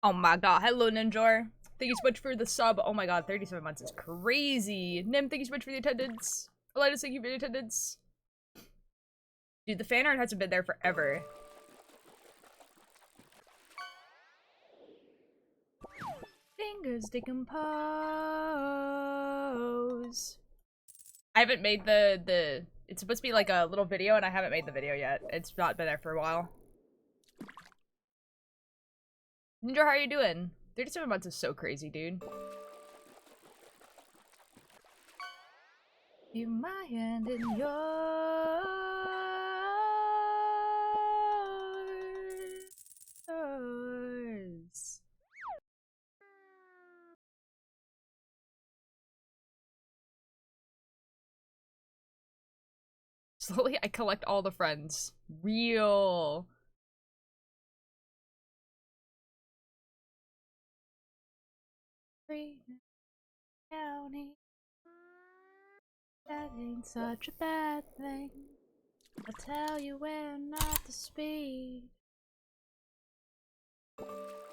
Oh my god, hello Ninjor. Thank you so much for the sub. Oh my god, 37 months is crazy. Nim, thank you so much for the attendance. Elias, thank you for the attendance. Dude, the fan art hasn't been there forever. Fingers decompose. I haven't made the it's supposed to be like a little video and I haven't made the video yet. It's not been there for a while. Ninja, how are you doing? 37 months is so crazy, dude. Leave my hand in yours. Slowly, I collect all the friends. Real. County. That ain't such a bad thing. I'll tell you where not to speak.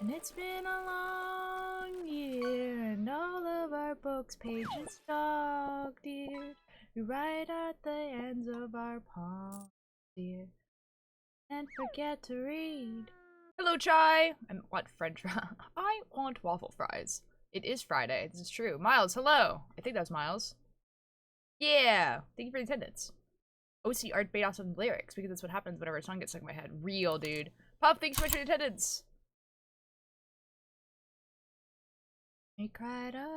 And it's been a long year, and all of our books' pages dog-eared. We write at the ends of our palms, dear, and forget to read. Hello, Chai! I want French fries. I want waffle fries. It is Friday, this is true. Miles, hello! I think that was Miles. Yeah! Thank you for the attendance. OC art bait off some lyrics, because that's what happens whenever a song gets stuck in my head. Real, dude. Pop, thanks so much for the attendance! We cried, oh,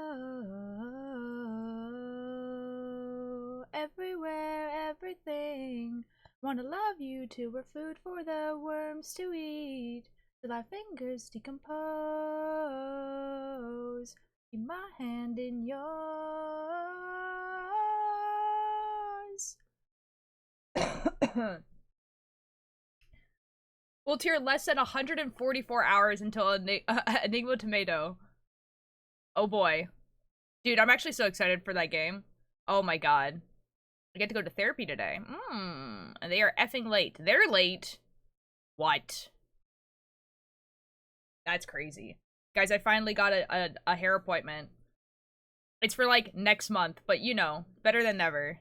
everywhere, everything. Wanna love you till we're food for the worms to eat. Till our fingers decompose. Keep my hand in yours. We'll tier less than 144 hours until Enigma Tomato. Oh boy. Dude, I'm actually so excited for that game. Oh my god. I get to go to therapy today. And they are effing late. They're late? What? That's crazy. Guys, I finally got a hair appointment. It's for like next month, but you know, better than never.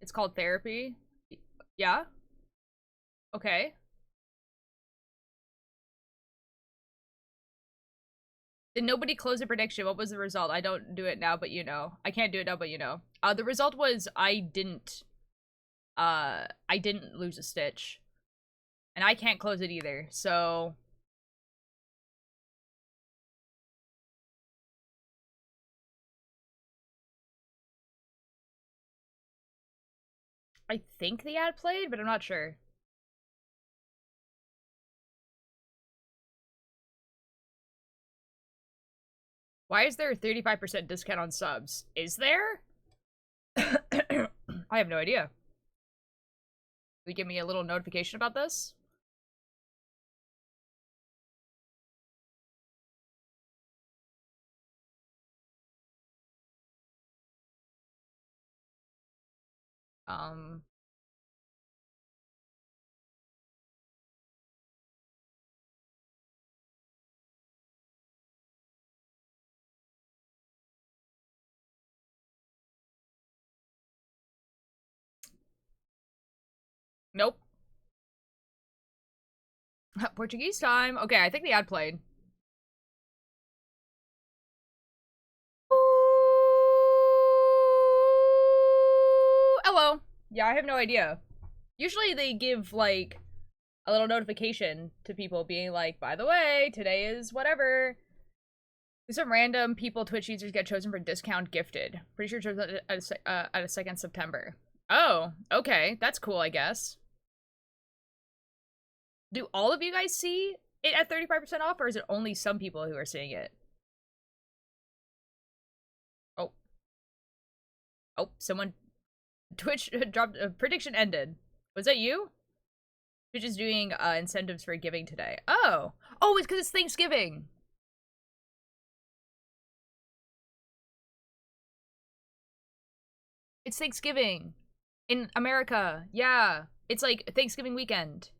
It's called therapy. Yeah? Okay. Did nobody close a prediction? What was the result? I don't do it now, but you know. I can't do it now, but you know. The result was I didn't lose a stitch. And I can't close it either, so... I think the ad played, but I'm not sure. Why is there a 35% discount on subs? Is there? I have no idea. Will you give me a little notification about this? Nope. Portuguese time. Okay, I think the ad played. Hello. Yeah, I have no idea. Usually they give, like, a little notification to people being like, by the way, today is whatever. Some random people Twitch users get chosen for discount gifted. Pretty sure chosen at a 2nd September. Oh, okay. That's cool, I guess. Do all of you guys see it at 35% off, or is it only some people who are seeing it? Oh. Oh, someone... Twitch dropped... prediction ended. Was that you? Twitch is doing incentives for giving today. Oh! Oh, it's because it's Thanksgiving! It's Thanksgiving. In America. Yeah. It's like Thanksgiving weekend.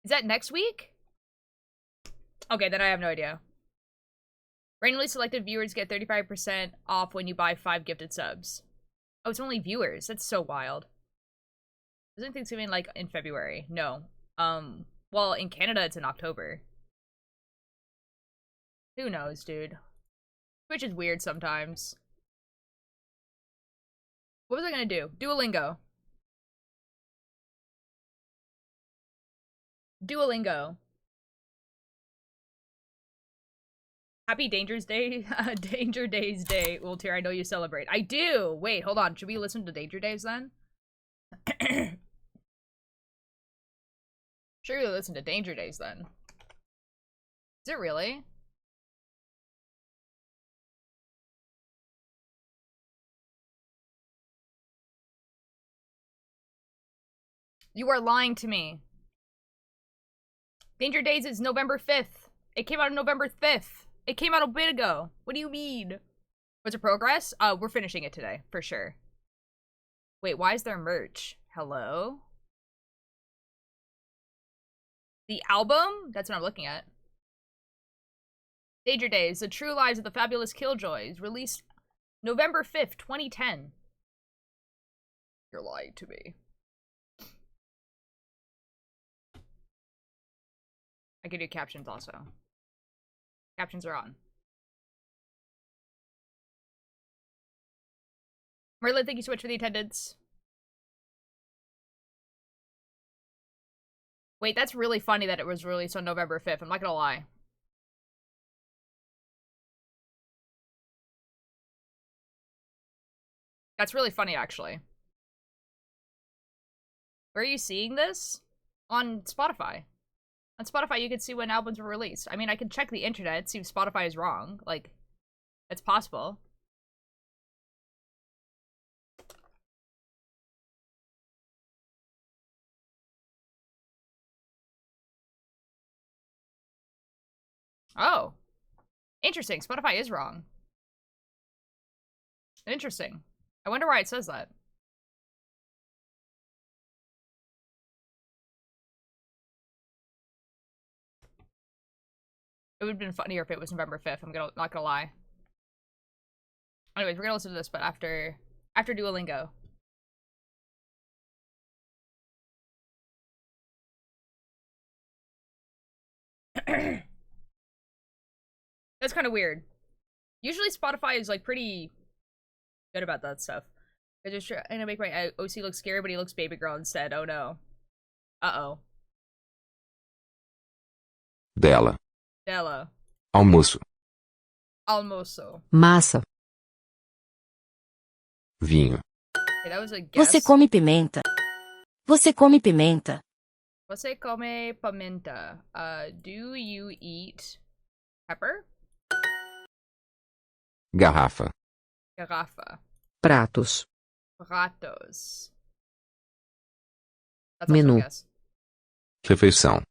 Is that next week? Okay, then I have no idea. Randomly selected viewers get 35% off when you buy 5 gifted subs. Oh, it's only viewers. That's so wild. Isn't Thanksgiving like in February? No. Well, in Canada it's in October. Who knows, dude? Twitch is weird sometimes. What was I gonna do? Duolingo. Duolingo. Happy Danger's Day, Danger Days Day, Ultir. I know you celebrate. I do! Wait, hold on. Should we listen to Danger Days then? Sure, we listen to Danger Days then. Is it really? You are lying to me. Danger Days is November 5th. It came out on November 5th. It came out a bit ago. What do you mean? What's the progress? We're finishing it today, for sure. Wait, why is there merch? Hello? The album? That's what I'm looking at. Danger Days, The True Lives of the Fabulous Killjoys, released November 5th, 2010. You're lying to me. I can do captions also. Captions are on. Merlin, thank you so much for the attendance. Wait, that's really funny that it was released on November 5th. I'm not gonna lie. That's really funny, actually. Where are you seeing this? On Spotify. On Spotify, you can see when albums were released. I mean, I can check the internet, see if Spotify is wrong. Like, it's possible. Oh. Interesting. Spotify is wrong. Interesting. I wonder why it says that. It would have been funnier if it was November 5th. Not gonna lie. Anyways, we're gonna listen to this, but after Duolingo. That's kind of weird. Usually Spotify is like pretty good about that stuff. They're just trying to make my OC look scary, but he looks baby girl instead. Oh no. Uh-oh. Dela. Dela. Almoço. Almoço. Massa. Vinho. Okay, that was a guess. Você come pimenta? Você come pimenta? Você come pimenta? Do you eat pepper? Garrafa. Garrafa. Pratos. Pratos. That's also Menu. a guess. Refeição.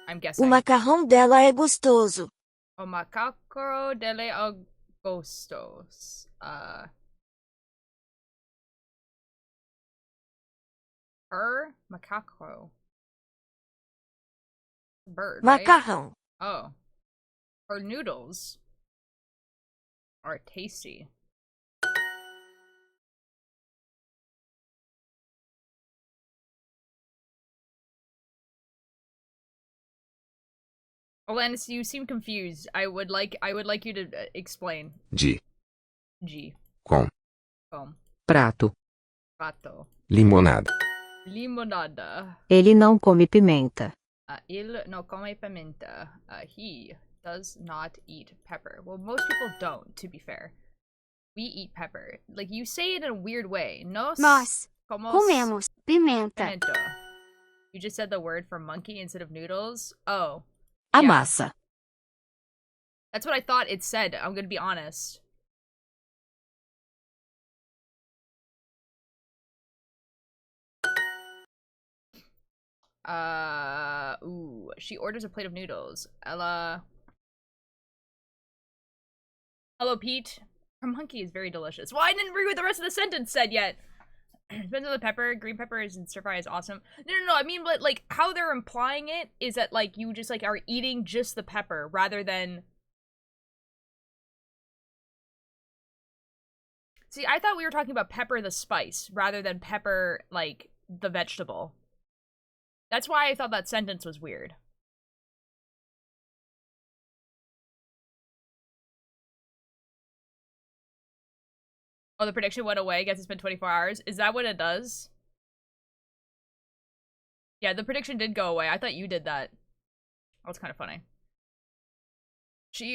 I'm guessing. O macarrão dela é gostoso. O macaco dele agostos. Her macaco. Bird, right? Macarrão. Oh. Her noodles are tasty. Alanis, you seem confused. I would like you to explain. De. G. Com. Prato. Prato. Limonada. Limonada. Ele não come pimenta. Il no come pimenta. He does not eat pepper. Well, most people don't, to be fair. We eat pepper. Like, you say it in a weird way. Nós comemos pimenta. pimento. You just said the word for monkey instead of noodles? Oh. A Yeah. massa. That's what I thought it said. I'm gonna be honest. Ooh. She orders a plate of noodles. Ella Hello, Pete. Her monkey is very delicious. Well, I didn't read what the rest of the sentence said yet. Depends on the pepper. Green pepper is in stir fry is awesome. No. I mean, but like how they're implying it is that like you just like are eating just the pepper rather than. See, I thought we were talking about pepper the spice rather than pepper like the vegetable. That's why I thought that sentence was weird. Oh, the prediction went away. I guess it's been 24 hours. Is that what it does? Yeah, the prediction did go away. I thought you did that. That's kind of funny.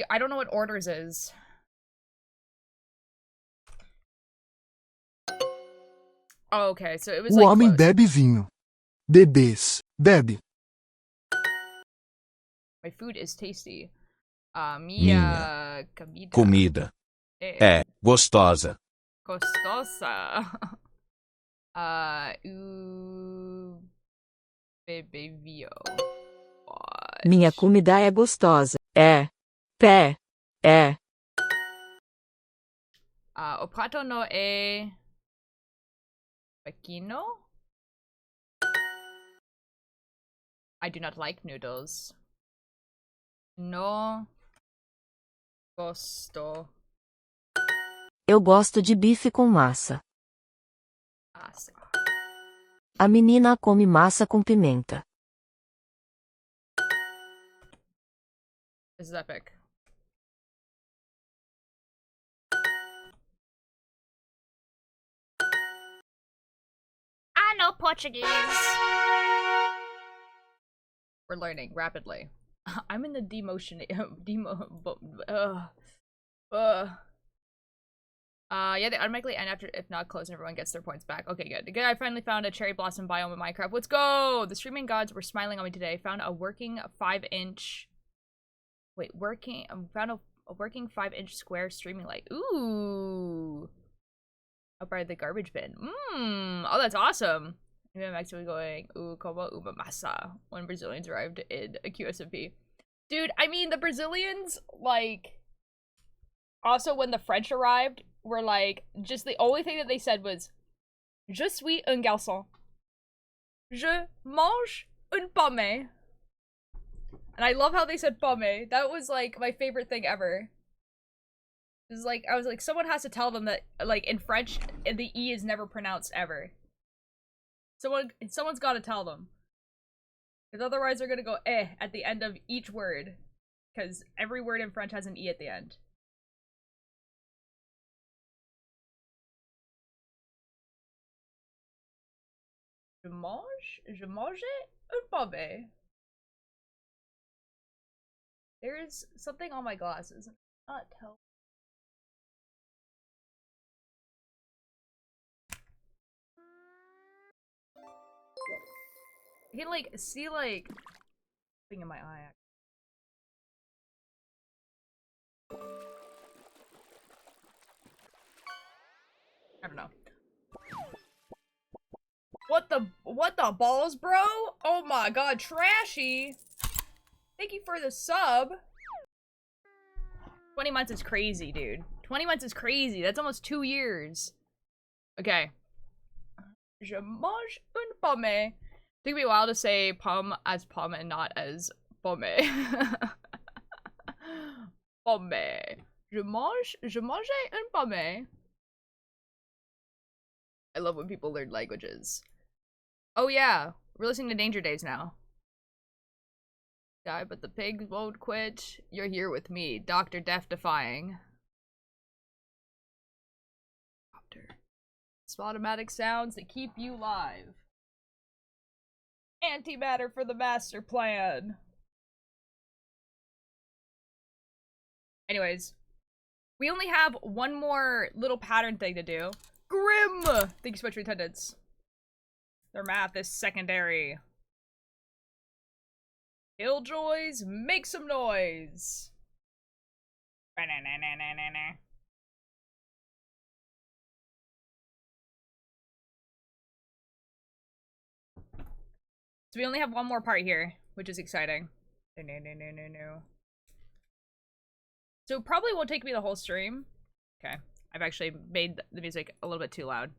I don't know what orders is. Oh, okay, so it was O like homem close. bebe vinho. Bebês, bebe. My food is tasty. Minha comida. Comida é gostosa. Gostosa. O bebevio. Minha comida é gostosa. É. Pé. É. O prato no é pequeno. I do not like noodles. No gosto. Eu gosto de bife com massa. Massa. A menina come massa com pimenta. This is epic. I know Portuguese. We're learning rapidly. I'm in the demotion. Yeah, they automatically end after if not close and everyone gets their points back. Okay, good. Good, I finally found a cherry blossom biome in Minecraft. Let's go! The streaming gods were smiling on me today. Found a working 5-inch... Wait, found a working 5-inch square streaming light. Ooh! Up by the garbage bin. Oh, that's awesome! Maybe I'm actually going, ooh, como uma massa, when Brazilians arrived in a QSMP. Dude, I mean, the Brazilians, like... Also, when the French arrived, were like, just the only thing that they said was, Je suis un garçon. Je mange une pomme. And I love how they said pomme. That was, like, my favorite thing ever. It was like, I was like, someone has to tell them that, like, in French, the E is never pronounced ever. Someone's gotta tell them. Because otherwise they're gonna go at the end of each word. Because every word in French has an E at the end. Je mange une pomme. There is something on my glasses. I cannot tell. I can like see like thing in my eye. I don't know. What the balls, bro? Oh my god, trashy. Thank you for the sub. 20 months is crazy, dude. 20 months is crazy. That's almost 2 years. Okay. Je mange une pomme. I think it'd be wild to say pomme as pomme and not as pomme. Pomme. Je mange une pomme. I love when people learn languages. Oh yeah, we're listening to Danger Days now. Die, but the pigs won't quit. You're here with me, Dr. Death Defying. Automatic sounds that keep you live. Antimatter for the master plan. Anyways, we only have one more little pattern thing to do. Grim! Thank you so much for your attendance. Their math is secondary. Killjoys, make some noise! So we only have one more part here, which is exciting. No. So it probably won't take me the whole stream. Okay. I've actually made the music a little bit too loud.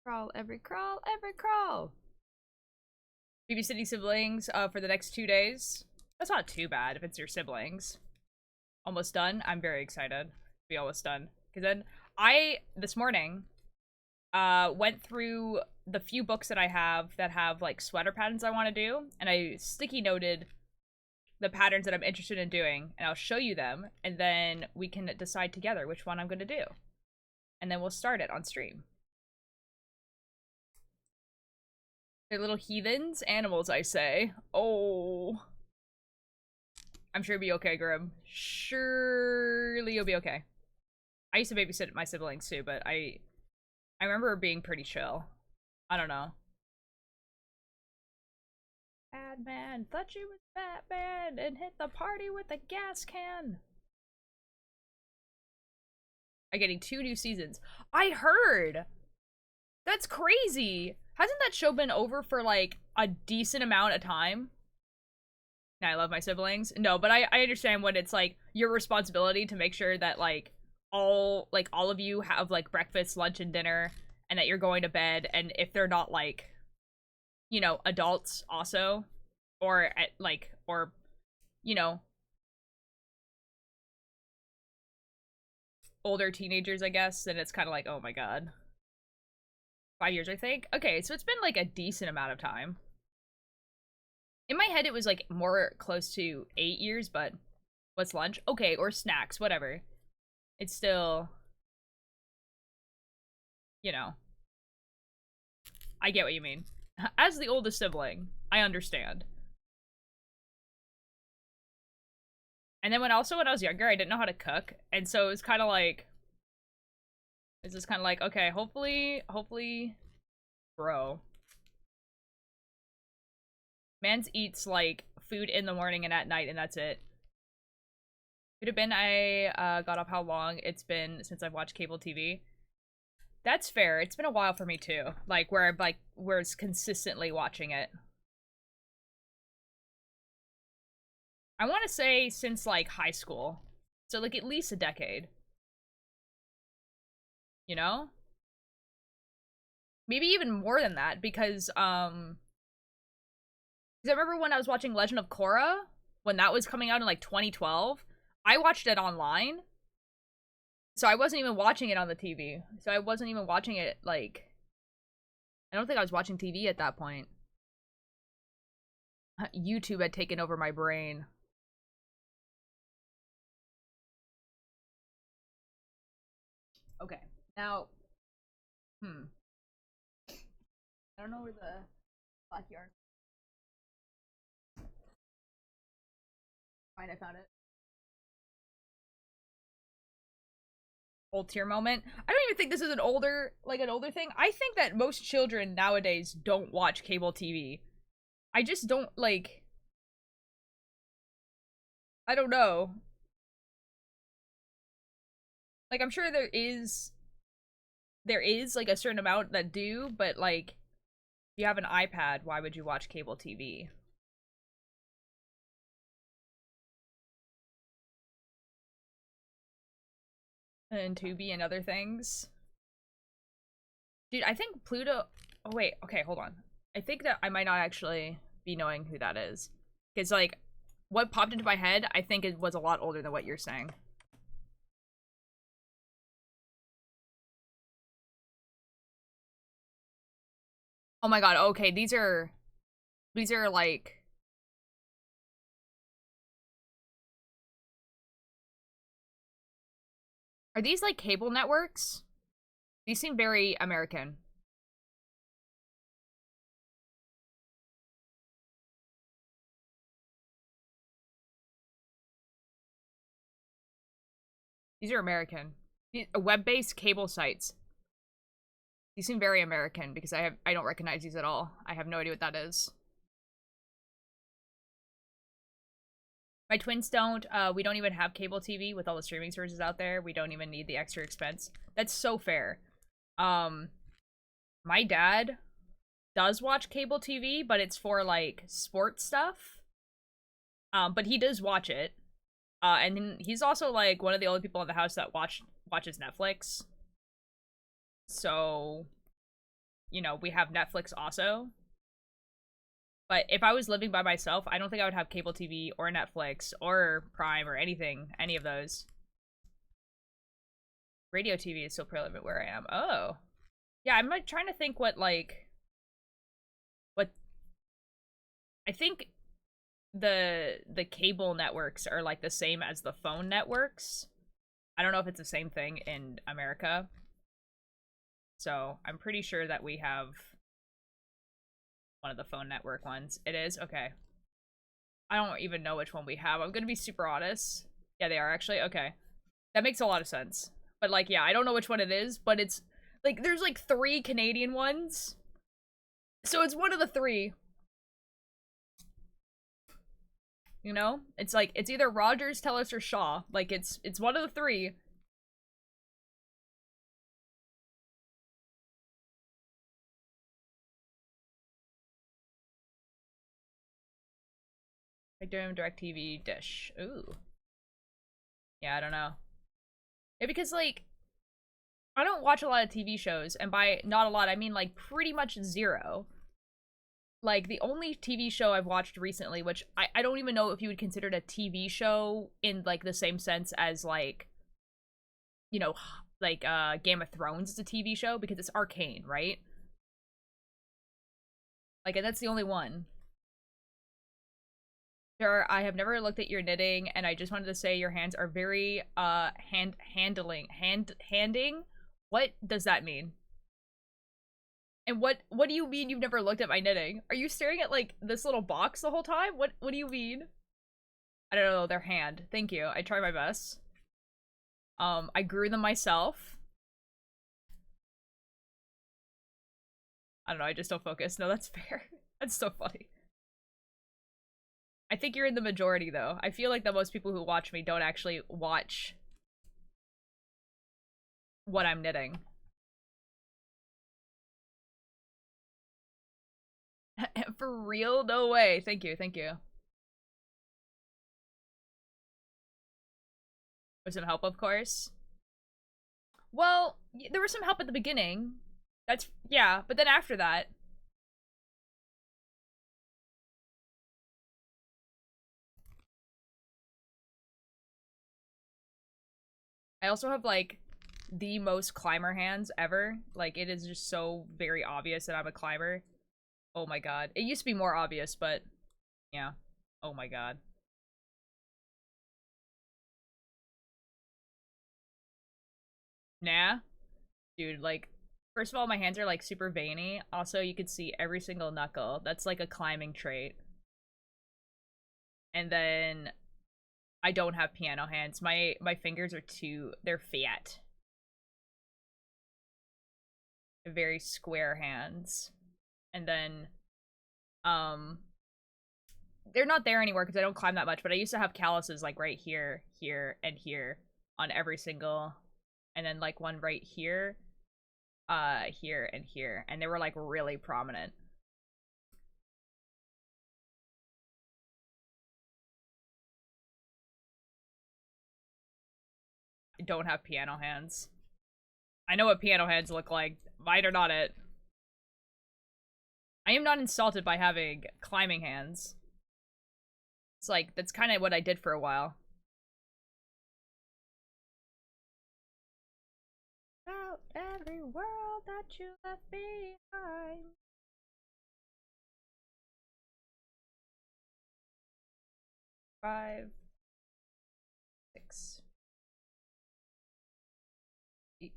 Crawl, every crawl, every crawl. Babysitting siblings for the next 2 days. That's not too bad if it's your siblings. Almost done. I'm very excited to be almost done. Because then this morning, went through the few books that I have that have, like, sweater patterns I want to do. And I sticky noted the patterns that I'm interested in doing. And I'll show you them. And then we can decide together which one I'm going to do. And then we'll start it on stream. They're little heathens. Animals, I say. Oh. I'm sure you'll be okay, Grim. Surely you'll be okay. I used to babysit my siblings too, but I remember being pretty chill. I don't know. Batman thought you was Batman and hit the party with a gas can. I'm getting 2 new seasons. I heard! That's crazy! Hasn't that show been over for, like, a decent amount of time? Now, I love my siblings. No, but I understand when it's, like, your responsibility to make sure that, like, all of you have, like, breakfast, lunch, and dinner, and that you're going to bed, and if they're not, like, you know, adults also, or, you know, older teenagers, I guess, then it's kind of like, oh my god. 5 years, I think? Okay, so it's been, like, a decent amount of time. In my head, it was, like, more close to 8 years, but what's lunch? Okay, or snacks, whatever. It's still, you know. I get what you mean. As the oldest sibling, I understand. And then when I was younger, I didn't know how to cook, and so it was kind of like, it's just kind of like, okay, hopefully, bro. Mans eats, like, food in the morning and at night, and that's it. Could have been I got up how long it's been since I've watched cable TV. That's fair. It's been a while for me, too. Like, where I'm, like, where's consistently watching it. I want to say since, like, high school. So, like, at least a decade. You know? Maybe even more than that, because I remember when I was watching Legend of Korra, when that was coming out in, like, 2012, I watched it online. So I wasn't even watching it on the TV. So I wasn't even watching it, like, I don't think I was watching TV at that point. YouTube had taken over my brain. Okay, now, I don't know where the black yarn. Fine, I found it. Old tier moment. I don't even think this is an older thing. I think that most children nowadays don't watch cable TV. I just don't, like, I don't know. Like, I'm sure there is, like, a certain amount that do, but, like, if you have an iPad, why would you watch cable TV? And Tubi and other things. Dude, I think Pluto... Oh, wait. Okay, hold on. I think that I might not actually be knowing who that is. Because, like, what popped into my head, I think it was a lot older than what you're saying. Oh my god, okay, these are, like... Are these, like, cable networks? These seem very American. These are American. Web-based cable sites. These seem very American because I don't recognize these at all. I have no idea what that is. My twins don't. We don't even have cable TV with all the streaming services out there. We don't even need the extra expense. That's so fair. My dad does watch cable TV, but it's for, like, sports stuff. But he does watch it. And then he's also like one of the only people in the house that watches Netflix. So, you know, we have Netflix also. But if I was living by myself, I don't think I would have cable TV or Netflix or Prime or anything, any of those. Radio TV is still prevalent where I am. Oh. Yeah, I'm like trying to think what I think the cable networks are like the same as the phone networks. I don't know if it's the same thing in America. So, I'm pretty sure that we have one of the phone network ones. It is? Okay. I don't even know which one we have. I'm gonna be super honest. Yeah, they are actually. Okay. That makes a lot of sense. But like, yeah, I don't know which one it is, but it's like there's like 3 Canadian ones. So it's one of the 3. You know? It's like it's either Rogers, Telus, or Shaw. Like it's one of the 3. Like DirecTV, Dish. Ooh. Yeah, I don't know. Yeah, because like I don't watch a lot of TV shows, and by not a lot, I mean like pretty much 0. Like, the only TV show I've watched recently, which I don't even know if you would consider it a TV show in, like, the same sense as, like, you know, like, Game of Thrones is a TV show, because it's Arcane, right? Like, and that's the only one. Sure, I have never looked at your knitting, and I just wanted to say your hands are very, handing? What does that mean? And what do you mean you've never looked at my knitting? Are you staring at, like, this little box the whole time? What do you mean? I don't know, their hand. Thank you. I try my best. I grew them myself. I don't know, I just don't focus. No, that's fair. That's so funny. I think you're in the majority, though. I feel like that most people who watch me don't actually watch what I'm knitting. For real? No way. Thank you, thank you. With some help, of course. Well, there was some help at the beginning. That's, yeah, but then after that... I also have, like, the most climber hands ever. Like, it is just so very obvious that I'm a climber. Oh my god. It used to be more obvious, but... yeah. Oh my god. Nah? Dude, like... First of all, my hands are, like, super veiny. Also, you could see every single knuckle. That's, like, a climbing trait. And then... I don't have piano hands. My fingers are too... they're fat. Very square hands. And then... they're not there anymore because I don't climb that much, but I used to have calluses, like, right here, here, and here on every single... and then, like, one right here, here, and here. And they were, like, really prominent. I don't have piano hands. I know what piano hands look like. Mine are not it. I am not insulted by having climbing hands. It's like, that's kind of what I did for a while. About every world that you left behind. Five, 6, 8.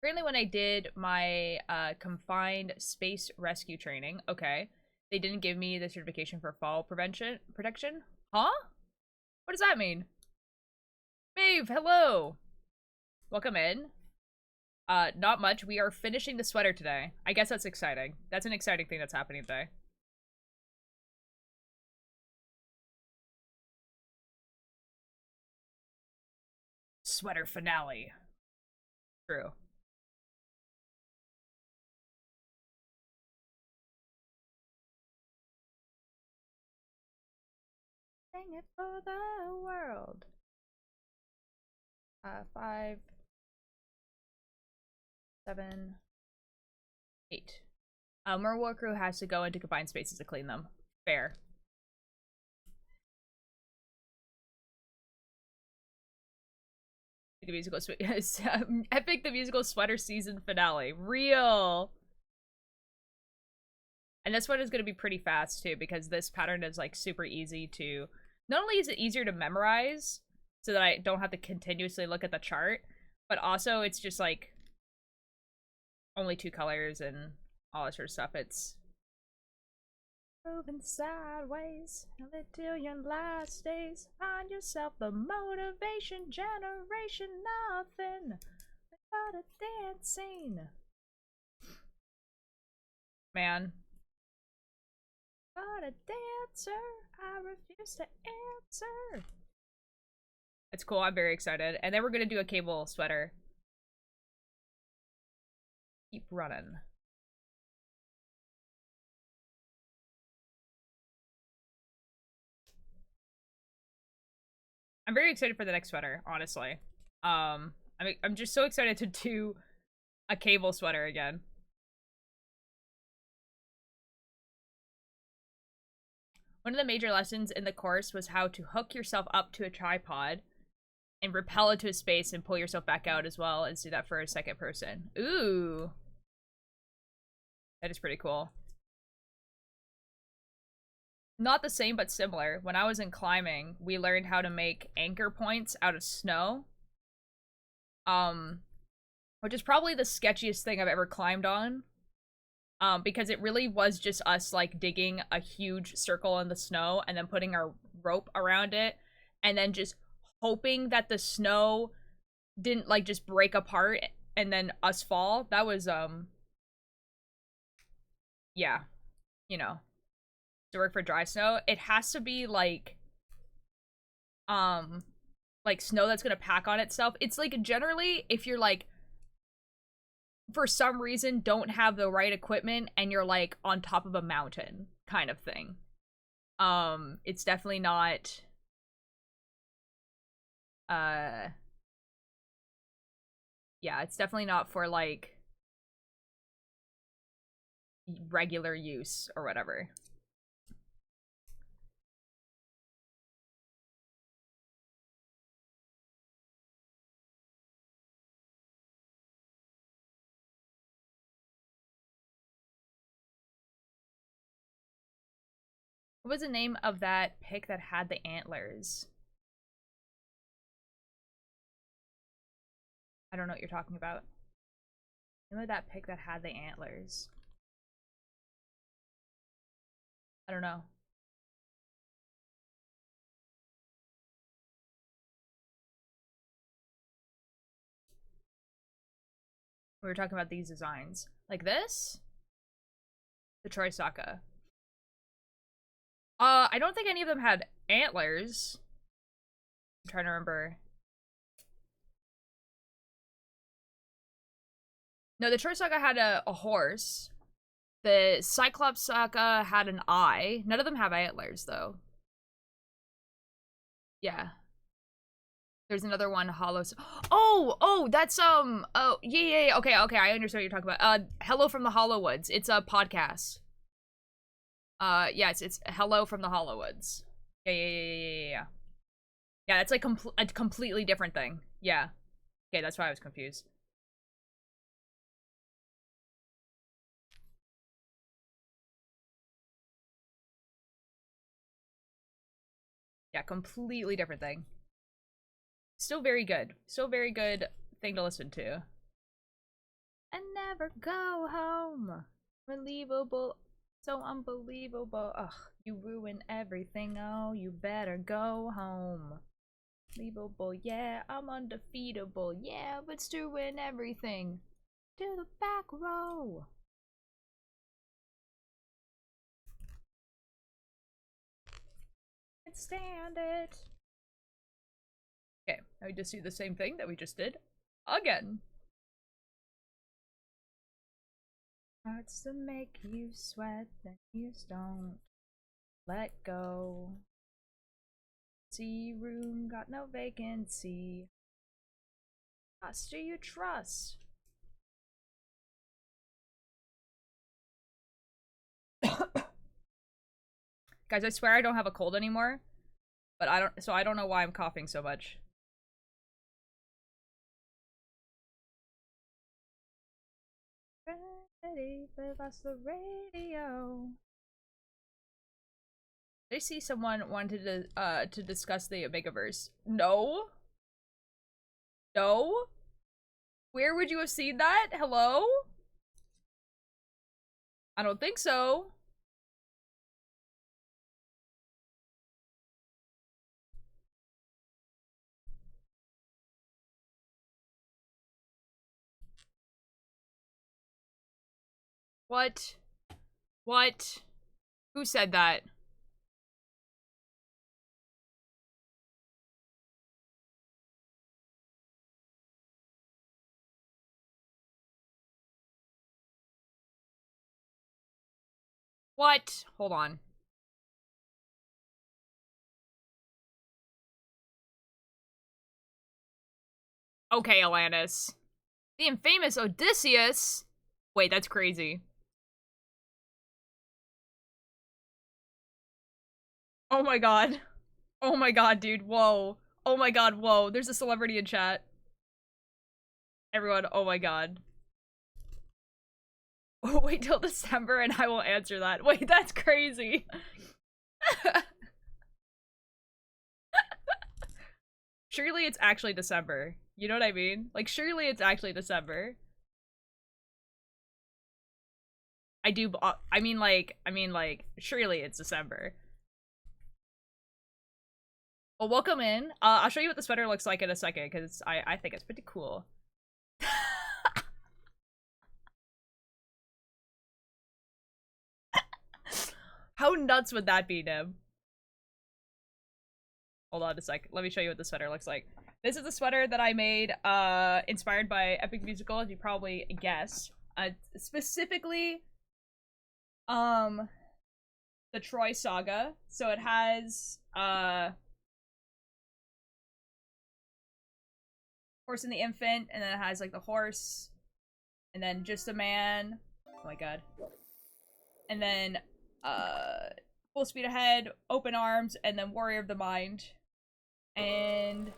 Apparently when I did my confined space rescue training, okay, they didn't give me the certification for fall protection. Huh? What does that mean? Maeve, hello! Welcome in. Not much. We are finishing the sweater today. I guess that's exciting. That's an exciting thing that's happening today. Sweater finale. True. Sing it for the world. 5, 7, 8. Merwar crew has to go into confined spaces to clean them. Fair. The musical Epic the musical sweater season finale. Real. And this one is going to be pretty fast too, because this pattern is like super easy to, not only is it easier to memorize so that I don't have to continuously look at the chart, but also it's just like only 2 colors and all that sort of stuff. It's moving sideways until your last days. Find yourself the motivation generation. Nothing but a dancing. Man. But a dancer. I refuse to answer. It's cool. I'm very excited. And then we're gonna do a cable sweater. Keep running. I'm very excited for the next sweater, honestly. I'm just so excited to do a cable sweater again. One of the major lessons in the course was how to hook yourself up to a tripod and rappel into a space and pull yourself back out, as well as do that for a second person. Ooh. That is pretty cool. Not the same, but similar. When I was in climbing, we learned how to make anchor points out of snow. Which is probably the sketchiest thing I've ever climbed on. Because it really was just us, like, digging a huge circle in the snow and then putting our rope around it and then just hoping that the snow didn't, like, just break apart and then us fall. That was, yeah. You know. To work for dry snow, it has to be like snow that's gonna pack on itself. It's like generally if you're like for some reason don't have the right equipment and you're like on top of a mountain kind of thing. It's definitely not yeah, it's definitely not for like regular use or whatever. What was the name of that pick that had the antlers? I don't know what you're talking about. Remember that pick that had the antlers? I don't know. We were talking about these designs. Like this? The Troy Saka. I don't think any of them had antlers. I'm trying to remember. No, the Troy Saka had a horse. The Cyclops Saka had an eye. None of them have antlers, though. Yeah. There's another one, Hollow. Oh, that's, oh, yeah. Okay, I understand what you're talking about. Hello from the Hollowwoods. It's a podcast. Yes, it's Hello from the Hollowwoods. Yeah. Yeah, it's like a completely different thing. Yeah. Okay, that's why I was confused. Yeah, completely different thing. Still very good. Still very good thing to listen to. And never go home. Unbelievable. So unbelievable. Ugh, you ruin everything. Oh, you better go home. Unbelievable. Yeah, I'm undefeatable. Yeah, but doing everything. To the back row. Can't stand it. Okay, now we just do the same thing that we just did. Again. Starts to make you sweat, then you don't let go. Tea room got no vacancy. Trust, do you trust? Guys, I swear I don't have a cold anymore. But I don't know why I'm coughing so much. Ready, but that's the radio. I see someone wanted to discuss the Omegaverse. No? No? Where would you have seen that? Hello? I don't think so. What? What? Who said that? What? Hold on. Okay, Alanis. The infamous Odysseus? Wait, that's crazy. Oh my god. Oh my god, dude. Whoa. Oh my god, whoa. There's a celebrity in chat. Everyone, oh my god. Oh, wait till December and I will answer that. Wait, that's crazy. Surely it's actually December. You know what I mean? Like, surely it's actually December. I do, I mean, like, surely it's December. Well, welcome in. I'll show you what the sweater looks like in a second, because I think it's pretty cool. How nuts would that be, Nib? Hold on a sec. Let me show you what the sweater looks like. This is the sweater that I made, inspired by Epic Musical, as you probably guessed. Specifically, the Troy Saga. So it has, Horse and the Infant, and then it has, like, the horse, and then Just a Man. Oh my god. And then, Full Speed Ahead, Open Arms, and then Warrior of the Mind. And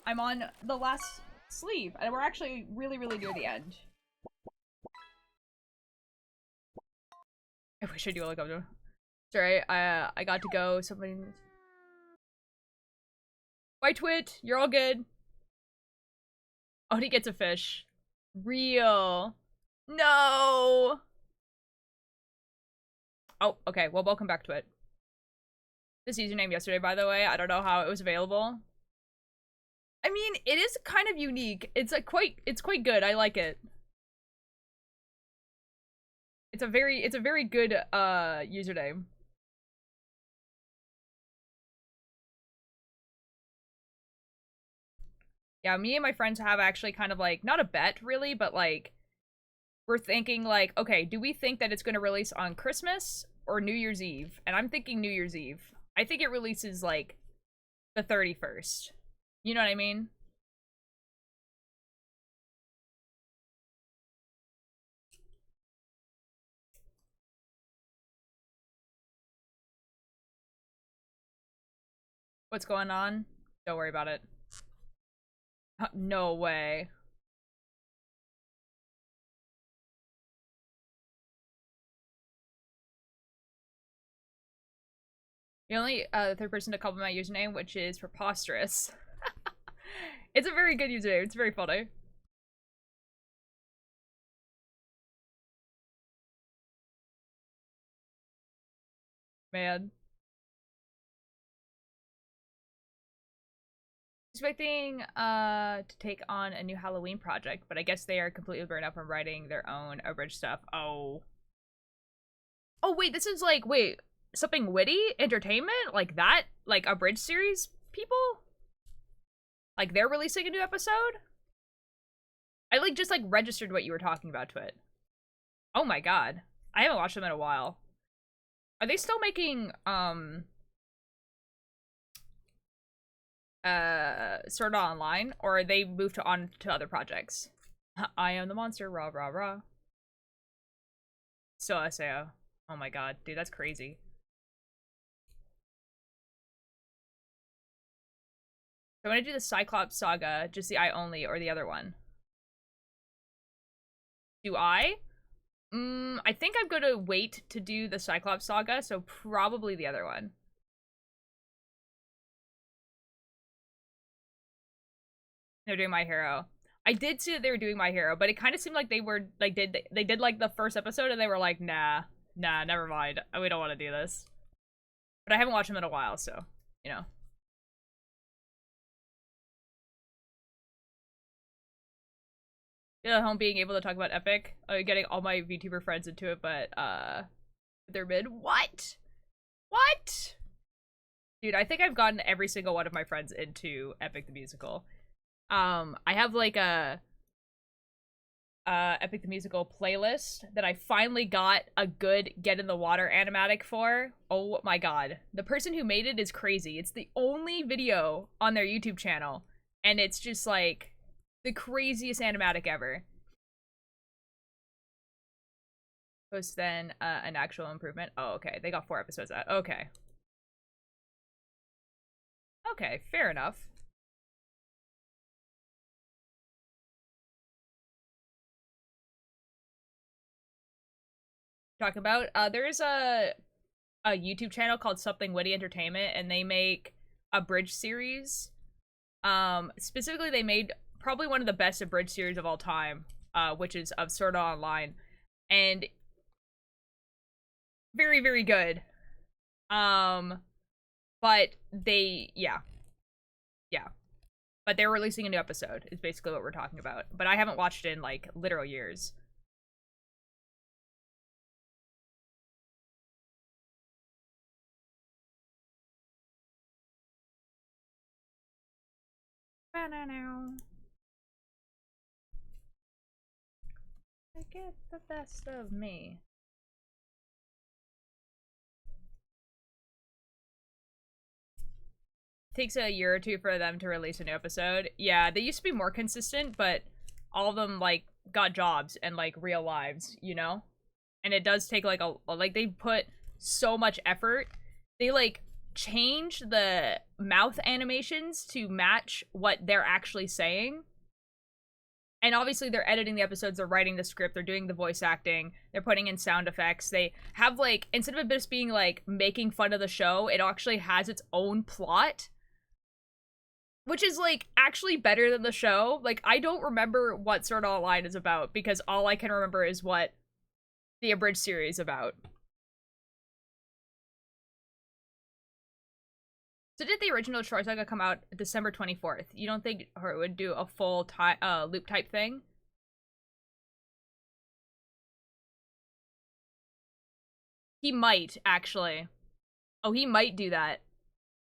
I'm on the last sleeve, and we're actually really, really near the end. I wish I knew what I'm doing. Sorry, I got to go. Somebody. White Twit, you're all good. Oh, he gets a fish. Real. No. Oh, okay. Well, welcome back to it. This username yesterday, by the way. I don't know how it was available. I mean, it is kind of unique. It's like it's quite good. I like it. It's a very good username. Yeah, me and my friends have actually kind of like, not a bet really, but like, we're thinking like, okay, do we think that it's going to release on Christmas or New Year's Eve? And I'm thinking New Year's Eve. I think it releases like the 31st. You know what I mean? What's going on? Don't worry about it. No way. You're only the third person to compliment my username, which is preposterous. It's a very good username. It's very funny. Man. Expecting to take on a new Halloween project, but I guess they are completely burned out from writing their own abridged stuff. Oh. Oh, wait, this is like, wait, something witty? Entertainment? Like that? Like a bridge series people? Like they're releasing a new episode? I like just like registered what you were talking about to it. Oh my god. I haven't watched them in a while. Are they still making, Sword Art Online, or they moved on to other projects. I am the monster, rah rah rah. Still SAO. Oh my god, dude, that's crazy. So I'm gonna do the Cyclops Saga, just the I only, or the other one. Do I? I think I'm gonna wait to do the Cyclops Saga, so probably the other one. They're doing My Hero. I did see that they were doing My Hero, but it kind of seemed like they were like they did like the first episode and they were like, nah, never mind. We don't want to do this. But I haven't watched them in a while, so you know. Yeah, home being able to talk about Epic, getting all my VTuber friends into it, but they're mid. What? What? Dude, I think I've gotten every single one of my friends into Epic the Musical. I have like a Epic the Musical playlist that I finally got a good Get in the Water animatic for. Oh my god. The person who made it is crazy. It's the only video on their YouTube channel, and it's just like the craziest animatic ever. Was then an actual improvement. Oh, okay. They got 4 episodes out. Okay. Okay, fair enough. Talk about there's a YouTube channel called Something Witty Entertainment, and they make a bridge series. Specifically, they made probably one of the best abridged series of all time, which is of Sword Art Online, and very, very good. But they, yeah. But they're releasing a new episode, is basically what we're talking about. But I haven't watched it in, like, literal years. Get the best of me. Takes a year or two for them to release a new episode. Yeah, they used to be more consistent, but all of them, like, got jobs and, like, real lives, you know? And it does take, like, like, they put so much effort. They, like, change the mouth animations to match what they're actually saying. And obviously they're editing the episodes, they're writing the script, they're doing the voice acting, they're putting in sound effects. They have, like, instead of it just being, like, making fun of the show, it actually has its own plot. Which is, like, actually better than the show. Like, I don't remember what Sword Art Online is about, because all I can remember is what the abridged series is about. So did the original Short Saga come out December 24th? You don't think it would do a full loop type thing? He might, actually. Oh, he might do that.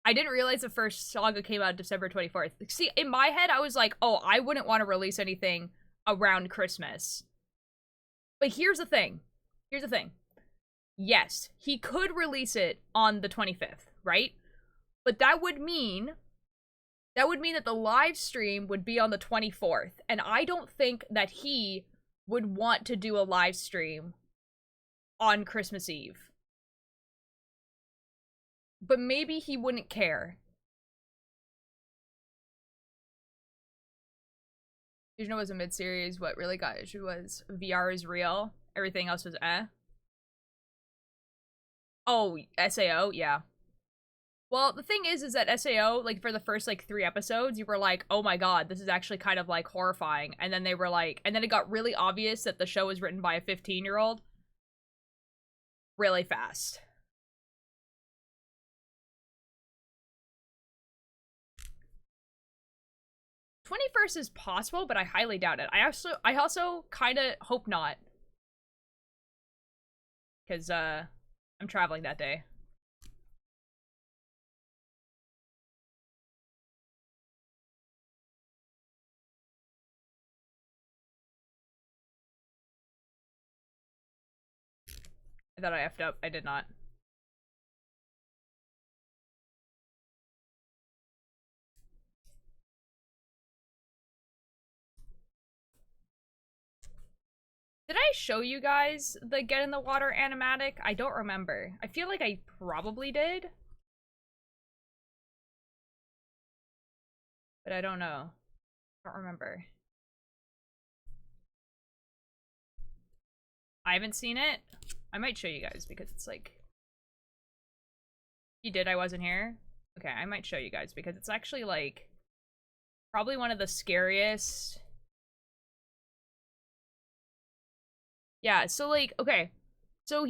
I didn't realize the first saga came out December 24th. See, in my head, I was like, oh, I wouldn't want to release anything around Christmas. But here's the thing. Here's the thing. Yes, he could release it on the 25th, right? But that would mean that the live stream would be on the 24th. And I don't think that he would want to do a live stream on Christmas Eve. But maybe he wouldn't care. Fusion was a mid-series. What really got issue was VR is real. Everything else was eh. Oh, SAO? Yeah. Well, the thing is that SAO, like, for the first, like, 3 episodes, you were like, oh my god, this is actually kind of, like, horrifying. And then they were like, and then it got really obvious that the show was written by a 15-year-old. Really fast. '21st is possible, but I highly doubt it. I also kind of hope not. Because, I'm traveling that day. I thought I effed up. I did not. Did I show you guys the Get in the Water animatic? I don't remember. I feel like I probably did. But I don't know. I don't remember. I haven't seen it. I might show you guys because it's like... You did, I wasn't here? Okay, I might show you guys because it's actually like... Probably one of the scariest... Yeah, so like, okay. So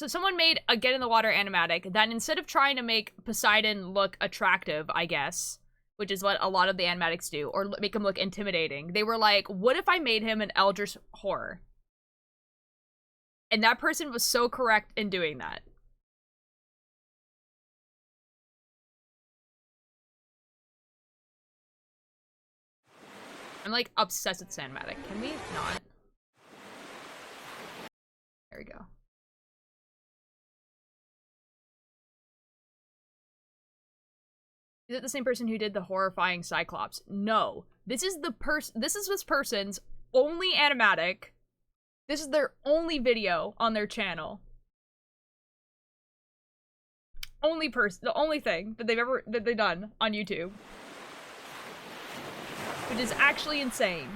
someone made a Get in the Water animatic that instead of trying to make Poseidon look attractive, I guess, which is what a lot of the animatics do, or make him look intimidating, they were like, what if I made him an eldritch horror? And that person was so correct in doing that. I'm like obsessed with Sandmatic. Can we not? There we go. Is it the same person who did the horrifying Cyclops? No. This is this person's only animatic. This is their only video on their channel. The only thing that they've done on YouTube. Which is actually insane.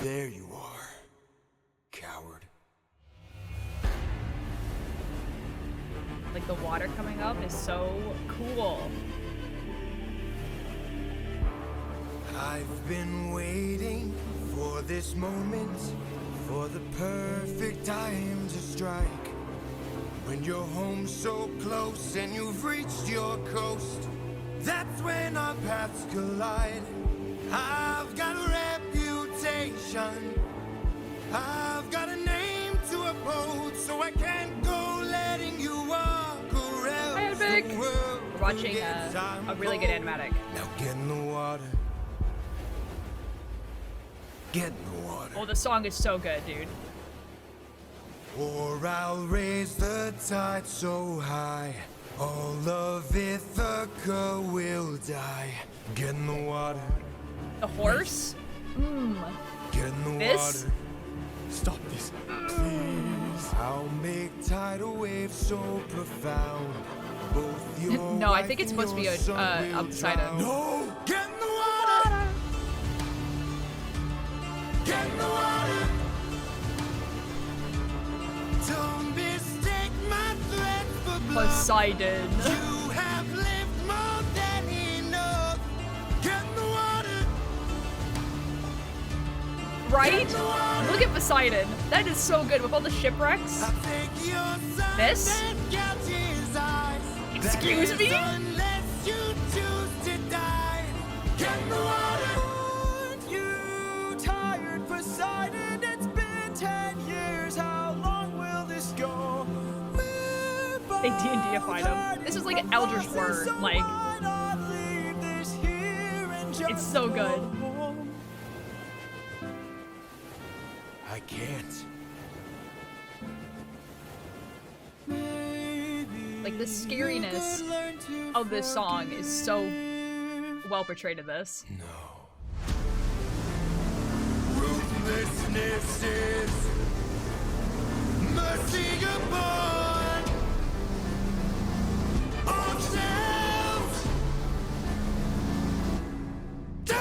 There you are, coward. Like the water coming up is so cool. I've been waiting for this moment, for the perfect time to strike. When you're home so close and you've reached your coast, that's when our paths collide. I've got a reputation, I've got a name to uphold, so I can't go letting you walk around the world. We're watching a really good animatic. Now get in the water. Get in the water. Oh, the song is so good, dude. Or I'll raise the tide so high, all of Ithaca will die. Get in the water. The horse? Mmm. Get in the This? water. Stop this, please. I'll make tidal waves so profound. Both your No, I think it's supposed to be a Poseidon. No! Get in the water! Get in the water! Don't mistake my threat for blood. Poseidon. You have lived more than enough. Get in the water! Right? Look at Poseidon. That is so good with all the shipwrecks. I'll take your son This? and gouge his eyes. Excuse That me? is unless you choose to die. Get in the water! Aren't you tired, Poseidon? It's been 10 years. How long will this go? They D&D-ified him. This is like an Eldritch word. Like, it's so good. I can't. Like, the scariness of this song is so well portrayed in this. No. Ruthlessness is mercy upon ourselves. Die!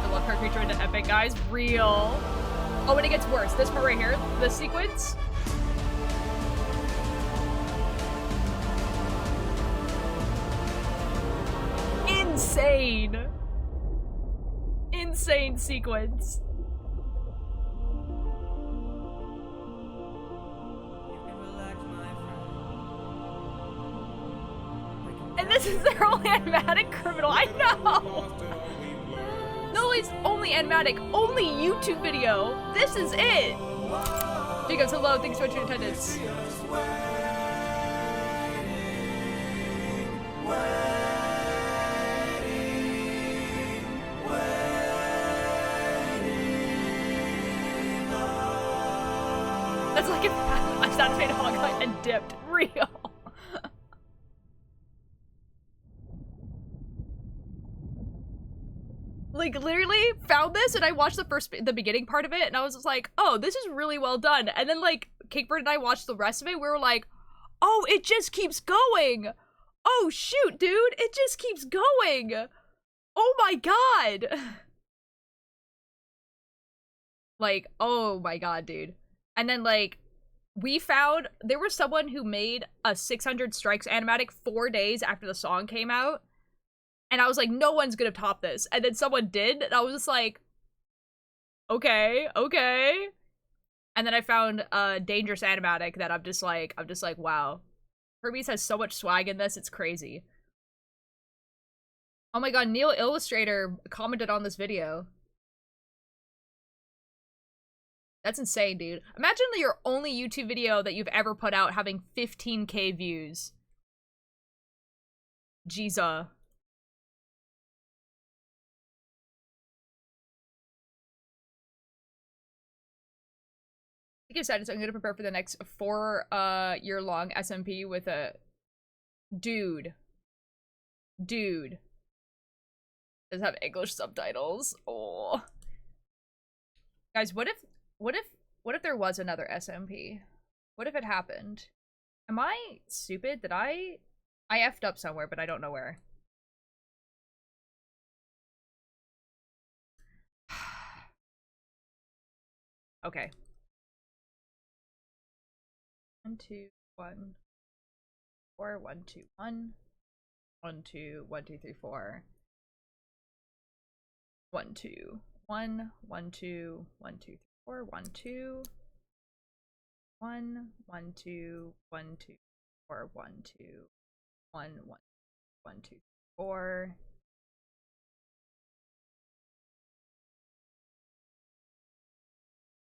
I love her creature into epic, guys. Real. Oh, and it gets worse. This part right here, this sequence. Insane. Insane sequence. And this is their only animatic criminal. I know. No, it's only animatic, only YouTube video. This is it. Jacobs, hello. Thanks so much for your attendance. That's like if that's made Hogline and dipped. Real. Like, literally found this, and I watched the beginning part of it, and I was just like, oh, this is really well done. And then, like, Cakebird and I watched the rest of it, we were like, oh, it just keeps going! Oh, shoot, dude, it just keeps going! Oh my god! Like, oh my god, dude. And then, like, we found, there was someone who made a 600 Strikes animatic 4 days after the song came out. And I was like, no one's gonna top this. And then someone did, and I was just like, okay, okay. And then I found a Dangerous animatic that I'm just like, wow. Hermes has so much swag in this, it's crazy. Oh my god, Neil Illustrator commented on this video. That's insane, dude. Imagine your only YouTube video that you've ever put out having 15K views. Jesus. Like I said, so I'm gonna prepare for the next 4-year-long SMP with a dude. Dude. Does have English subtitles. Oh. Guys, what if there was another SMP? What if it happened? Am I stupid? Did I effed up somewhere, but I don't know where. Okay. 1, 2, 1, 4, 1, 2, 1, 1, 2, 1, 2, 3, 4. 1, 2, 1, 1, 2, 1, 2, 3, 4, 1, 2, 1, 1, 2, 1, 2, 4, 1, 2, 1, 1, 1, 2, 4.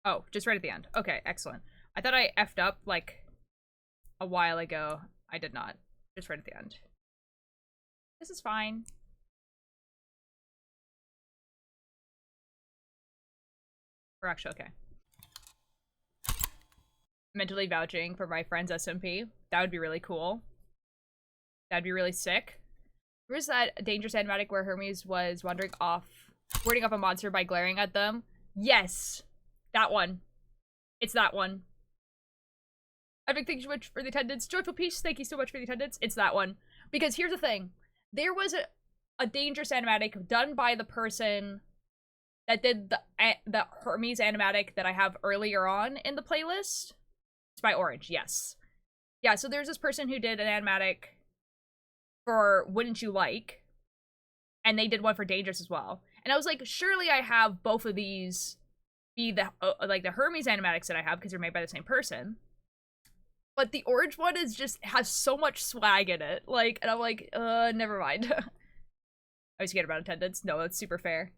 Oh, just right at the end. Okay, excellent. I thought I effed up like a while ago. I did not. Just right at the end. This is fine. We're actually okay. Mentally vouching for my friend's SMP. That would be really cool. That'd be really sick. Where's that Dangerous animatic where Hermes was warding off a monster by glaring at them? Yes! That one. It's that one. Epic, thank you so much for the attendance. Joyful Peace, thank you so much for the attendance. It's that one. Because here's the thing. There was a Dangerous animatic done by the person that did the Hermes animatic that I have earlier on in the playlist. It's by Orange, yes. Yeah, so there's this person who did an animatic for Wouldn't You Like? And they did one for Dangerous as well. And I was like, surely I have both of these be the like the Hermes animatics that I have because they're made by the same person. But the Orange one is just has so much swag in it. Like, and I'm like, never mind. I was scared about attendance. No, that's super fair.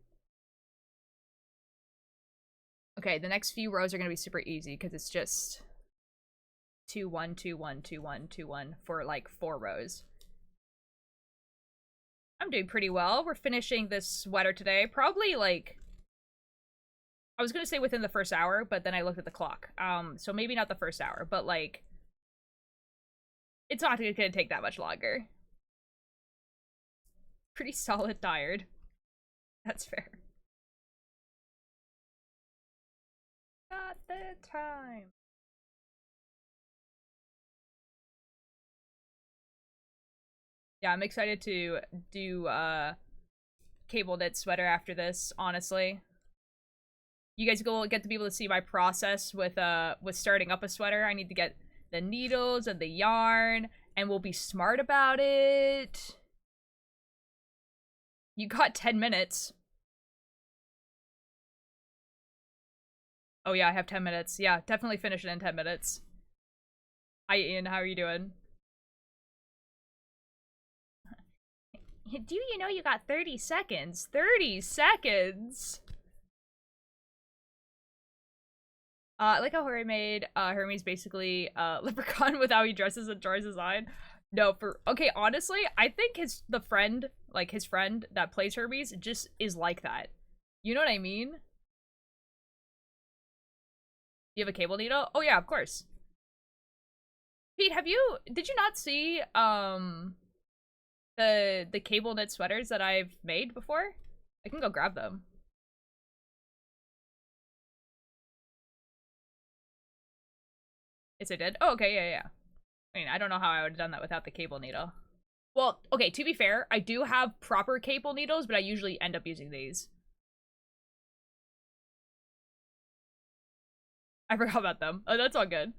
Okay, the next few rows are gonna be super easy because it's just 2, 1, 2, 1, 2, 1, 2, 1 for like 4 rows. I'm doing pretty well. We're finishing this sweater today. Probably like, I was gonna say within the first hour, but then I looked at the clock. So maybe not the first hour, but like, it's not gonna take that much longer. Pretty solid tired. That's fair. Got the time. Yeah, I'm excited to do cable knit sweater after this, honestly. You guys will get to be able to see my process with starting up a sweater. I need to get the needles and the yarn, and we'll be smart about it. You got 10 minutes. Oh yeah, I have 10 minutes. Yeah, definitely finish it in 10 minutes. Hi Ian, how are you doing? Do you know you got 30 seconds? 30 seconds! I like how Hori made Hermes basically Leprechaun with how he dresses and draws his eye. No, okay, honestly, I think his friend that plays Hermes just is like that. You know what I mean? You have a cable needle? Oh yeah, of course. Pete, did you not see, the cable knit sweaters that I've made before? I can go grab them. Yes, I did. Oh, okay, yeah. I mean, I don't know how I would have done that without the cable needle. Well, okay, to be fair, I do have proper cable needles, but I usually end up using these. I forgot about them. Oh, that's all good.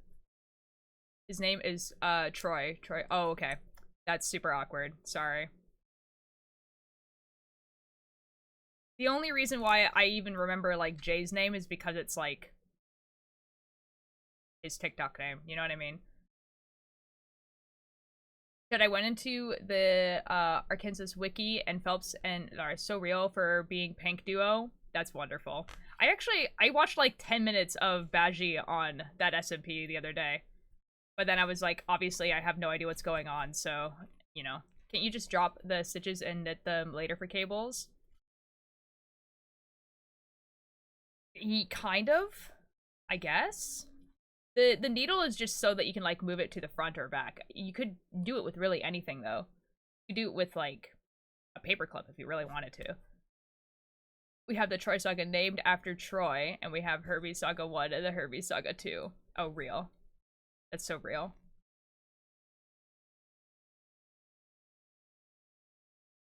His name is, Troy. Troy. Oh, okay. That's super awkward. Sorry. The only reason why I even remember, like, Jay's name is because it's, like, his TikTok name. You know what I mean? That I went into the Arkansas wiki and Phelps and are so real for being Pink Duo. That's wonderful. I watched like 10 minutes of Baji on that SMP the other day. But then I was like, obviously I have no idea what's going on, so, you know. Can't you just drop the stitches and knit them later for cables? Kind of, I guess. The needle is just so that you can, like, move it to the front or back. You could do it with really anything, though. You could do it with, like, a paperclip if you really wanted to. We have the Troy Saga named after Troy, and we have Herbie Saga 1 and the Herbie Saga 2. Oh, real. That's so real.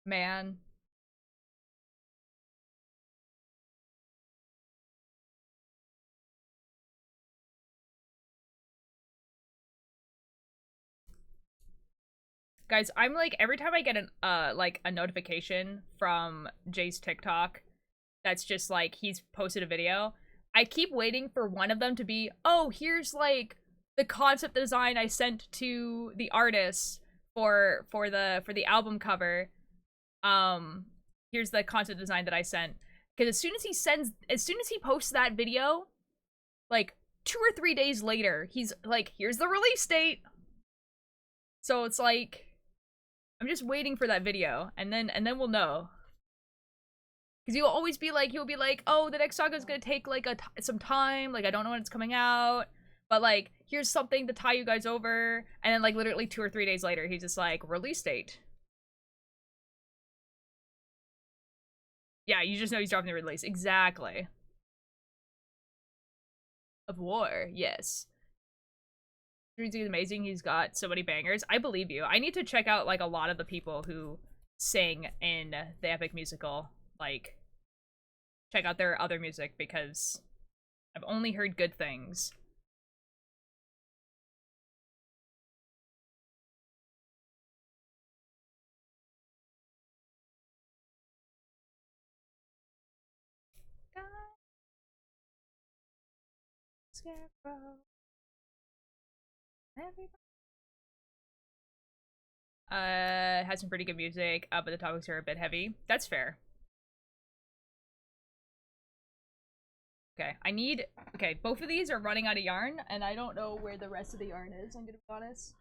Man. Guys, I'm like, every time I get an like a notification from Jay's TikTok that's just like he's posted a video, I keep waiting for one of them to be, oh, here's like the concept design I sent to the artist for the album cover. Here's the concept design that I sent. Because as soon as he posts that video, like 2 or 3 days later, he's like, here's the release date. So it's like, I'm just waiting for that video, and then we'll know. Because he'll always be like, oh, the next saga is gonna take like some time, like I don't know when it's coming out, but like here's something to tie you guys over, and then like literally 2 or 3 days later, he's just like, release date. Yeah, you just know he's dropping the release. Exactly. Of War, yes. Dreams is amazing. He's got so many bangers. I believe you. I need to check out like a lot of the people who sing in the epic musical. Like, check out their other music because I've only heard good things. Scarecrow. Has some pretty good music, but the topics are a bit heavy. That's fair. Okay, okay, both of these are running out of yarn, and I don't know where the rest of the yarn is, I'm gonna be honest.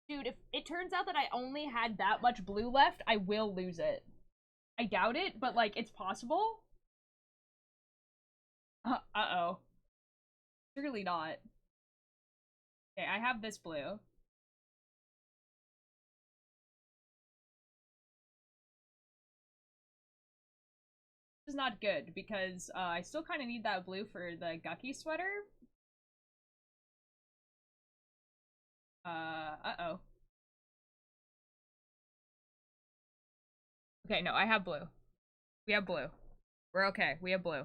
Dude, if it turns out that I only had that much blue left, I will lose it. I doubt it, but like, it's possible. Uh-oh. Surely not. Okay, I have this blue. This is not good, because I still kind of need that blue for the Gucky sweater. Uh-oh. Okay, no, I have blue. We have blue. We're okay. We have blue.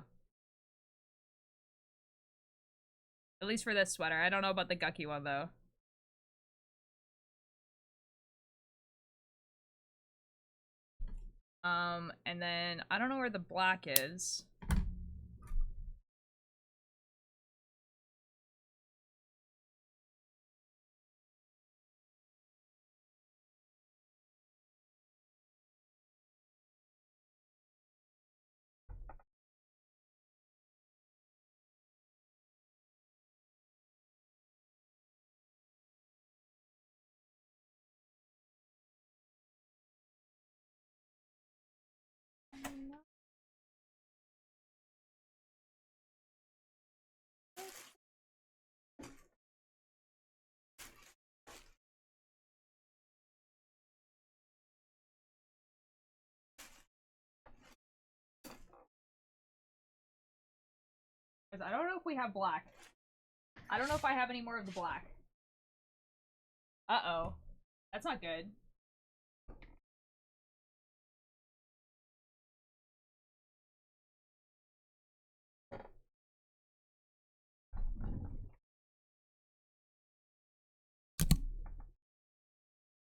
At least for this sweater. I don't know about the Gucky one, though. And then I don't know where the black is. Because I don't know if we have black. I don't know if I have any more of the black. Uh-oh. That's not good.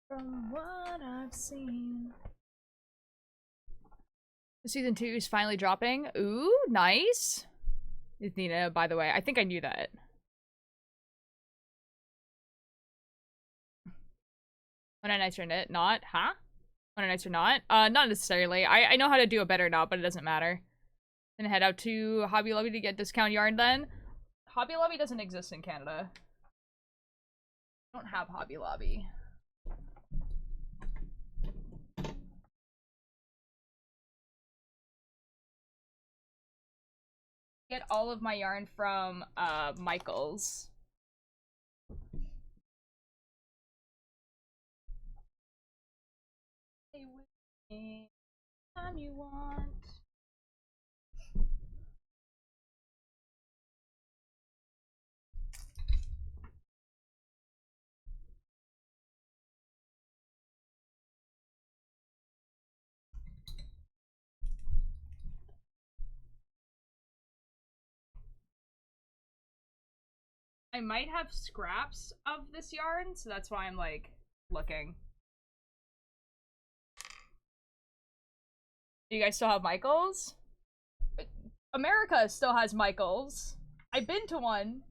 From what I've seen. Season 2 is finally dropping. Ooh, nice. Nina, by the way. I think I knew that. When I nice or not? Huh? When I nice or not? Not necessarily. I know how to do a better not, but it doesn't matter. Then head out to Hobby Lobby to get discount yarn then. Hobby Lobby doesn't exist in Canada. I don't have Hobby Lobby. Get all of my yarn from Michael's. Stay with me anytime you want. I might have scraps of this yarn, so that's why I'm like looking. Do you guys still have Michael's? America still has Michael's. I've been to one.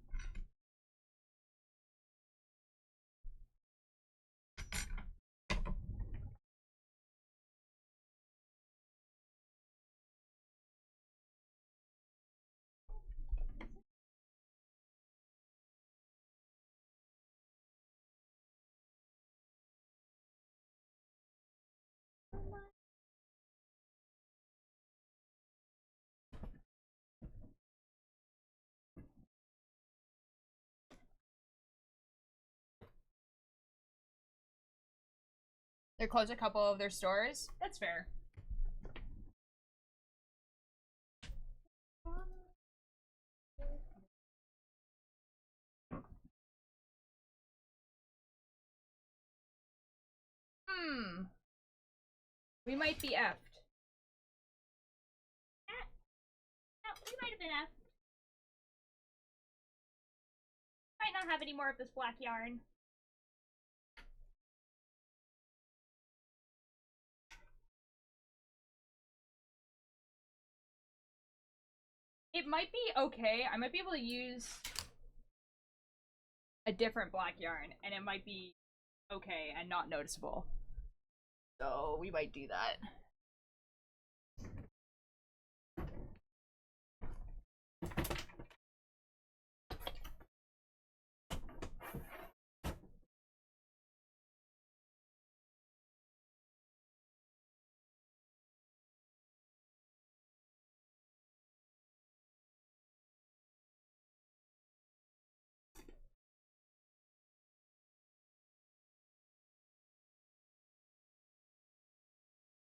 They closed a couple of their stores. That's fair. We might be effed. No, we might have been effed. Might not have any more of this black yarn. It might be okay. I might be able to use a different black yarn, and it might be okay and not noticeable. So we might do that.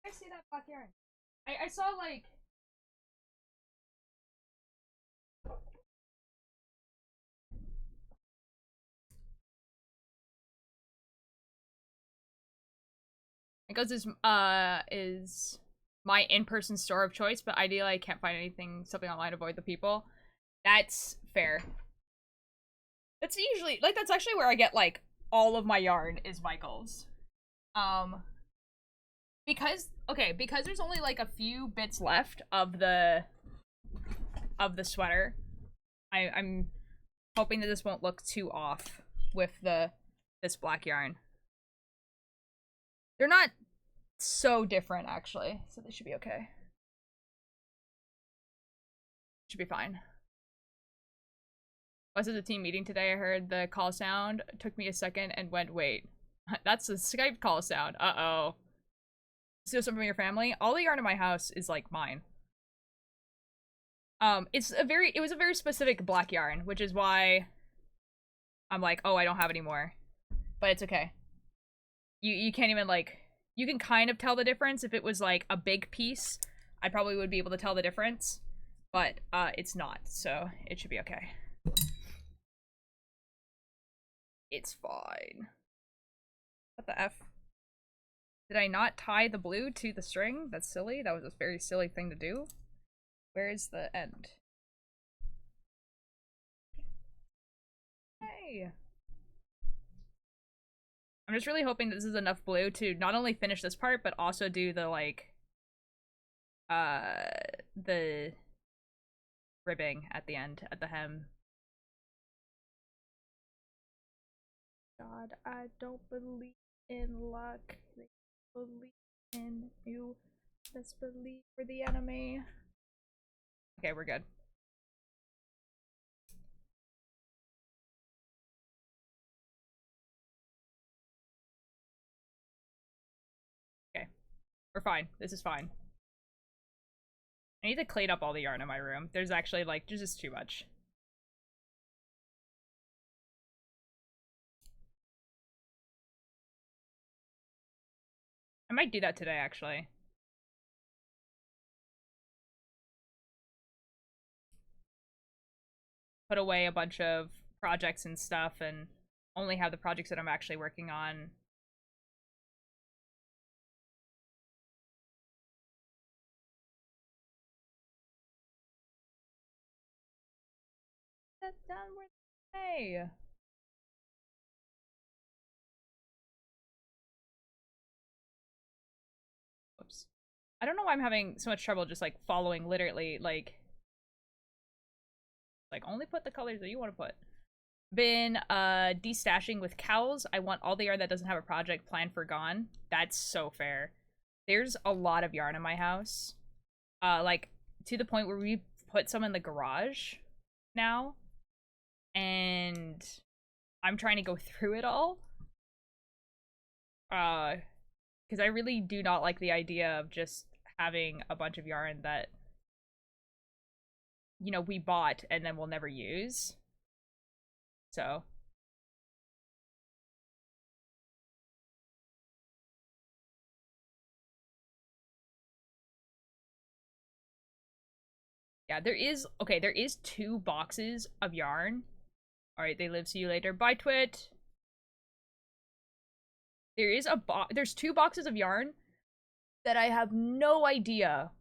I see that black yarn. I saw like because is my in-person store of choice, but ideally I can't find something online to avoid the people. That's fair. That's usually like that's actually where I get like all of my yarn is Michael's. Because there's only like a few bits left of the sweater. I'm hoping that this won't look too off with this black yarn. They're not so different actually, so they should be okay. Should be fine. I was at the team meeting today. I heard the call sound. It took me a second and went, wait. That's a Skype call sound. Uh-oh. Steal something from your family? All the yarn in my house is like mine. It was a very specific black yarn, which is why I'm like, oh, I don't have any more. But it's okay. You can't even like, you can kind of tell the difference. If it was like a big piece, I probably would be able to tell the difference. But it's not, so it should be okay. It's fine. What the F? Did I not tie the blue to the string? That's silly. That was a very silly thing to do. Where is the end? Hey! I'm just really hoping that this is enough blue to not only finish this part, but also do the, like, the ribbing at the end, at the hem. God, I don't believe in luck. They believe in you. Let's believe for the enemy. Okay, we're good. Okay. We're fine. This is fine. I need to clean up all the yarn in my room. There's actually, like, there's just too much. I might do that today, actually. Put away a bunch of projects and stuff and only have the projects that I'm actually working on. That's done with today. Whoops. I don't know why I'm having so much trouble just, like, following literally, like, only put the colors that you want to put. Been destashing with cows. I want all the yarn that doesn't have a project planned for gone. That's so fair. There's a lot of yarn in my house. Like, to the point where we put some in the garage now. And I'm trying to go through it all. Because I really do not like the idea of just having a bunch of yarn that, you know, we bought and then we'll never use. So. Yeah, there is 2 boxes of yarn. Alright, they live, see you later. Bye, Twit! There's 2 boxes of yarn that I have no idea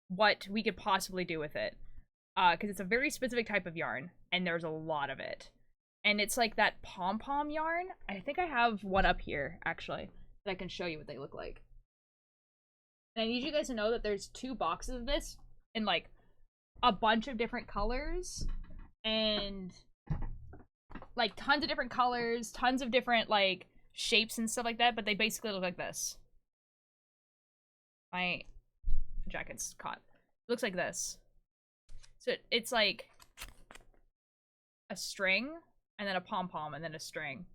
what we could possibly do with it. Because it's a very specific type of yarn, and there's a lot of it. And it's like that pom-pom yarn. I think I have one up here, actually, that I can show you what they look like. And I need you guys to know that there's 2 boxes of this in, like, a bunch of different colors. And, like, tons of different colors, tons of different, like, shapes and stuff like that, but they basically look like this. My jacket's caught. It looks like this. So it's like a string, and then a pom-pom, and then a string.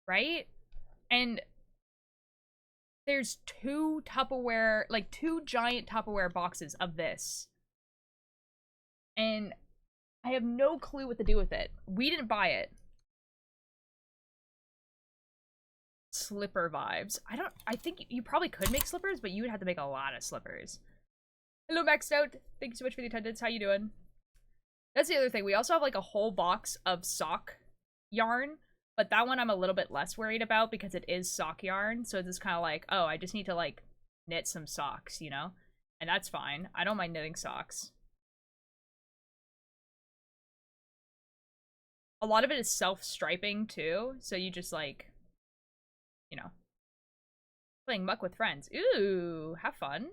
Right? And there's 2 Tupperware, like 2 giant Tupperware boxes of this. And I have no clue what to do with it. We didn't buy it. Slipper vibes. I think you probably could make slippers, but you would have to make a lot of slippers. Hello, Maxed Out. Thank you so much for the attendance. How you doing? That's the other thing. We also have, like, a whole box of sock yarn, but that one I'm a little bit less worried about because it is sock yarn. So it's just kind of like, oh, I just need to, like, knit some socks, you know? And that's fine. I don't mind knitting socks. A lot of it is self-striping, too. So you just, like, you know, playing muck with friends. Ooh, have fun.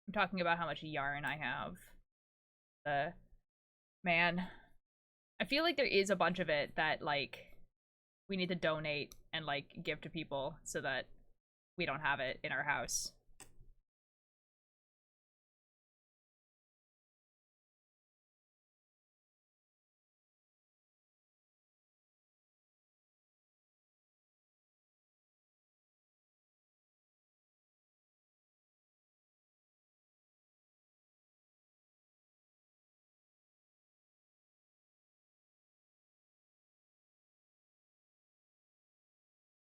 I'm talking about how much yarn I have. Man, I feel like there is a bunch of it that, like, we need to donate and, like, give to people so that we don't have it in our house.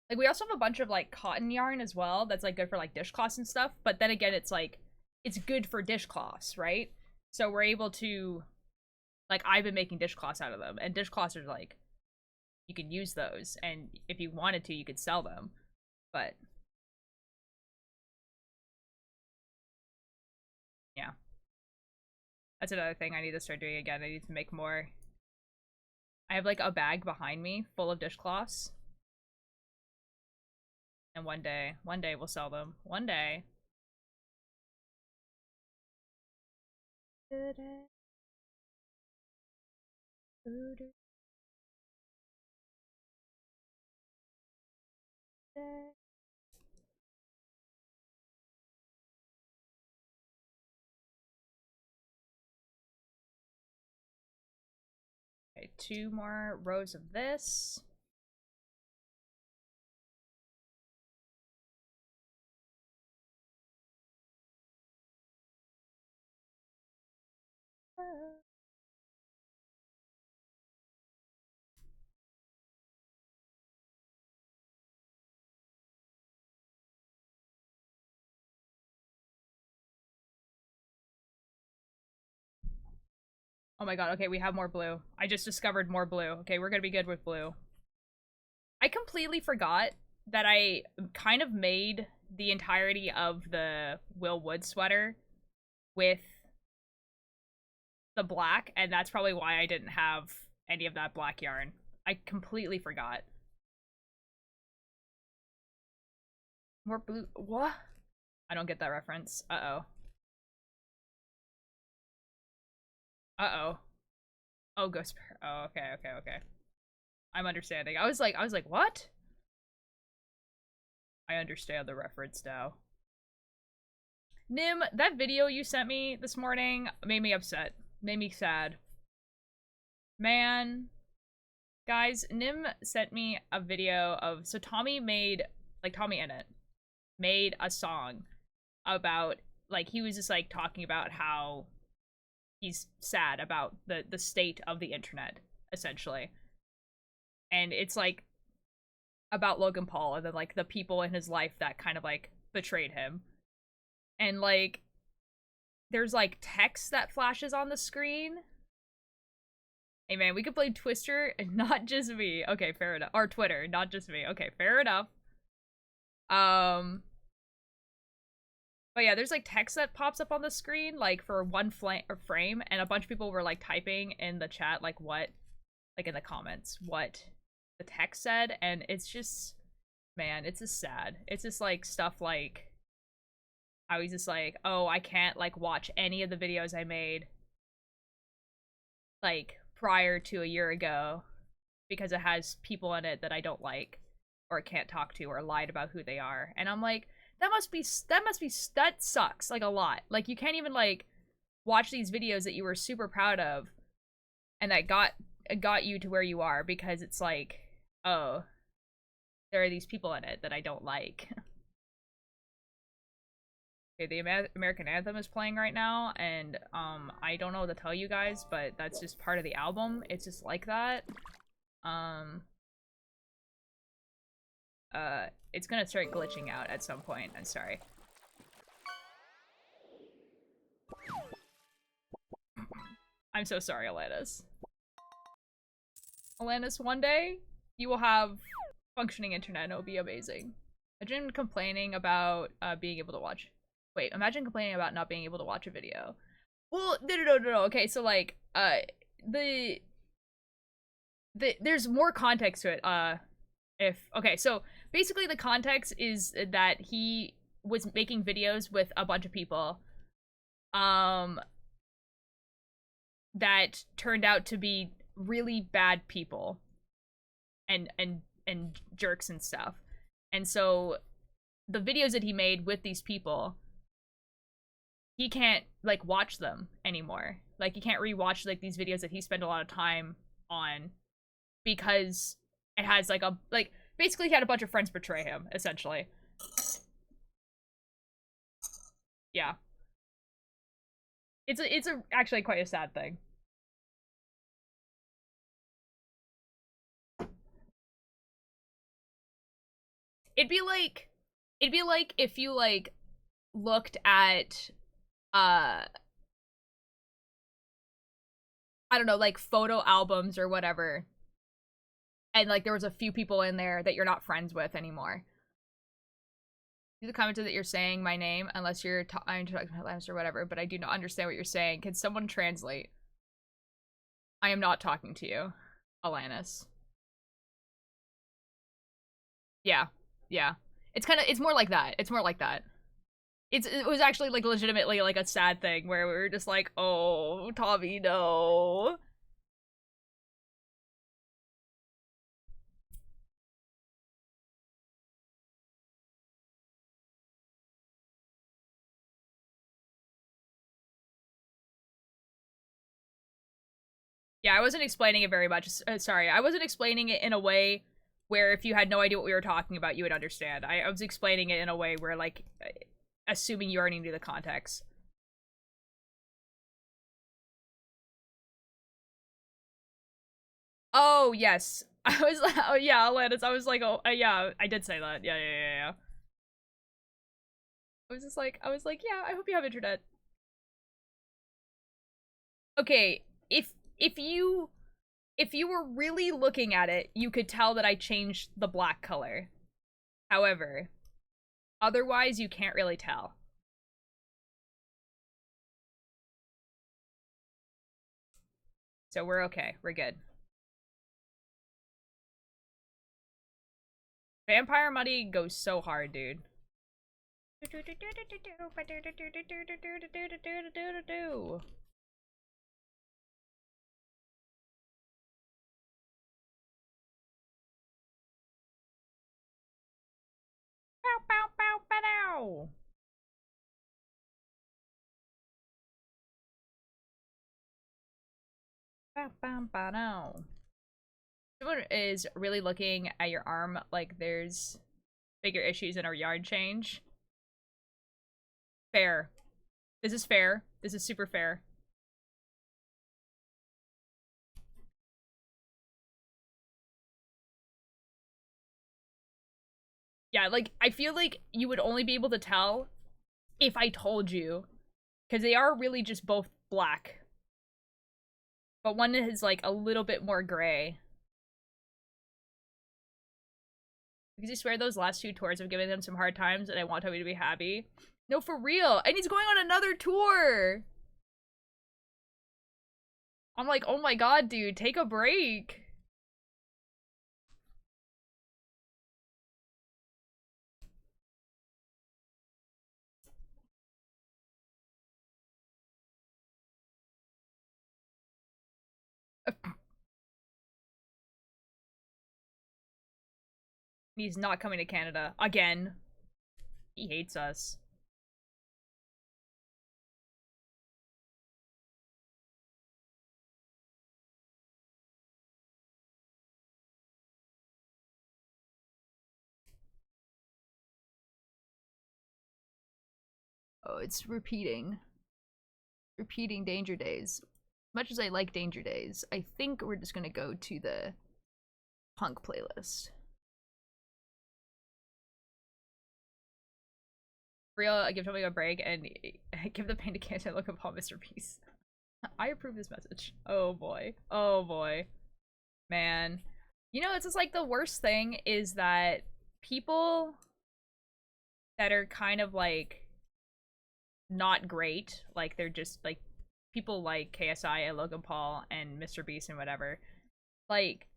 Like, we also have a bunch of, like, cotton yarn as well that's, like, good for, like, dishcloths and stuff. But then again, it's, like, it's good for dishcloths, right? So we're able to, like, I've been making dishcloths out of them. And dishcloths are, like, you can use those. And if you wanted to, you could sell them. But, yeah. That's another thing I need to start doing again. I need to make more. I have, like, a bag behind me full of dishcloths. And one day we'll sell them. One day. Okay, 2 more rows of this. Oh my god, okay, we have more blue. I just discovered more blue. Okay, we're gonna be good with blue. I completely forgot that I kind of made the entirety of the Will Wood sweater with the black, and that's probably why I didn't have any of that black yarn. I completely forgot. More blue. What? I don't get that reference. Uh-oh. Uh-oh. Oh, Ghost. Oh, okay, okay, okay. I'm understanding. I was like, what? I understand the reference now. Nim, that video you sent me this morning made me upset. Made me sad. Man. Guys, Nim sent me a video of... So Tommy made... Like, Tommy in it made a song about... Like, he was just, like, talking about how he's sad about the state of the internet, essentially. And it's, like, about Logan Paul and then, like, the people in his life that kind of, like, betrayed him. And, like, there's, like, text that flashes on the screen. Hey, man, we could blame Twister and not just me. Okay, fair enough. Or Twitter, not just me. Okay, fair enough. But yeah, there's, like, text that pops up on the screen, like, for one frame, and a bunch of people were, like, typing in the chat, like, what, like, in the comments, what the text said, and it's just, man, it's just sad. It's just, like, stuff like, I was just like, oh, I can't, like, watch any of the videos I made, like, prior to a year ago, because it has people in it that I don't like, or can't talk to, or lied about who they are, and I'm like, that sucks, like, a lot. Like, you can't even, like, watch these videos that you were super proud of, and that got you to where you are, because it's like, oh, there are these people in it that I don't like. Okay, the American Anthem is playing right now, and, I don't know what to tell you guys, but that's just part of the album. It's just like that. It's gonna start glitching out at some point. I'm sorry. I'm so sorry, Alanis. Alanis, one day, you will have functioning internet and it'll be amazing. Imagine complaining about, being able to watch. Wait, imagine complaining about not being able to watch a video. Well, no. Okay, so, like, there's more context to it. Okay, so basically the context is that he was making videos with a bunch of people that turned out to be really bad people and jerks and stuff. And so the videos that he made with these people, he can't, like, watch them anymore. Like, he can't rewatch, like, these videos that he spent a lot of time on, because it has, like, basically he had a bunch of friends betray him, essentially. Yeah. It's actually quite a sad thing. it'd be like if you like looked at I don't know, like photo albums or whatever, and like there was a few people in there that you're not friends with anymore. The commenter that you're saying my name unless you're I'm talking about Lance or whatever, but I do not understand what you're saying. Can someone translate? I am not talking to you, Alanis. Yeah, yeah. It's more like that. It's more like that. It was actually like legitimately like a sad thing where we were just like, oh, Tommy, no. Yeah, I wasn't explaining it very much. Sorry, I wasn't explaining it in a way where if you had no idea what we were talking about, you would understand. I was explaining it in a way where, like, assuming you already knew the context. Oh, yes. I was like, oh, yeah, Alanis. I was like, oh, yeah, I did say that. Yeah. I was like, yeah, I hope you have internet. Okay, if you were really looking at it, you could tell that I changed the black color. However, otherwise you can't really tell. So we're okay. We're good. Vampire Money goes so hard, dude. Bow, bow, bow, bow. Bow, bow, bow, bow. Someone is really looking at your arm like there's bigger issues in our yard change. Fair. This is fair. This is super fair. Yeah, like, I feel like you would only be able to tell if I told you. Because they are really just both black. But one is, like, a little bit more gray. Because I swear those last two tours have given them some hard times and I want Toby to be happy. No, for real! And he's going on another tour! I'm like, oh my god, dude, take a break. He's not coming to Canada. Again. He hates us. Oh, it's repeating. Repeating Danger Days. As much as I like Danger Days, I think we're just gonna go to the punk playlist. Real, I give Tommy a break and give the pain to Canada and look upon Mr. Peace. I approve this message. Oh boy. Oh boy. Man. You know, it's just like the worst thing is that people that are kind of like not great, like they're just like people like KSI and Logan Paul and Mr. Beast and whatever, like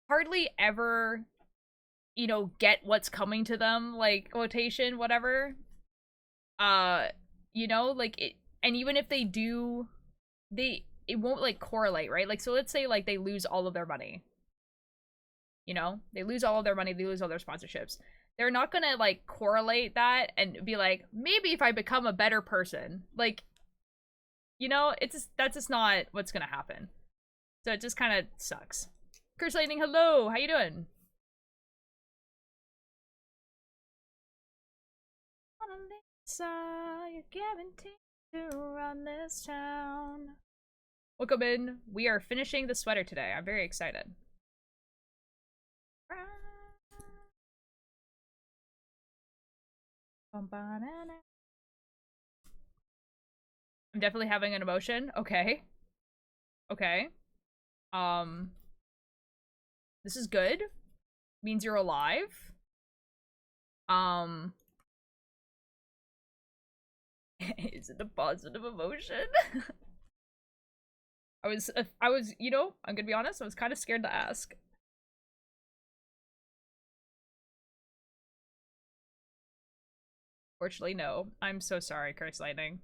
hardly ever, you know, get what's coming to them, like quotation, whatever. You know, like it, and even if they do, it won't like correlate, right? Like, so let's say like they lose all of their money. You know, they lose all of their money, they lose all their sponsorships. They're not gonna like correlate that and be like, maybe if I become a better person, like, you know, it's just, that's just not what's gonna happen. So it just kind of sucks. Curse Lightning, hello, how you doing? Alyssa, you're guaranteed to run this town. Welcome in. We are finishing the sweater today. I'm very excited. I'm definitely having an emotion. Okay. Okay. This is good. Means you're alive. Is it a positive emotion? I was, you know, I'm gonna be honest, I was kind of scared to ask. Fortunately, no. I'm so sorry, Curse Lightning.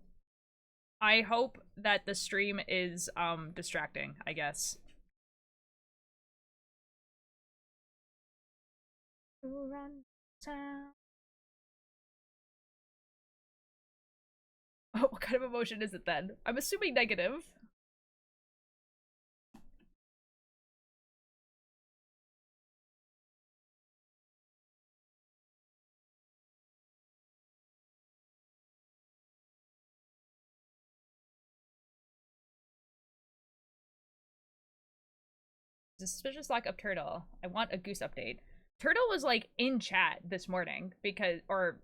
I hope that the stream is, distracting, I guess. Run town. Oh, what kind of emotion is it then? I'm assuming negative. Suspicious lack of Turtle. I want a Goose update. Turtle was like in chat this morning because, or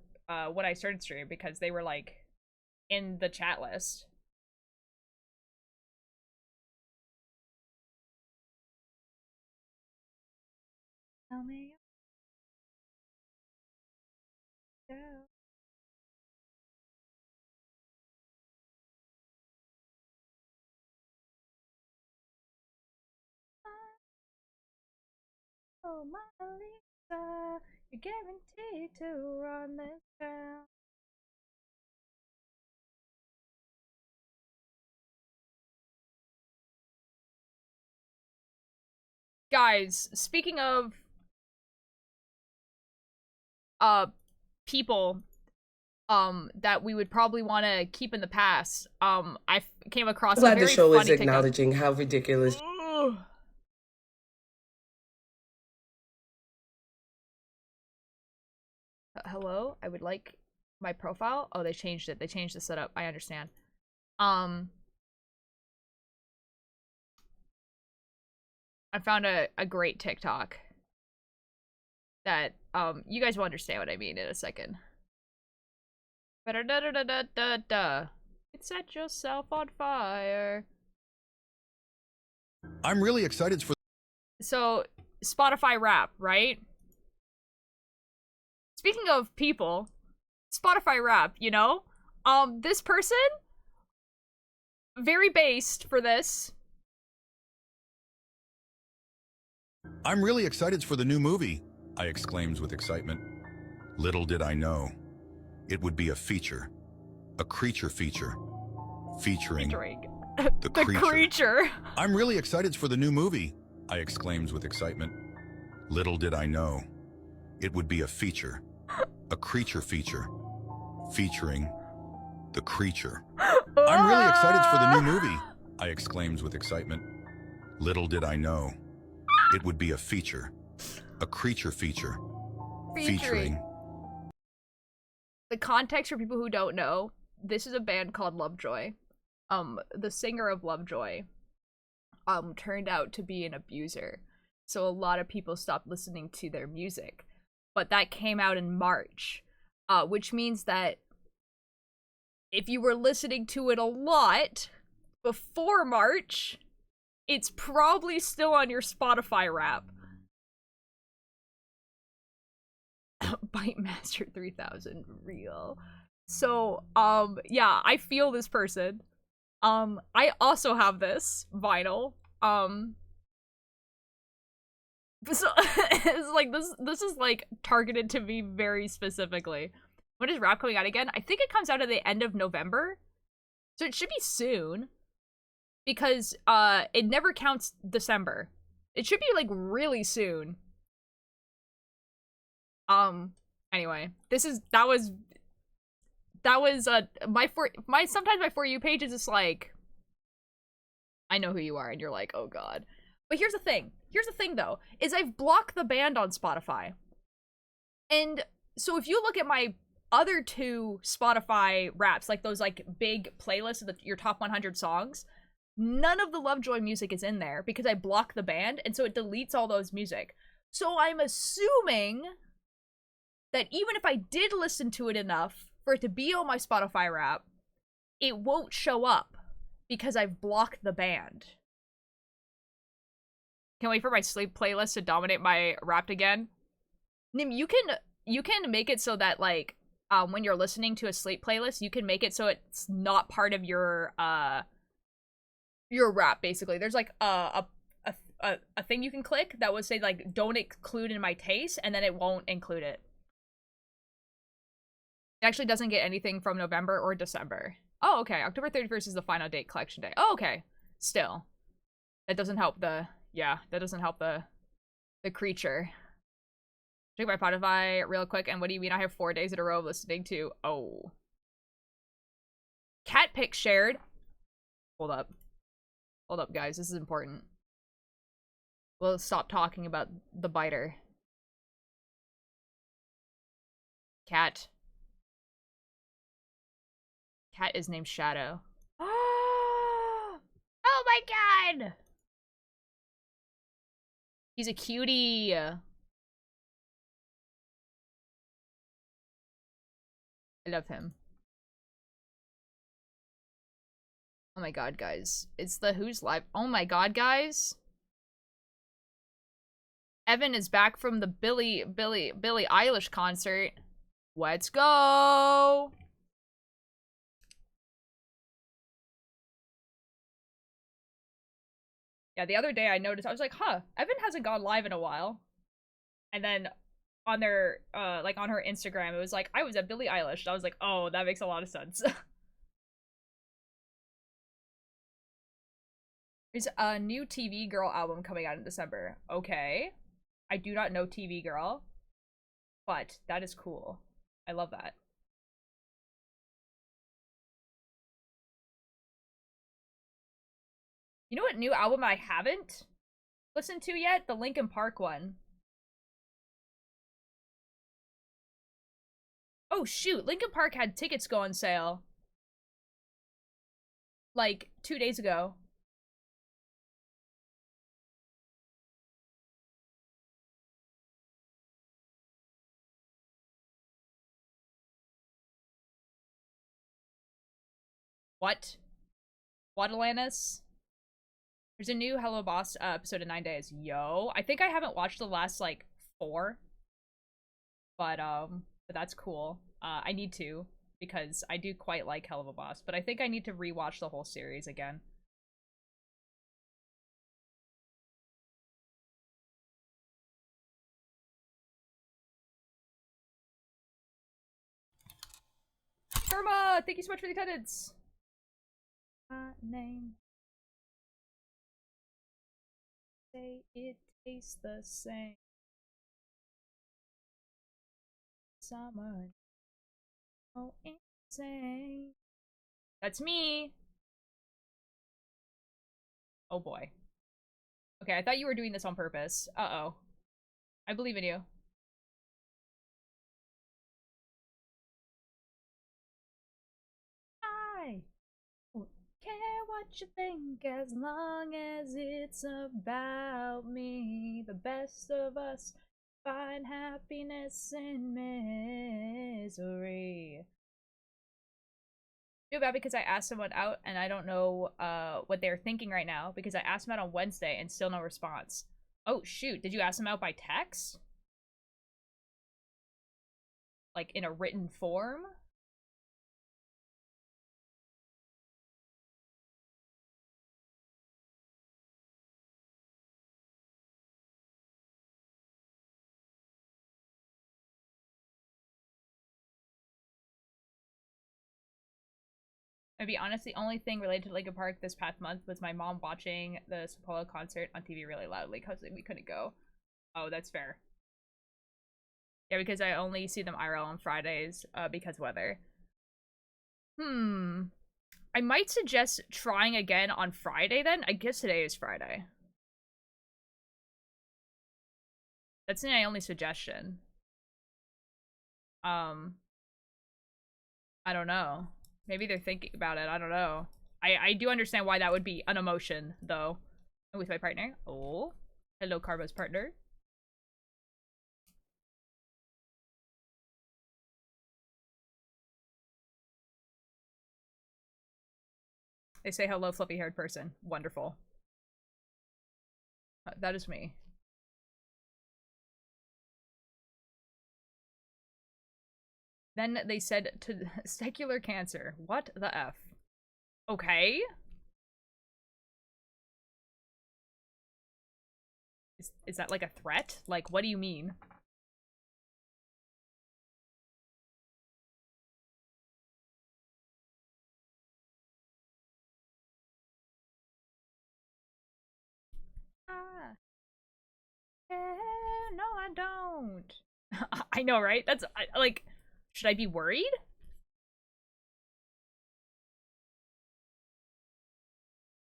when I started stream, because they were like in the chat list. Tell me. Go. Oh, Mona Lisa, you're guaranteed to run this town. Guys, speaking of people that we would probably want to keep in the past, I came across I'm glad a very the show is funny acknowledging how ridiculous. Hello, I would like my profile. Oh, they changed it. They changed the setup. I understand. I found a great TikTok that you guys will understand what I mean in a second. Da-da-da-da-da-da-da. Set yourself on fire. I'm really excited for. So, Spotify Rap, right? Speaking of people, Spotify Rap, you know? This person, very based for this. I'm really excited for the new movie, I exclaimed with excitement. Little did I know, it would be a feature. A creature feature. Featuring the creature. I'm really excited for the new movie, I exclaimed with excitement. Little did I know, it would be a feature. A creature feature. Featuring the creature. I'm really excited for the new movie, I exclaimed with excitement. Little did I know, it would be a feature. A creature feature. Featuring. The context for people who don't know, this is a band called Lovejoy. The singer of Lovejoy, turned out to be an abuser. So a lot of people stopped listening to their music. But that came out in March, which means that if you were listening to it a lot before March, it's probably still on your Spotify Rap. Bite Master 3000, real. So, yeah, I feel this person. I also have this vinyl. So, it's like, this is like targeted to me very specifically. When is Rap coming out again? I think it comes out at the end of November. So it should be soon. Because, it never counts December. It should be, like, really soon. Anyway. That was, sometimes my For You page is just like, I know who you are, and you're like, oh god. But here's the thing, though, is I've blocked the band on Spotify. And so if you look at my other two Spotify Raps, like those, like, big playlists of your top 100 songs, none of the Lovejoy music is in there because I block the band, and so it deletes all those music. So I'm assuming that even if I did listen to it enough for it to be on my Spotify rap, it won't show up because I've blocked the band. Can't wait for my sleep playlist to dominate my Wrapped again. Nim, you can make it so that, like, when you're listening to a sleep playlist, you can make it so it's not part of your Wrap, basically. There's, like, a thing you can click that would say, like, don't include in my taste, and then it won't include it. It actually doesn't get anything from November or December. Oh, okay. October 31st is the final date collection day. Oh, okay. Still. That doesn't help the... Yeah, that doesn't help the creature. Check my Spotify real quick, and what do you mean I have 4 days in a row of listening to... Oh. Cat pic shared. Hold up. Hold up, guys. This is important. We'll stop talking about the biter. Cat. Cat is named Shadow. Oh my god! He's a cutie. I love him. Oh my god, guys. It's the Who's Live. Oh my god, guys. Evan is back from the Billie Eilish concert. Let's go! Yeah, the other day I noticed, I was like, huh, Evan hasn't gone live in a while. And then on their, like on her Instagram, it was like, I was at Billie Eilish. I was like, oh, that makes a lot of sense. There's a new TV Girl album coming out in December. Okay. I do not know TV Girl, but that is cool. I love that. You know what new album I haven't listened to yet? The Linkin Park one. Oh shoot, Linkin Park had tickets go on sale. Like 2 days ago. What? What, Alanis? There's a new Hello Boss episode in 9 days. Yo, I think I haven't watched the last, like, 4. But that's cool. I need to, because I do quite like Hello Boss. But I think I need to rewatch the whole series again. Irma, thank you so much for the attendance. My name. Say it tastes the same. Summer. Oh, insane. That's me. Oh boy. Okay, I thought you were doing this on purpose. Uh-oh. I believe in you. I don't care what you think as long as it's about me. The best of us find happiness in misery. Feel bad because I asked someone out and I don't know what they're thinking right now because I asked them out on Wednesday and still no response. Oh shoot, did you ask them out by text? Like in a written form? To be honest, the only thing related to Linkin Park this past month was my mom watching the Sapolo concert on TV really loudly because we couldn't go. Oh, that's fair. Yeah, because I only see them IRL on Fridays because weather. I might suggest trying again on Friday then. I guess today is Friday. That's my only suggestion. I don't know. Maybe they're thinking about it. I don't know. I do understand why that would be an emotion, though. With my partner. Oh. Hello, Carva's partner. They say hello, fluffy-haired person. Wonderful. That is me. Then they said to testicular cancer. What the F? Okay. Is that like a threat? Like, what do you mean? Ah. Yeah, no, I don't. I know, right? That's, like, should I be worried?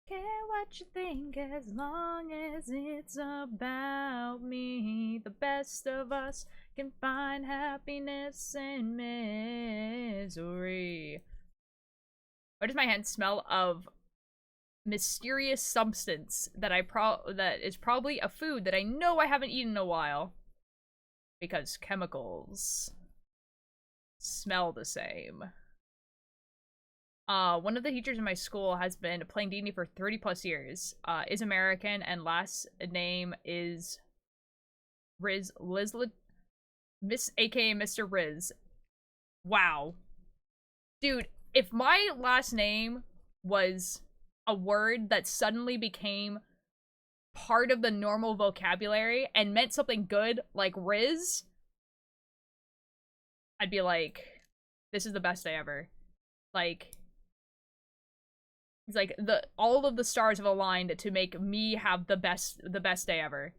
Care what you think as long as it's about me. The best of us can find happiness in misery. Why does my hand smell of mysterious substance that that is probably a food that I know I haven't eaten in a while? Because chemicals smell the same. One of the teachers in my school has been playing D&D for 30 plus years, is American, and last name is Riz, Miss aka Mr. Riz. Wow. Dude, if my last name was a word that suddenly became part of the normal vocabulary and meant something good, like Riz, I'd be like, this is the best day ever. Like, it's like all of the stars have aligned to make me have the best day ever.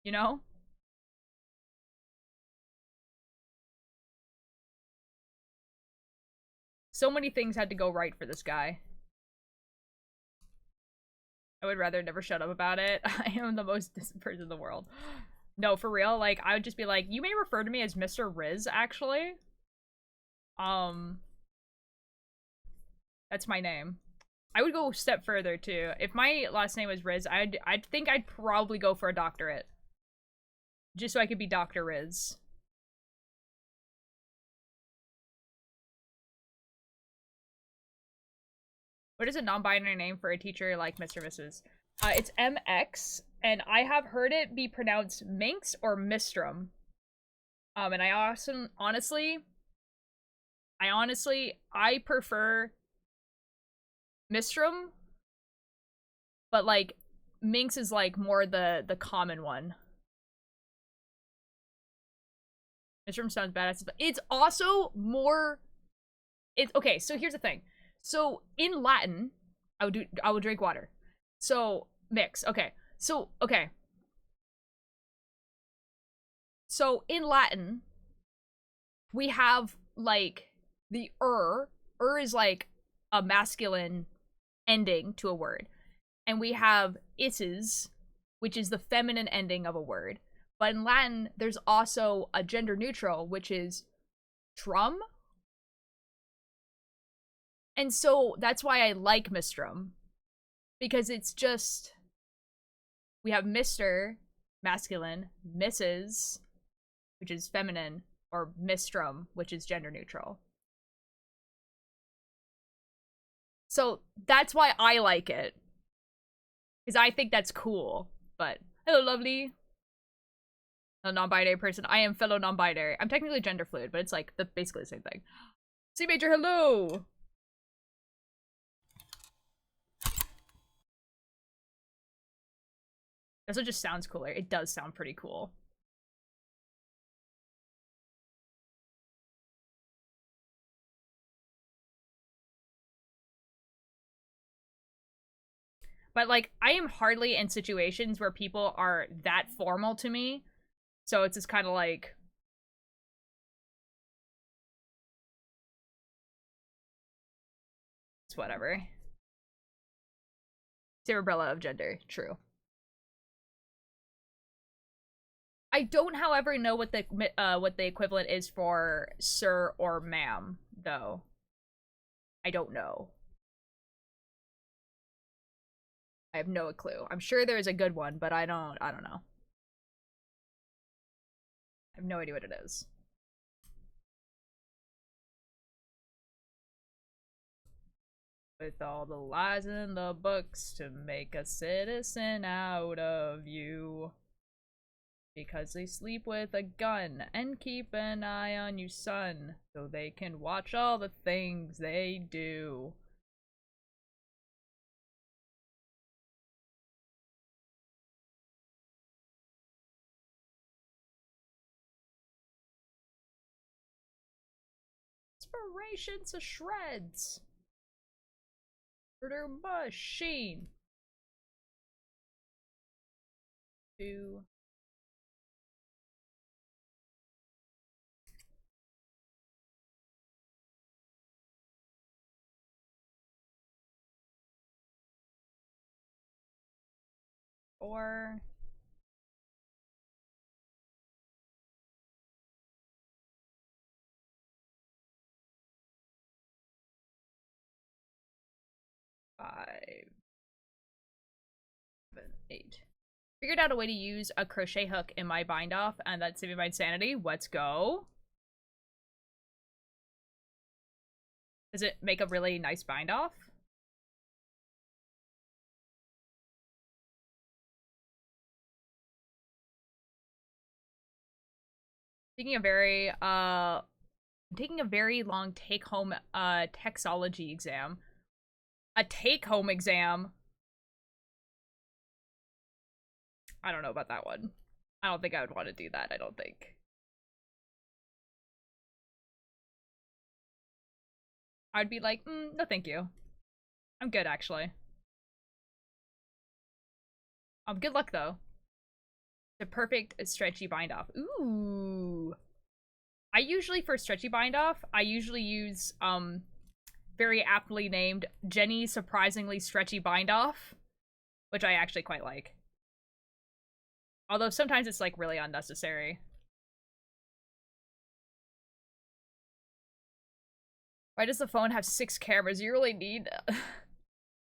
You know? So many things had to go right for this guy. I would rather never shut up about it. I am the most distant person in the world. No, for real, like, I would just be like, you may refer to me as Mr. Riz, actually. That's my name. I would go a step further, too. If my last name was Riz, I'd think I'd probably go for a doctorate. Just so I could be Dr. Riz. What is a non-binary name for a teacher like Mr. or Mrs.? It's MX, and I have heard it be pronounced Minx or Mistrum. And I prefer Mistrum, but like Minx is like more the common one. Mistrum sounds badass, but it's also more. It's okay. So here's the thing. So in Latin, I would drink water. So mix. Okay. So okay. So in Latin, we have like the is like a masculine ending to a word. And we have isses, which is the feminine ending of a word. But in Latin, there's also a gender neutral, which is trum. And so that's why I like Mistrum. Because it's just, we have Mr. masculine, Mrs. which is feminine, or Mistrum, which is gender neutral. So that's why I like it. Because I think that's cool. But, hello lovely. A non-binary person. I am fellow non-binary. I'm technically gender fluid, but it's like basically the same thing. C Major, hello! This one just sounds cooler. It does sound pretty cool. But like, I am hardly in situations where people are that formal to me. So it's just kind of like, it's whatever. Cerebrella of gender, true. I don't, however, know what the equivalent is for sir or ma'am, though. I don't know. I have no clue. I'm sure there is a good one, but I don't know. I have no idea what it is. With all the lies in the books to make a citizen out of you. Because they sleep with a gun and keep an eye on you, son, so they can watch all the things they do. Inspiration to shreds. Murder machine. 2. Or 5, 7, 8. Figured out a way to use a crochet hook in my bind off, and that's saving my sanity. Let's go. Does it make a really nice bind off? Taking a very long take-home textology exam. A take-home exam? I don't know about that one. I don't think I would want to do that, I don't think. I'd be like, no thank you. I'm good, actually. Good luck, though. The perfect stretchy bind off. Ooh. I usually, for stretchy bind off, I usually use, very aptly named Jenny's Surprisingly Stretchy Bind Off, which I actually quite like. Although sometimes it's, like, really unnecessary. Why does the phone have 6 cameras? You really need...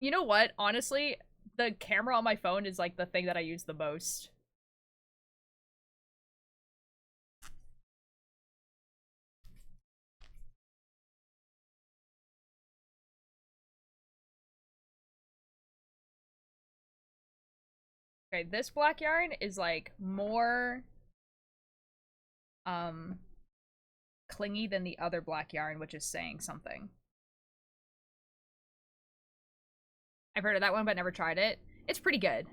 You know what? Honestly, the camera on my phone is, like, the thing that I use the most. Okay, this black yarn is, like, more, clingy than the other black yarn, which is saying something. I've heard of that one, but never tried it. It's pretty good.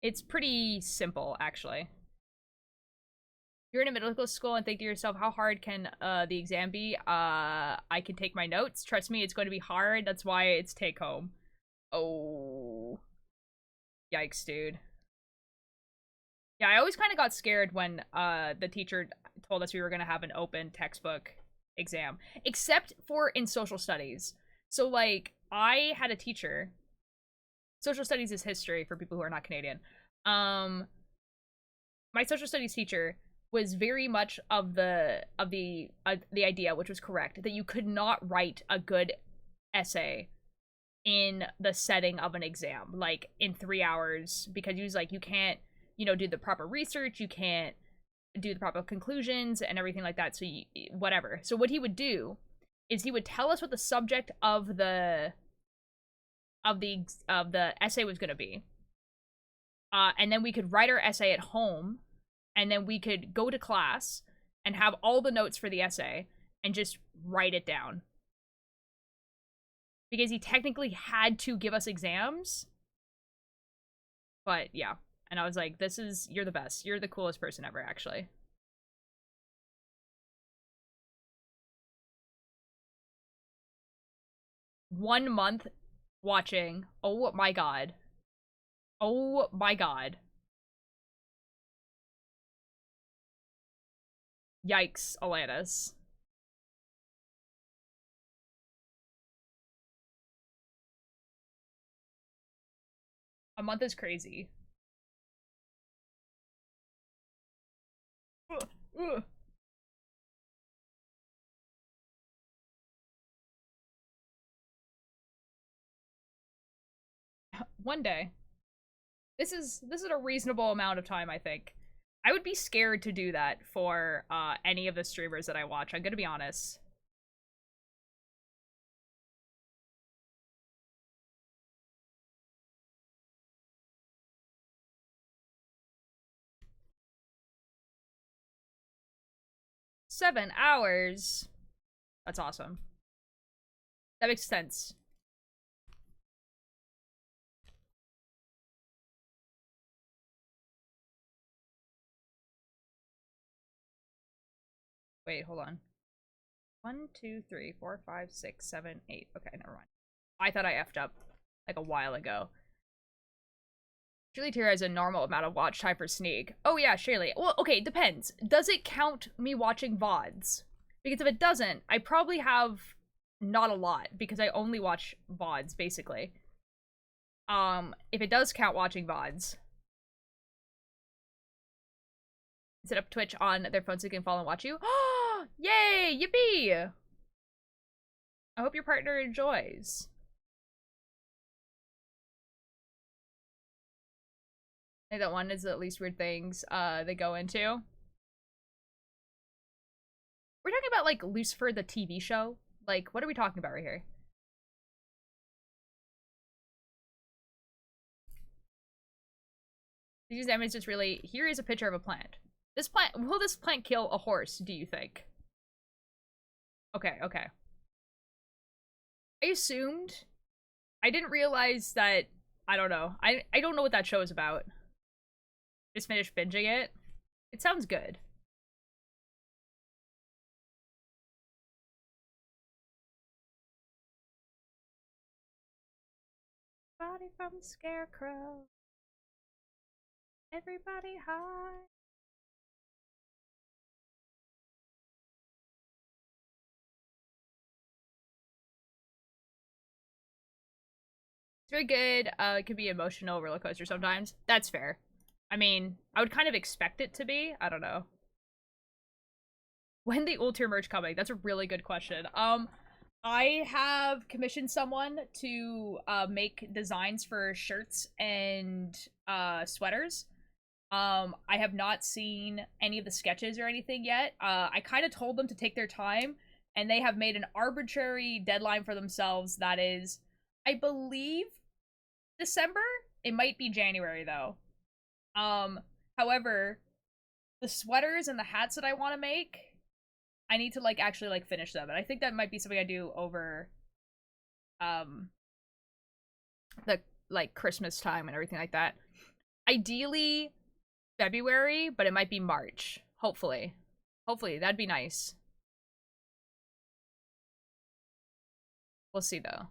It's pretty simple, actually. You're in a middle school and think to yourself, how hard can the exam be? I can take my notes. Trust me, it's going to be hard. That's why it's take home. Oh. Yikes, dude. Yeah, I always kind of got scared when the teacher told us we were going to have an open textbook exam. Except for in social studies. So, like, I had a teacher. Social studies is history for people who are not Canadian. My social studies teacher was very much of the idea, which was correct, that you could not write a good essay in the setting of an exam, like in 3 hours, because he was like, you can't, you know, do the proper research, you can't do the proper conclusions and everything like that. So whatever. So what he would do is he would tell us what the subject of the essay was going to be, and then we could write our essay at home, and then we could go to class and have all the notes for the essay and just write it down. Because he technically had to give us exams. But, yeah. And I was like, you're the best. You're the coolest person ever, actually. One month watching. Oh my god. Oh my god. Yikes, Alanis. A month is crazy. Ugh, ugh. One day. This is a reasonable amount of time, I think. I would be scared to do that for any of the streamers that I watch. I'm gonna be honest. 7 hours. That's awesome. That makes sense. Wait, hold on. 1, 2, 3, 4, 5, 6, 7, 8. Okay, never mind. I thought I effed up like a while ago. Shirley Tier has a normal amount of watch time for Sneak. Oh yeah, Shirley. Well, okay, depends. Does it count me watching VODs? Because if it doesn't, I probably have not a lot because I only watch VODs, basically. If it does count watching VODs, set up Twitch on their phone so they can follow and watch you. Oh, yay! Yippee! I hope your partner enjoys. I think that one is the least weird things they go into. We're talking about like Lucifer the TV show? Like, what are we talking about right here? These images just really, here is a picture of a plant. This plant, will this plant kill a horse, do you think? Okay, okay. I assumed. I didn't realize that, I don't know. I don't know what that show is about. Just finished binging it. It sounds good. Body from the scarecrow. Everybody high. It's very good. It could be emotional roller coaster sometimes. That's fair. I mean, I would kind of expect it to be. I don't know. When the Ultra merch coming? That's a really good question. I have commissioned someone to make designs for shirts and sweaters. I have not seen any of the sketches or anything yet. I kind of told them to take their time, and they have made an arbitrary deadline for themselves that is, I believe, December? It might be January, though. However, the sweaters and the hats that I want to make, I need to, like, actually, like, finish them. And I think that might be something I do over, the, like, Christmas time and everything like that. Ideally, February, but it might be March. Hopefully. Hopefully, that'd be nice. We'll see, though.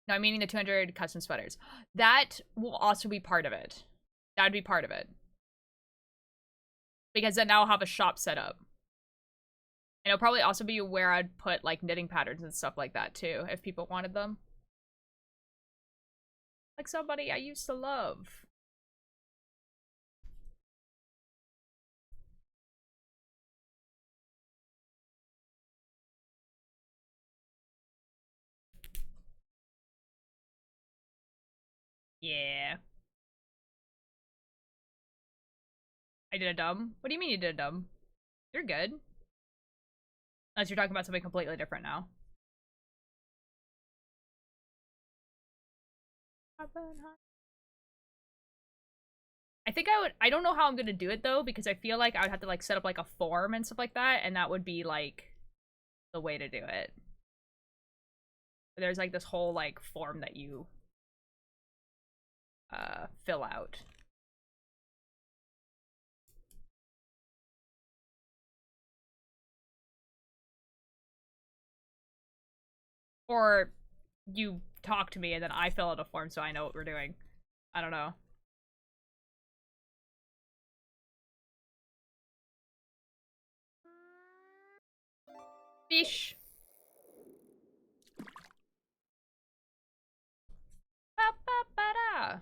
No, I'm meaning the 200 custom sweaters. That will also be part of it. That would be part of it. Because then I'll have a shop set up. And it'll probably also be where I'd put, like, knitting patterns and stuff like that, too, if people wanted them. Like somebody I used to love. Yeah. I did a dumb? What do you mean you did a dumb? You're good. Unless you're talking about something completely different now. I think I don't know how I'm gonna do it though, because I feel like I would have to like set up like a form and stuff like that, and that would be like the way to do it. There's like this whole like form that you fill out. Or you talk to me and then I fill out a form so I know what we're doing. I don't know. Fish. Ba-ba-ba-da.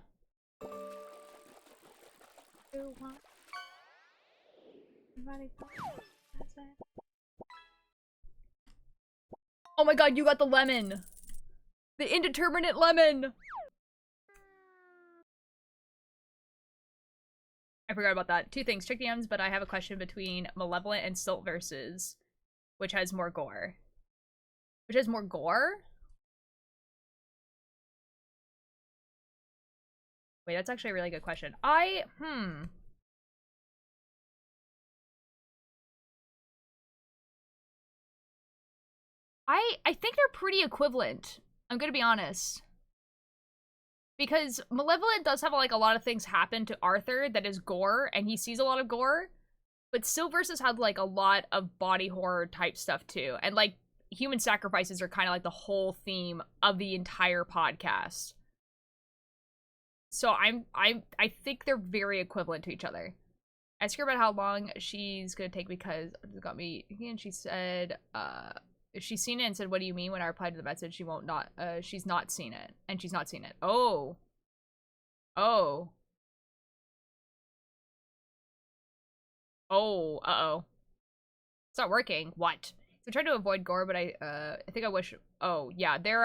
Oh my god, you got the lemon! The indeterminate lemon! I forgot about that. Two things. Check DMs, but I have a question between Malevolent and Silt versus which has more gore. Which has more gore? Wait, that's actually a really good question. I think they're pretty equivalent. I'm gonna be honest. Because Malevolent does have like a lot of things happen to Arthur that is gore, and he sees a lot of gore. But Silvers has had like a lot of body horror type stuff too. And like human sacrifices are kind of like the whole theme of the entire podcast. So I think they're very equivalent to each other. I asked her about how long she's gonna take because it got me and she said she's seen it and said, what do you mean? When I replied to the message, she's not seen it. And she's not seen it. Oh. Oh. Oh, uh-oh. It's not working. What? So I tried to avoid gore, but I think I wish... Oh, yeah, they're,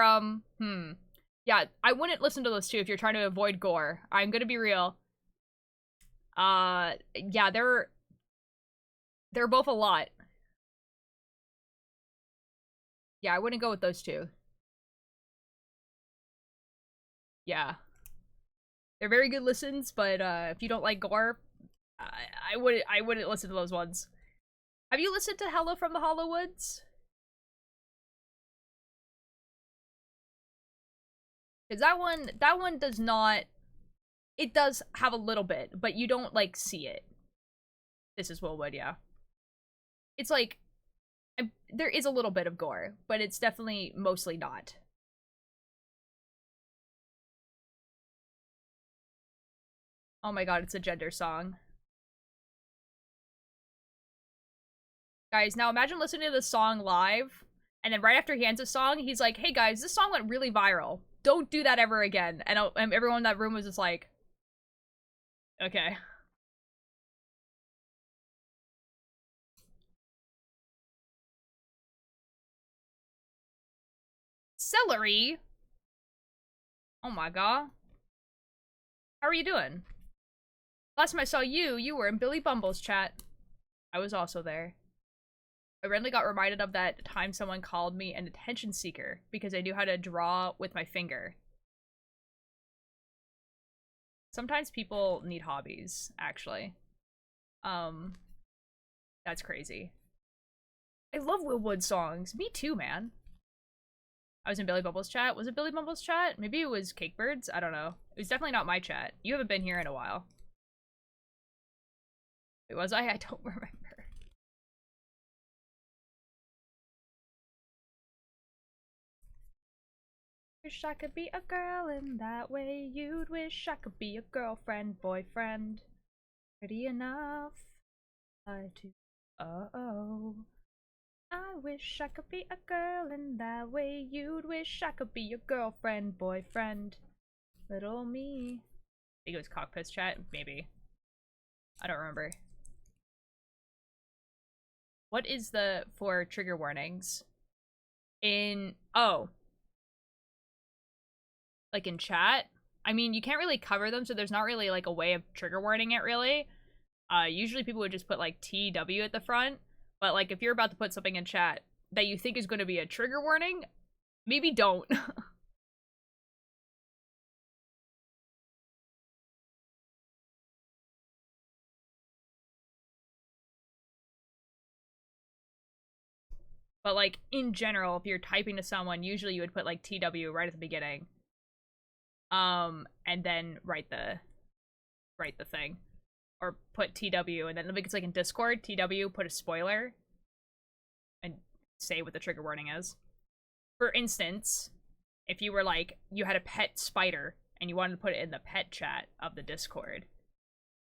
yeah, I wouldn't listen to those two if you're trying to avoid gore. I'm gonna be real. Yeah, they're both a lot. Yeah, I wouldn't go with those two. Yeah. They're very good listens, but, if you don't like gore, I wouldn't listen to those ones. Have you listened to Hello from the Hollow Woods? Because that one does not... It does have a little bit, but you don't, like, see it. This is Willwood, yeah. It's like... there is a little bit of gore, but it's definitely mostly not. Oh my god, it's a gender song. Guys, now imagine listening to this song live, and then right after he ends a song, he's like, hey guys, this song went really viral. Don't do that ever again. And everyone in that room was just like, okay. Celery? Oh my god. How are you doing? Last time I saw you, you were in Billy Bumble's chat. I was also there. I randomly got reminded of that time someone called me an attention seeker because I knew how to draw with my finger. Sometimes people need hobbies, actually. That's crazy. I love Willwood songs. Me too, man. I was in Billy Bumble's chat. Was it Billy Bumble's chat? Maybe it was Cakebirds? I don't know. It was definitely not my chat. You haven't been here in a while. Wait, was I? I don't remember. Wish I could be a girl in that way. You'd wish I could be a girlfriend, boyfriend. Pretty enough. I do. Uh-oh. I wish I could be a girl in that way. You'd wish I could be your girlfriend, boyfriend. Little me. I think it was Cockpit's chat? Maybe. I don't remember. What is the for trigger warnings? Oh. Like in chat? I mean, you can't really cover them, so there's not really like a way of trigger warning it, really. Usually people would just put like TW at the front, but like if you're about to put something in chat that you think is going to be a trigger warning, maybe don't. But like in general, if you're typing to someone, usually you would put like TW right at the beginning. And then write the thing. Or put TW, and then if it's like in Discord, TW, put a spoiler. And say what the trigger warning is. For instance, if you were like, you had a pet spider, and you wanted to put it in the pet chat of the Discord,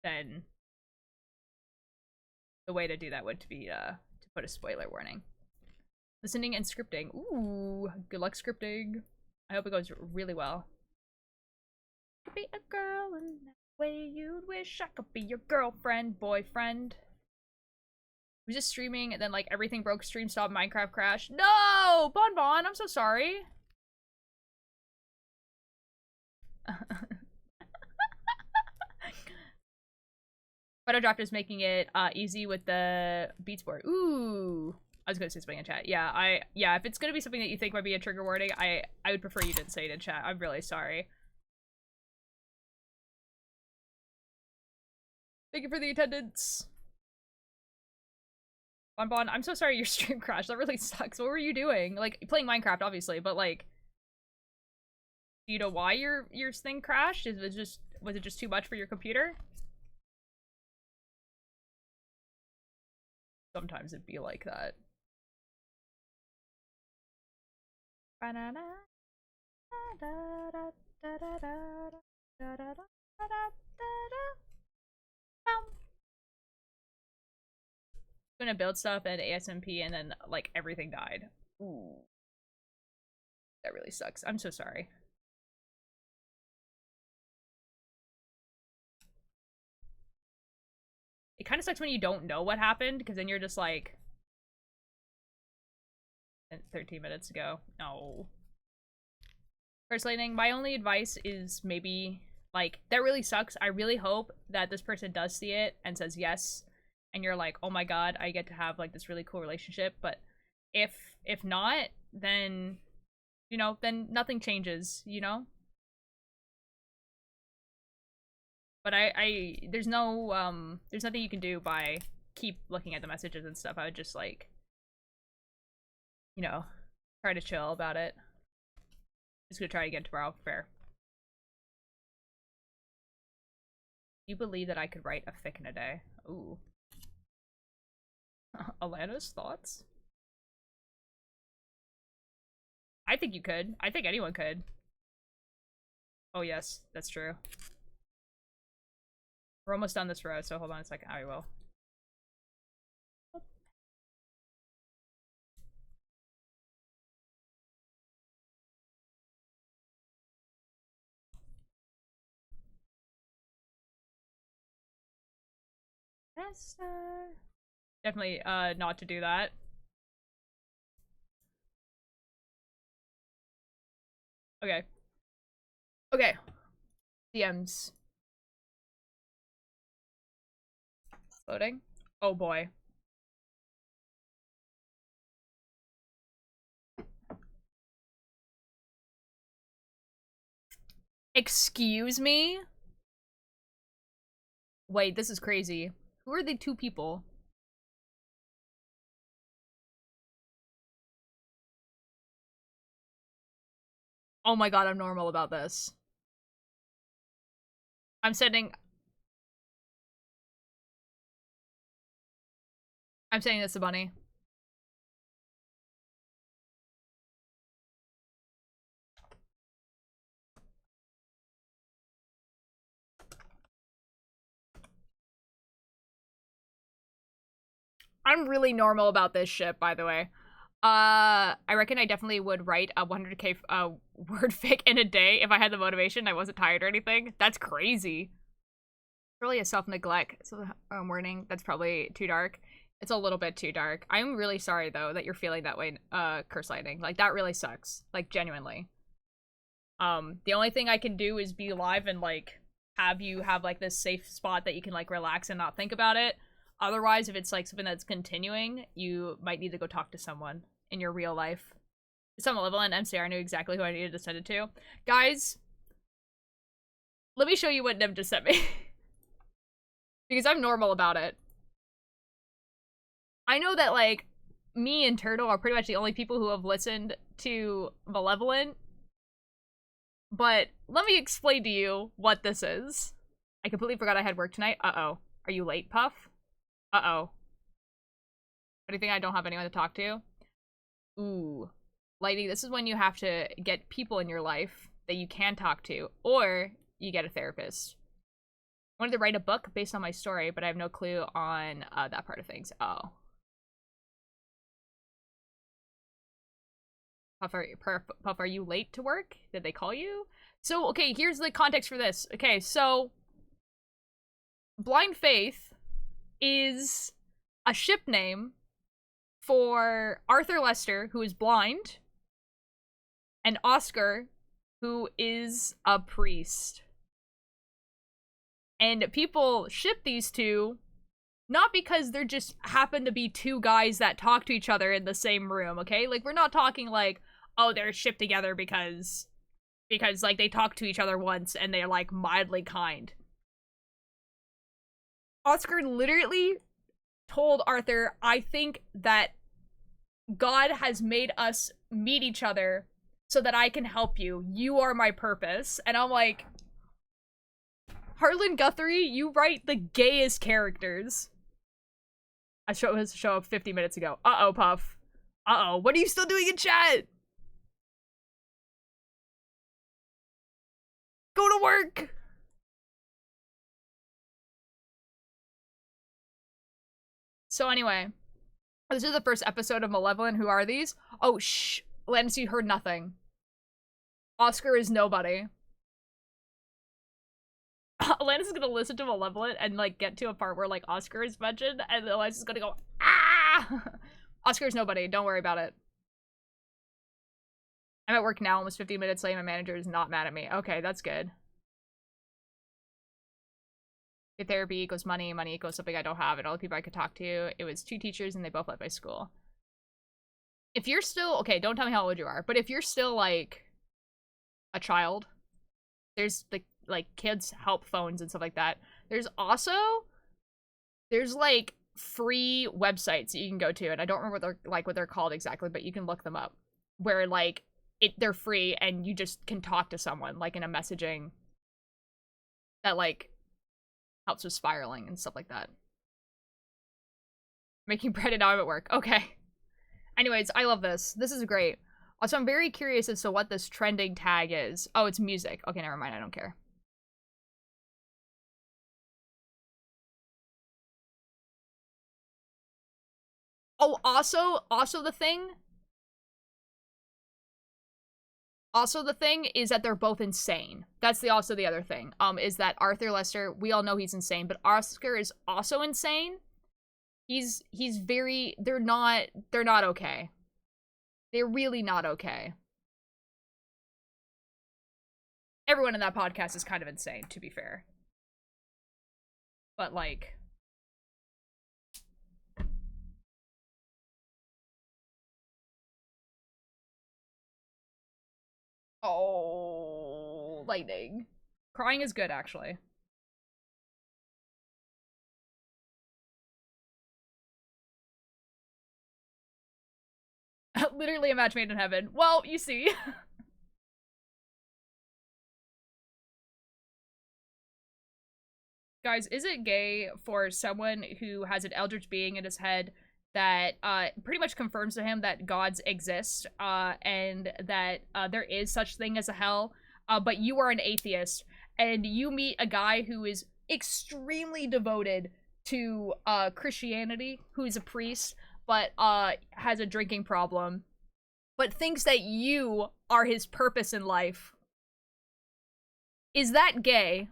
then the way to do that would be to put a spoiler warning. Listening and scripting. Ooh, good luck scripting. I hope it goes really well. Be a girl in that way. You'd wish I could be your girlfriend, boyfriend. I was just streaming and then like everything broke, stream stopped, Minecraft crashed. No! Bon Bon, I'm so sorry. Photodraft is making it easy with the Beats board. Ooh. I was gonna say something in chat. Yeah, if it's gonna be something that you think might be a trigger warning, I would prefer you didn't say it in chat. I'm really sorry. Thank you for the attendance. Bon, I'm so sorry your stream crashed. That really sucks. What were you doing? Like, playing Minecraft, obviously, but like, do you know why your thing crashed? Was it just too much for your computer? Sometimes it'd be like that. Gonna build stuff at ASMP and then like everything died. Ooh. That really sucks. I'm so sorry. It kind of sucks when you don't know what happened, because then you're just like 13 minutes ago. No. First Lightning, my only advice is maybe like, that really sucks. I really hope that this person does see it and says yes, and you're like, oh my god, I get to have like this really cool relationship. But if not, then, you know, then nothing changes, you know? But there's nothing you can do by keep looking at the messages and stuff. I would just like, you know, try to chill about it. Just gonna try again tomorrow. Fair. You believe that I could write a fic in a day? Ooh. Alana's thoughts? I think you could. I think anyone could. Oh yes, that's true. We're almost done this row, so hold on a second. I will. Definitely not to do that. Okay. Okay. DMs. Loading. Oh boy. Excuse me? Wait, this is crazy. Who are the two people? Oh my god, I'm normal about this. I'm sending this to Bunny. I'm really normal about this shit, by the way. I reckon I definitely would write a 100k word fic in a day if I had the motivation, I wasn't tired or anything. That's crazy. Really a self-neglect. So warning, that's probably too dark. It's a little bit too dark. I'm really sorry though that you're feeling that way, Curse Lightning. Like, that really sucks. Like, genuinely. The only thing I can do is be live and like have you have like this safe spot that you can like relax and not think about it. Otherwise, if it's like something that's continuing, you might need to go talk to someone in your real life. Some malevolent MCR knew exactly who I needed to send it to. Guys, let me show you what Nim just sent me. Because I'm normal about it. I know that like me and Turtle are pretty much the only people who have listened to Malevolent. But let me explain to you what this is. I completely forgot I had work tonight. Uh-oh. Are you late, Puff? Uh-oh. What do you think, I don't have anyone to talk to? Ooh. Lightning, this is when you have to get people in your life that you can talk to, or you get a therapist. I wanted to write a book based on my story, but I have no clue on that part of things. Oh. Puff, are you late to work? Did they call you? So, okay, here's the context for this. Okay, so Blind Faith is a ship name for Arthur Lester, who is blind, and Oscar, who is a priest. And people ship these two not because they're just happen to be two guys that talk to each other in the same room, okay? Like, we're not talking like, oh, they're shipped together because like they talk to each other once and they're like mildly kind. Oscar literally told Arthur, I think that God has made us meet each other so that I can help you. You are my purpose. And I'm like, Harlan Guthrie, you write the gayest characters. I show up 50 minutes ago. Uh-oh, Puff. Uh-oh. What are you still doing in chat? Go to work! So anyway, this is the first episode of Malevolent. Who are these? Oh, shh. Landis, you heard nothing. Oscar is nobody. Landis is gonna listen to Malevolent and, like, get to a part where, like, Oscar is mentioned, and then Landis is gonna go, ah! Oscar is nobody. Don't worry about it. I'm at work now, almost 15 minutes late. My manager is not mad at me. Okay, that's good. Good therapy equals money. Money equals something I don't have, and all the people I could talk to. It was 2 teachers, and they both left my school. If you're still... Okay, don't tell me how old you are, but if you're still, like, a child, there's, like kids help phones and stuff like that. There's also... There's, like, free websites that you can go to, and I don't remember what they're called exactly, but you can look them up. Where, like, they're free, and you just can talk to someone, like, in a messaging that, like... helps with spiraling and stuff like that. Making bread and now I'm at work. Okay. Anyways, I love this. This is great. Also, I'm very curious as to what this trending tag is. Oh, it's music. Okay, never mind. I don't care. Oh, also the thing... Also, the thing is that they're both insane. That's also the other thing. Is that Arthur Lester, we all know he's insane, but Oscar is also insane. He's very, they're not okay. They're really not okay. Everyone in that podcast is kind of insane, to be fair. But, like... Oh, lightning. Crying is good, actually. Literally a match made in heaven. Well, you see. Guys, is it gay for someone who has an eldritch being in his head that pretty much confirms to him that gods exist and that there is such thing as a hell, but you are an atheist and you meet a guy who is extremely devoted to Christianity, who is a priest, but has a drinking problem, but thinks that you are his purpose in life? Is that gay?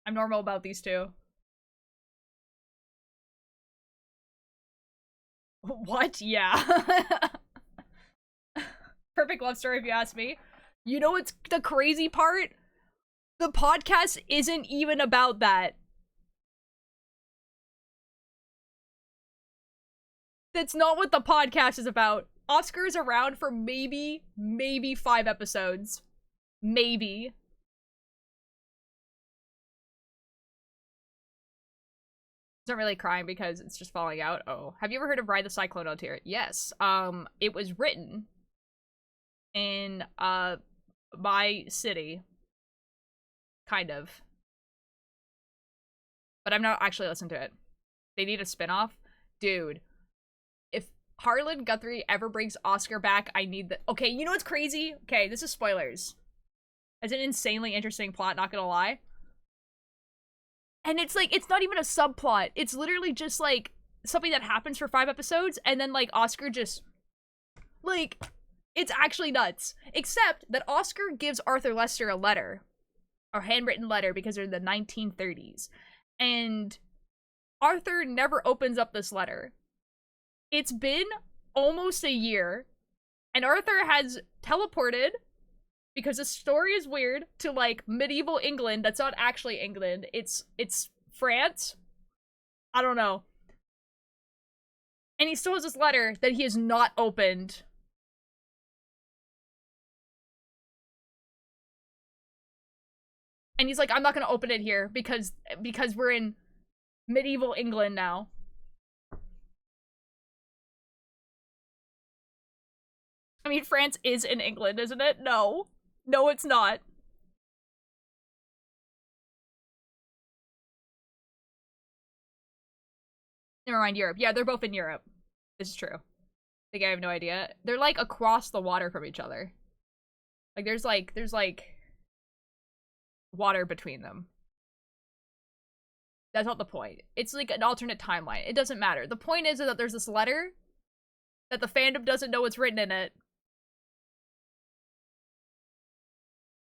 I'm normal about these two. What? Yeah. Perfect love story if you ask me. You know what's the crazy part? The podcast isn't even about that. That's not what the podcast is about. Oscar's around for maybe 5 episodes. Maybe. It's not really crying because it's just falling out. Oh. Have you ever heard of Ride the Cyclone on Tier? Yes. It was written in, my city. Kind of. But I've not actually listened to it. They need a spin-off? Dude. If Harlan Guthrie ever brings Oscar back, I need the- Okay, you know what's crazy? Okay, this is spoilers. It's an insanely interesting plot, not gonna lie. And it's like, it's not even a subplot. It's literally just like something that happens for 5 episodes and then like Oscar just, like, it's actually nuts. Except that Oscar gives Arthur Lester a letter, a handwritten letter, because they're in the 1930s. And Arthur never opens up this letter. It's been almost a year and Arthur has teleported, because the story is weird, to like medieval England. That's not actually England. It's France. I don't know. And he still has this letter that he has not opened. And he's like, I'm not gonna open it here because we're in medieval England now. I mean, France is in England, isn't it? No. No, it's not. Never mind, Europe. Yeah, they're both in Europe. This is true. I think I have no idea. They're like across the water from each other. Like there's like water between them. That's not the point. It's like an alternate timeline. It doesn't matter. The point is that there's this letter that the fandom doesn't know what's written in it.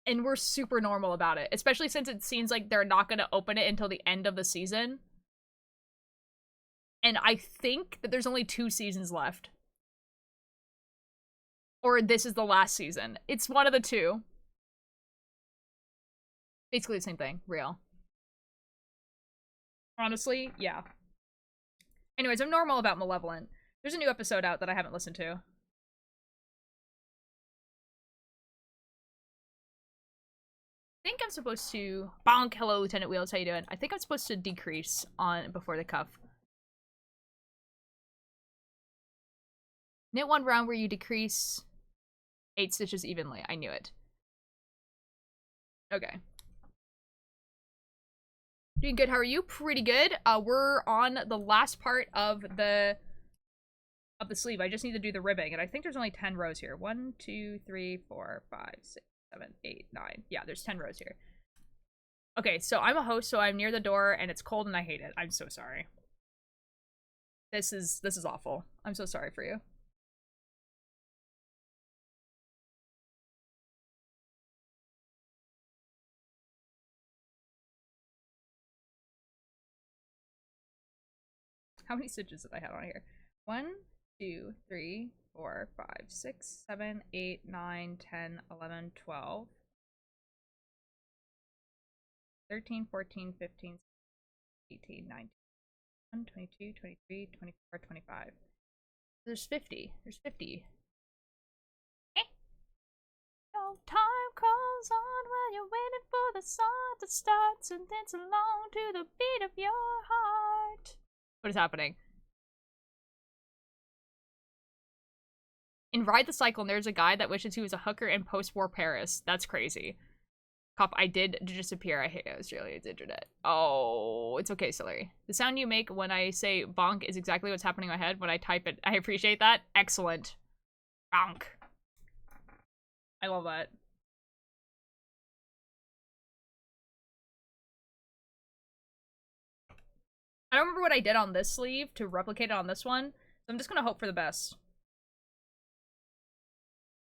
And we're super normal about it. Especially since it seems like they're not going to open it until the end of the season. And I think that there's only 2 seasons left. Or this is the last season. It's one of the two. Basically the same thing. Real. Honestly, yeah. Anyways, I'm normal about Malevolent. There's a new episode out that I haven't listened to. I think I'm supposed to... Bonk, hello, Lieutenant Wheels, how you doing? I think I'm supposed to decrease on before the cuff. Knit 1 round where you decrease 8 stitches evenly. I knew it. Okay. Doing good. How are you? Pretty good. We're on the last part of the sleeve. I just need to do the ribbing, and I think there's only 10 rows here. 1, 2, 3, 4, 5, 6, 7, 8, 9. Yeah, there's 10 rows here. Okay, so I'm a host, so I'm near the door, and it's cold, and I hate it. I'm so sorry. This is awful. I'm so sorry for you. How many stitches did I have on here? 1, 2, 3, 4, 5, 6, 7, 8, 9, 10, 11, 12, 13, 14, 15, 18, 19, 22, 23, 24, 25. There's 50. There's 50. No time crawls on while you're waiting for the song to start, and dance along to the beat of your heart. What is happening? In Ride the Cycle, there's a guy that wishes he was a hooker in post-war Paris. That's crazy. Cop, I did disappear. I hate Australia's internet. Oh, it's okay, Celery. The sound you make when I say bonk is exactly what's happening in my head when I type it. I appreciate that. Excellent. Bonk. I love that. I don't remember what I did on this sleeve to replicate it on this one, so I'm just gonna hope for the best.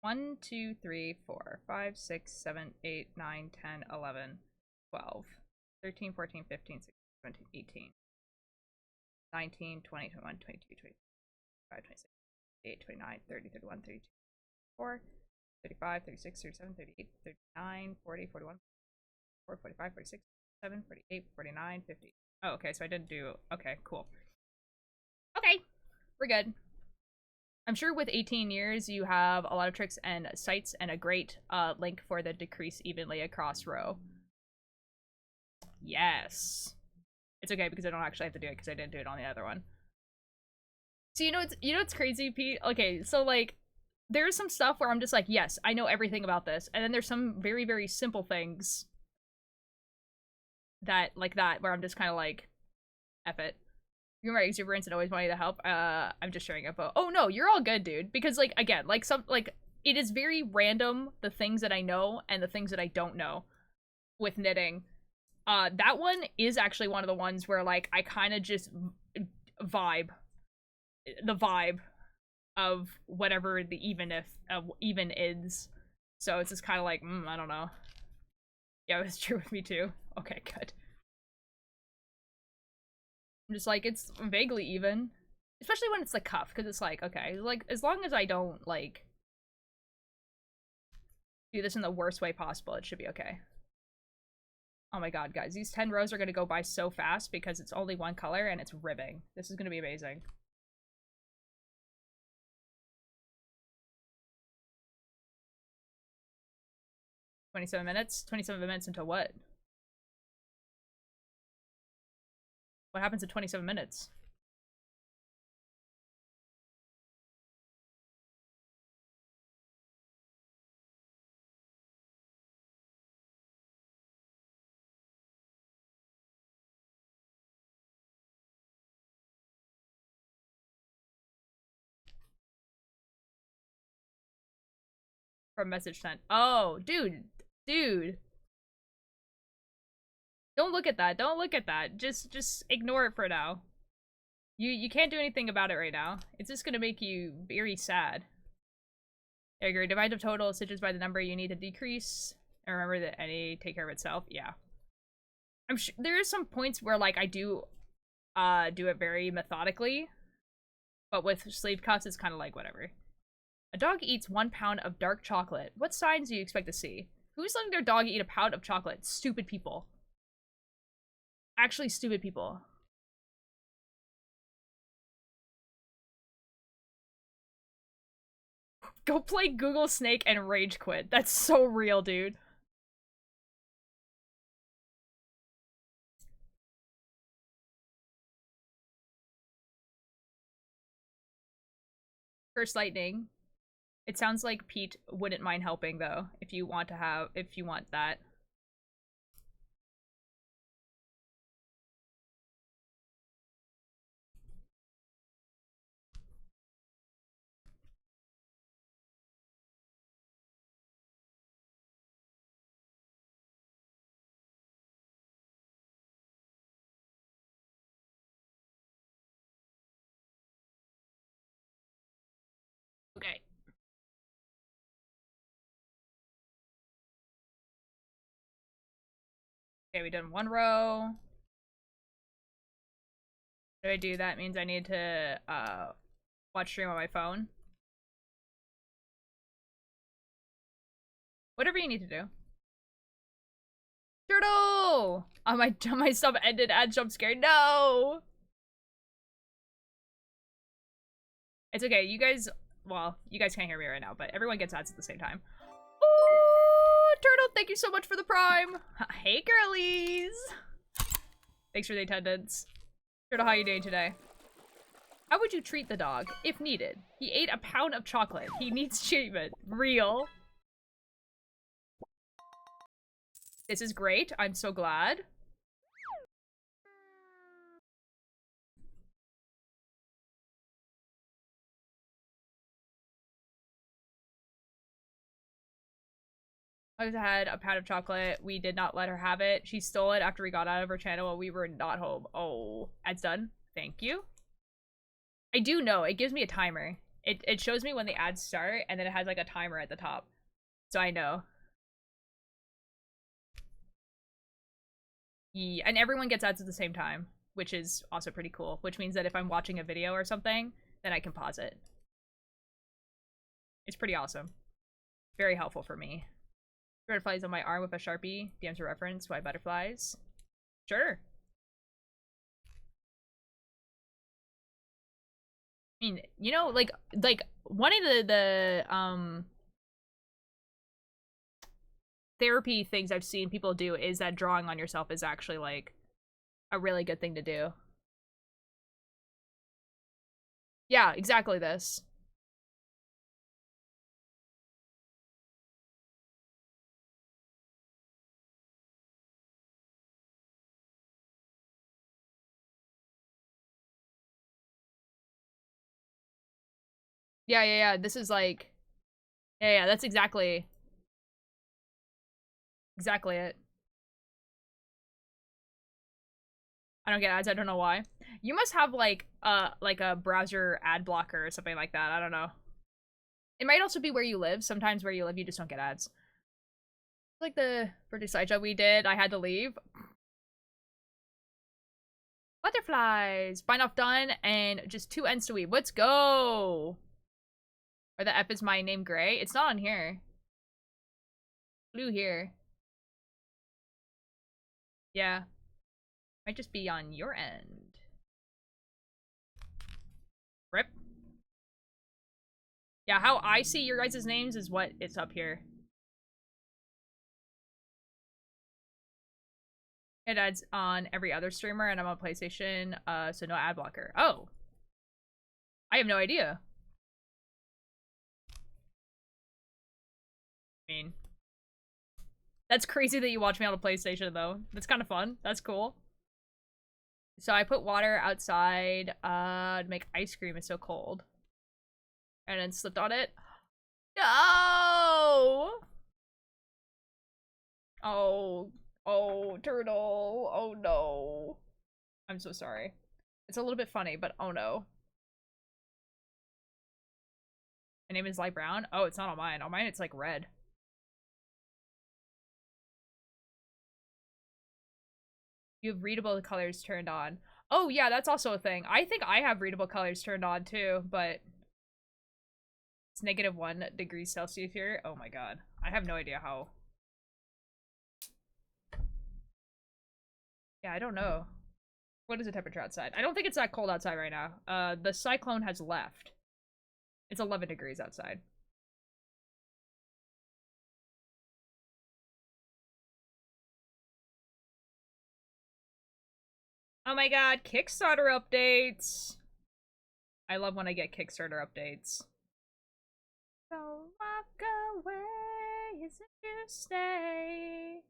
1, 2, 3, 4, 5, 6, 7, 8, 9, 10, 11, 12, 13, 14, 15, 16, 17, 18, 19, 20, 21, 22, 25, 26, 28, 29, 30, 31, 32, 34, 35, 36, 37, 38, 39, 40, 41, 44, 45, 46, 47, 48, 49, 50. Oh, okay, so I didn't do... Okay, cool. Okay, we're good. I'm sure with 18 years, you have a lot of tricks and sites and a great link for the decrease evenly across row. Yes. It's okay because I don't actually have to do it because I didn't do it on the other one. So you know it's crazy, Pete? Okay, so like there's some stuff where I'm just like, yes, I know everything about this. And then there's some very, very simple things that where I'm just kind of like, F it. You're my exuberance and always wanting to help. I'm just sharing info. Oh no, you're all good, dude. Because like, again, like it is very random, the things that I know and the things that I don't know with knitting. That one is actually one of the ones where like, I kind of just vibe. The vibe of whatever the even is. So it's just kind of like, I don't know. Yeah, it's true with me too. Okay, good. I'm just like, it's vaguely even. Especially when it's the cuff, because it's like, okay, like, as long as I don't, like, do this in the worst way possible, it should be okay. Oh my god, guys, these 10 rows are gonna go by so fast because it's only one color and it's ribbing. This is gonna be amazing. $27 minutes? 27 minutes until what? What happens in 27 minutes? From message sent. Oh, dude. Dude. Don't look at that. Don't look at that. Just ignore it for now. You can't do anything about it right now. It's just gonna make you very sad. I agree. Divide the total stitches by the number you need to decrease. And remember that any take care of itself. Yeah. I'm sure there is some points where like I do it very methodically. But with sleep cuffs it's kinda like whatever. A dog eats 1 pound of dark chocolate. What signs do you expect to see? Who's letting their dog eat a pound of chocolate? Stupid people. Actually stupid people. Go play Google Snake and rage quit. That's so real, dude. First lightning. It sounds like Pete wouldn't mind helping though, if you want that. Okay. Okay, we done 1 row. What do I do? That means I need to watch stream on my phone. Whatever you need to do. Turtle! Oh, my sub ended at jump scare. No! It's okay. You guys, well, you guys can't hear me right now, but everyone gets ads at the same time. Ooh, Turtle, thank you so much for the prime. Hey, girlies. Thanks for the attendance. Turtle, how you doing today? How would you treat the dog, if needed? He ate a pound of chocolate. He needs treatment. Real. This is great. I'm so glad. I had a pound of chocolate. We did not let her have it. She stole it after we got out of her channel while we were not home. Oh, ads done. Thank you. I do know. It gives me a timer. It shows me when the ads start, and then it has like a timer at the top. So I know. Yeah, and everyone gets ads at the same time, which is also pretty cool. Which means that if I'm watching a video or something, then I can pause it. It's pretty awesome. Very helpful for me. Butterflies on my arm with a Sharpie. DM's a reference. Why butterflies? Sure. I mean, you know, like one of the therapy things I've seen people do is that drawing on yourself is actually like a really good thing to do. Yeah, exactly this. Yeah. This is like, yeah, that's exactly it. I don't get ads. I don't know why. You must have like a browser ad blocker or something like that. I don't know. It might also be where you live. Sometimes where you live, you just don't get ads. Like the British sideshow we did, I had to leave. Butterflies. Bind off done, and just 2 ends to weave. Let's go. Or the F is my name gray. It's not on here. Blue here. Yeah. Might just be on your end. Rip. Yeah, how I see your guys' names is what it's up here. It adds on every other streamer, and I'm on PlayStation, so no ad blocker. Oh. I have no idea. I mean, that's crazy that you watch me on a PlayStation, though. That's kind of fun. That's cool. So I put water outside to make ice cream. It's so cold. And then slipped on it. No! Oh. Oh, turtle. Oh, no. I'm so sorry. It's a little bit funny, but oh, no. My name is light brown. Oh, it's not on mine. On mine, it's like red. You have readable colors turned on. Oh, yeah, that's also a thing. I think I have readable colors turned on, too, but it's -1 degrees Celsius here. Oh, my God. I have no idea how. Yeah, I don't know. What is the temperature outside? I don't think it's that cold outside right now. The cyclone has left. It's 11 degrees outside. Oh my god, Kickstarter updates! I love when I get Kickstarter updates. Don't walk away, is it you stay?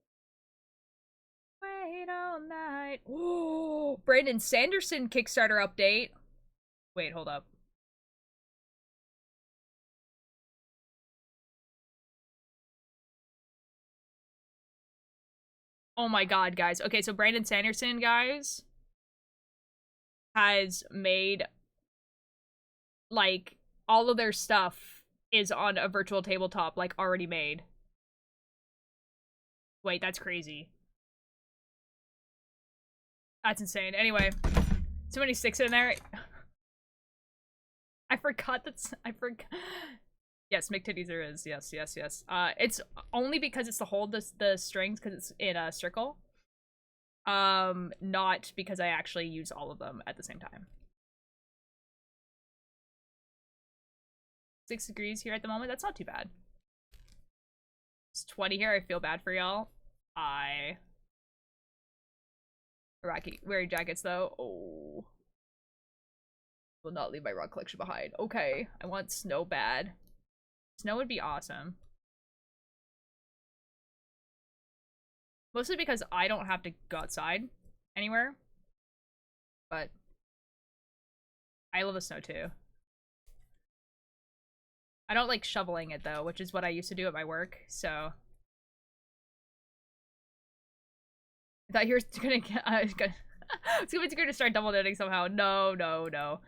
Wait all night. Oh, Brandon Sanderson Kickstarter update. Wait, hold up. Oh my god, guys. Okay, so Brandon Sanderson, guys, has made, like, all of their stuff is on a virtual tabletop, like, already made. Wait, that's crazy. That's insane. Anyway, too many sticks in there. I forgot that's- I forgot. Yes, McTitties there is. Yes, yes, yes. It's only because it's to hold the strings because it's in a circle. Not because I actually use all of them at the same time. 6 degrees here at the moment. That's not too bad. It's 20 here. I feel bad for y'all. Iraqi wearing jackets though. Oh. Will not leave my rock collection behind. Okay. I want snow bad. Snow would be awesome. Mostly because I don't have to go outside anywhere. But I love the snow too. I don't like shoveling it though, which is what I used to do at my work, so. I thought you were gonna get, it's gonna to start double knitting somehow. No, no, no.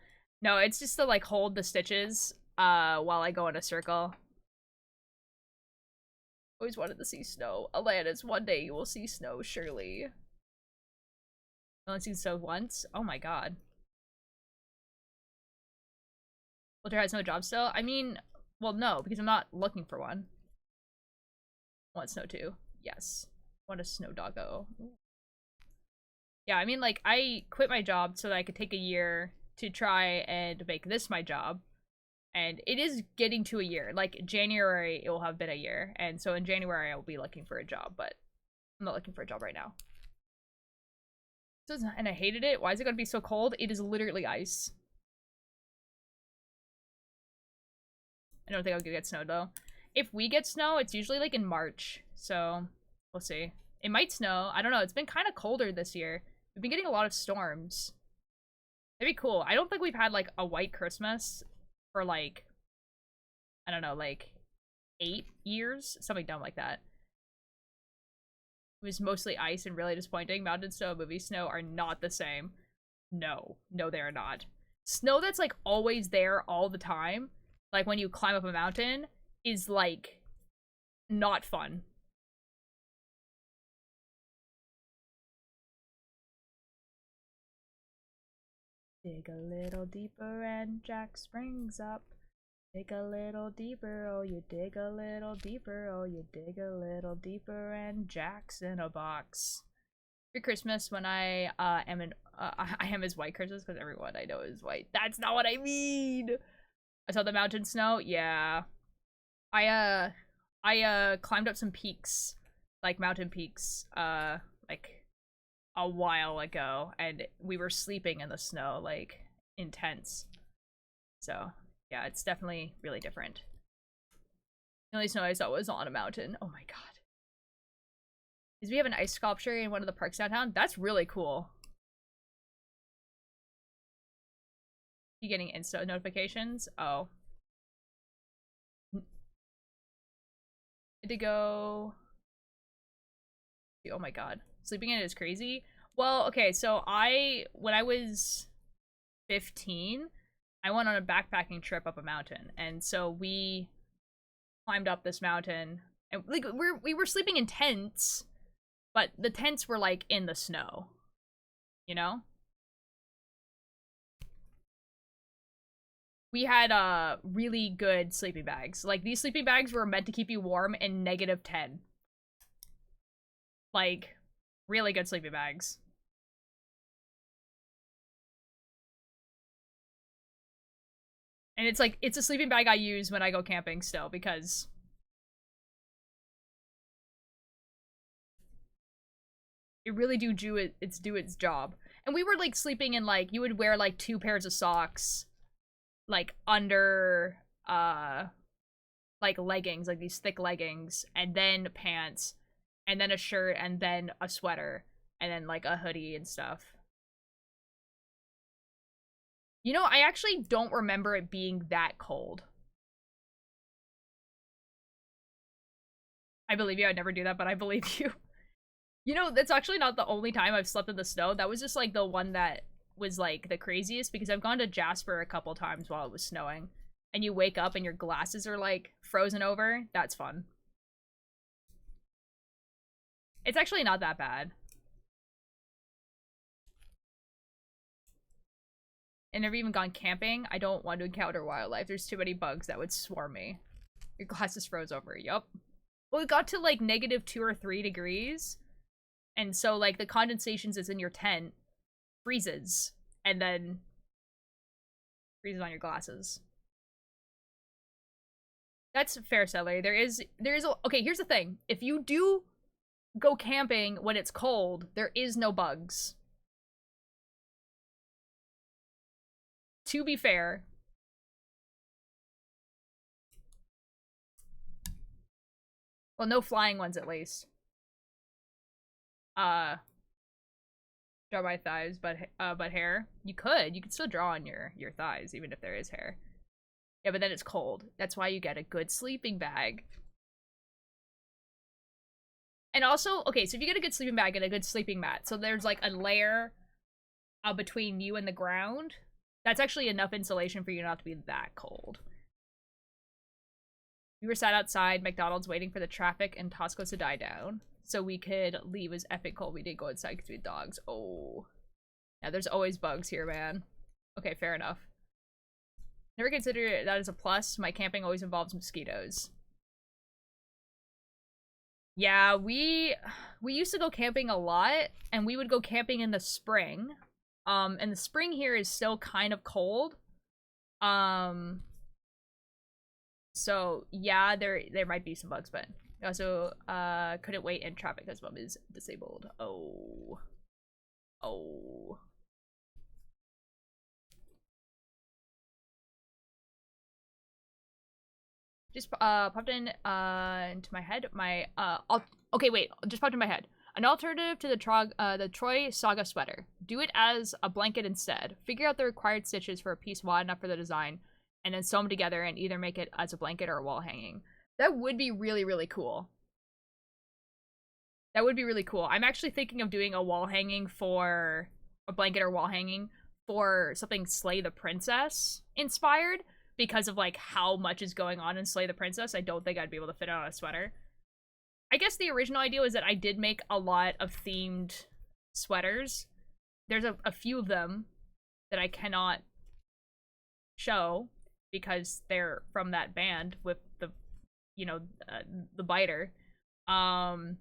No, it's just to like hold the stitches while I go in a circle. Always wanted to see snow. Alanis, one day you will see snow, surely. Only seen snow once? Oh my god. Walter has no job still? I mean, well, no, because I'm not looking for one. Want snow too? Yes. Want a snow doggo. Yeah, I mean, like, I quit my job so that I could take a year to try and make this my job. And it is getting to a year. Like, January, it will have been a year. And so in January, I will be looking for a job, but I'm not looking for a job right now. And I hated it. Why is it gonna be so cold? It is literally ice. I don't think I'll get snow, though. If we get snow, it's usually, like, in March. So, we'll see. It might snow. I don't know. It's been kind of colder this year. We've been getting a lot of storms. That'd be cool. I don't think we've had, like, a white Christmas for, like, I don't know, like, 8 years? Something dumb like that. It was mostly ice and really disappointing. Mountain snow and movie snow are not the same. No. No, they are not. Snow that's, like, always there all the time, like, when you climb up a mountain, is, like, not fun. Dig a little deeper and Jack springs up. Dig a little deeper, oh you dig a little deeper, oh you dig a little deeper, and Jack's in a box. For Christmas, when I am in, I am his white Christmas because everyone I know is white. That's not what I mean. I saw the mountain snow. Yeah, I climbed up some peaks, like mountain peaks, like a while ago, and we were sleeping in the snow, like, intense. So, yeah, it's definitely really different. The only snow I saw was on a mountain. Oh my god. Because we have an ice sculpture in one of the parks downtown. That's really cool. You getting Insta notifications? Oh. To go. Oh my god. Sleeping in it is crazy. Well, okay, so when I was 15, I went on a backpacking trip up a mountain. And so we climbed up this mountain. And like we were sleeping in tents, but the tents were like in the snow. You know? We had really good sleeping bags. Like, these sleeping bags were meant to keep you warm in -10. Like, really good sleeping bags. And it's like, it's a sleeping bag I use when I go camping still, because it really do its job. And we were like sleeping in like, you would wear like 2 pairs of socks, like under like leggings, like these thick leggings, and then pants, and then a shirt, and then a sweater, and then like a hoodie and stuff. You know, I actually don't remember it being that cold. I believe you. I'd never do that, but I believe you. You know, that's actually not the only time I've slept in the snow. That was just like the one that was like the craziest, because I've gone to Jasper a couple times while it was snowing, and you wake up and your glasses are like frozen over. That's fun. It's actually not that bad. And never even gone camping. I don't want to encounter wildlife. There's too many bugs that would swarm me. Your glasses froze over. Yup. Well, it got to like -2 or 3 degrees. And so like the condensations is in your tent freezes, and then freezes on your glasses. That's fair, Celery. There is okay, here's the thing. If you do go camping when it's cold, there is no bugs. To be fair. Well, no flying ones at least. Draw my thighs, but hair. You could still draw on your thighs, even if there is hair. Yeah, but then it's cold. That's why you get a good sleeping bag. And also, okay, so if you get a good sleeping bag and a good sleeping mat, so there's like a layer between you and the ground, that's actually enough insulation for you not to be that cold. We were sat outside McDonald's waiting for the traffic and Tosco's to die down, so we could leave. It was epic cold. We did go outside because we had dogs. Oh. Yeah, there's always bugs here, man. Okay, fair enough. Never considered that as a plus. My camping always involves mosquitoes. Yeah, we used to go camping a lot, and we would go camping in the spring. And the spring here is still kind of cold. So yeah, there might be some bugs, but also couldn't wait in traffic because mom is disabled. Oh. Just popped in into my head. Okay, wait, just popped in my head. An alternative to the Troy Saga sweater. Do it as a blanket instead. Figure out the required stitches for a piece wide enough for the design, and then sew them together and either make it as a blanket or a wall hanging. That would be really, really cool. That would be really cool. I'm actually thinking of doing a wall hanging for a blanket or wall hanging for something Slay the Princess inspired, because of like how much is going on in Slay the Princess. I don't think I'd be able to fit it on a sweater. I guess the original idea was that I did make a lot of themed sweaters. There's a few of them that I cannot show because they're from that band with the, you know, the biter. But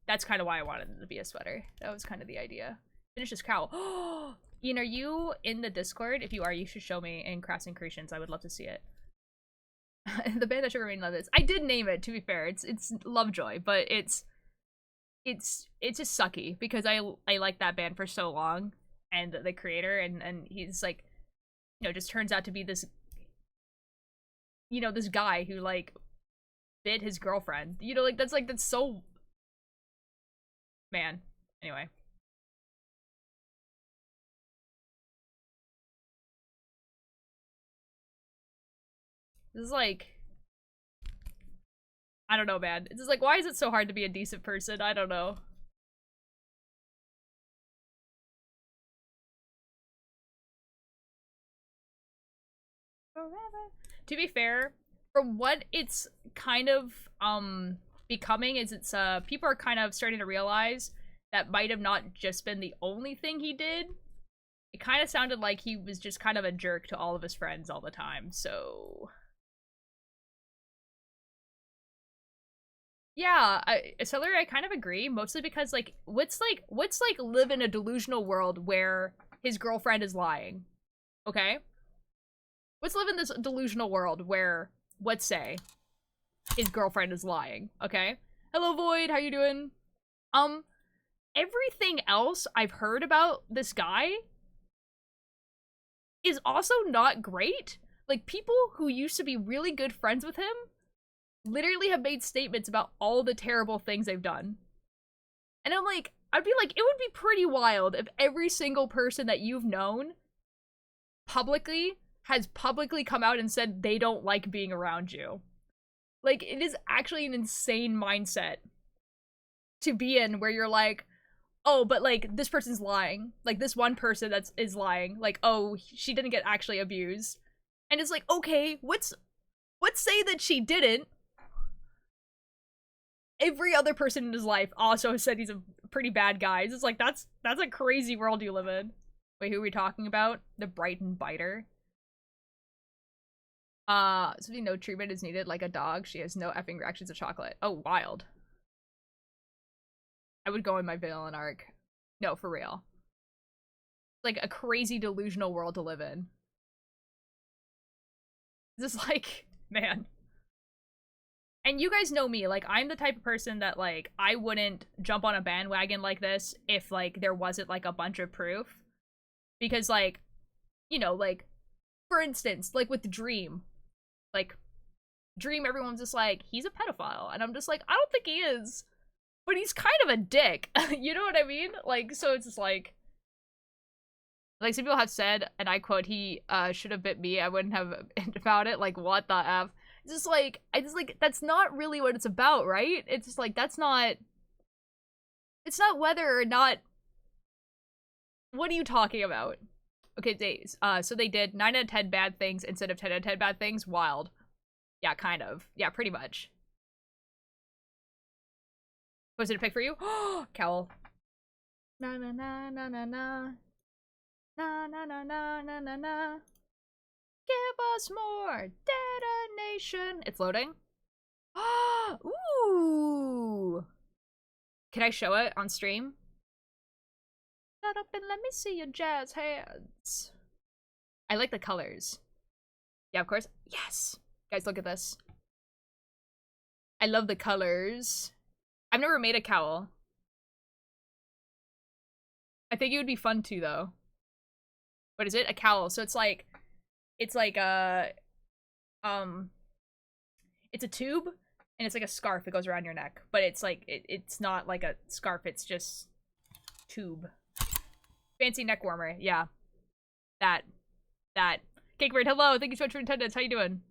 that's kind of why I wanted it to be a sweater. That was kind of the idea. Finish this cowl. Ian, are you in the Discord? If you are, you should show me in Crafts and Creations. I would love to see it. The band that Sugar Rain Love is. I did name it, to be fair. It's Lovejoy, but it's it's just sucky because I liked that band for so long and the creator and he's like, you know, just turns out to be this, you know, this guy who like bit his girlfriend. You know, like that's so, man. Anyway. This is like, I don't know, man. It's just like, why is it so hard to be a decent person? I don't know. Forever. To be fair, from what it's kind of becoming is it's people are kind of starting to realize that might have not just been the only thing he did. It kind of sounded like he was just kind of a jerk to all of his friends all the time, so yeah, Celery, I kind of agree, mostly because like what's like live in a delusional world where his girlfriend is lying. Okay? Let's live in this delusional world where, let's say, his girlfriend is lying, okay? Hello, Void, how you doing? Everything else I've heard about this guy is also not great. Like, people who used to be really good friends with him literally have made statements about all the terrible things they've done. And I'm like, I'd be like, it would be pretty wild if every single person that you've known has publicly come out and said they don't like being around you. Like, it is actually an insane mindset to be in where you're like, oh, but like this person's lying. Like this one person is lying. Like, oh, she didn't get actually abused. And it's like, okay, let's say that she didn't. Every other person in his life also said he's a pretty bad guy. It's like, that's a crazy world you live in. Wait, who are we talking about? The Brighton Biter. Something no treatment is needed, like a dog. She has no effing reactions to chocolate. Oh, wild. I would go in my villain arc. No, for real. Like a crazy delusional world to live in. Just like, man. And you guys know me, like, I'm the type of person that, like, I wouldn't jump on a bandwagon like this if, like, there wasn't, like, a bunch of proof. Because, like, you know, like, for instance, like, with Dream. Like, Dream, everyone's just like, he's a pedophile. And I'm just like, I don't think he is. But he's kind of a dick. You know what I mean? Like, so it's just like some people have said, and I quote, he should have bit me. I wouldn't have about it. Like, what the F? It's just like, that's not really what it's about, right? It's just like, it's not whether or not, what are you talking about? Okay, days. So they did 9 out of 10 bad things instead of 10 out of 10 bad things. Wild. Yeah, kind of. Yeah, pretty much. Was it a pick for you? Cowl. Na na na na na na. Na na na na na na na. Give us more detonation. It's loading. Ooh. Can I show it on stream? Shut up and let me see your jazz hands. I like the colors. Yeah, of course. Yes. Guys, look at this. I love the colors. I've never made a cowl. I think it would be fun too, though. What is it? A cowl. So it's like a, it's a tube, and it's like a scarf that goes around your neck. But it's like, it's not like a scarf, it's just tube. Fancy neck warmer, yeah. That. Cakebird, hello, thank you so much for attendance, how you doing?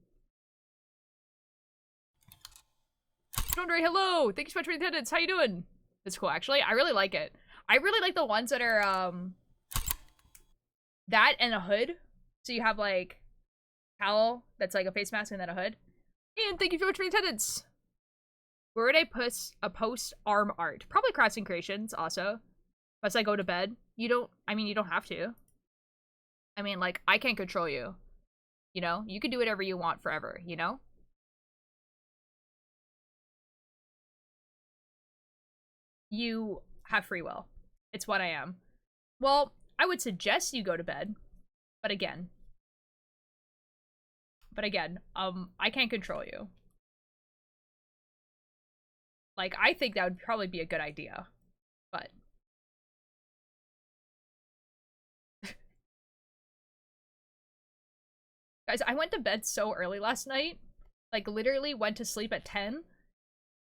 Andre, hello, thank you so much for attendance, how you doing? It's cool, actually, I really like it. I really like the ones that are, that and a hood. So you have, like, cowl that's like a face mask and then a hood. And thank you so much for attendance. Where would I post arm art? Probably Crossing Creations, also. Unless I go to bed. You don't have to. I mean, like, I can't control you. You know? You can do whatever you want forever, you know? You have free will. It's what I am. Well, I would suggest you go to bed. But again, I can't control you. Like, I think that would probably be a good idea. But... Guys, I went to bed so early last night. Like, literally went to sleep at 10.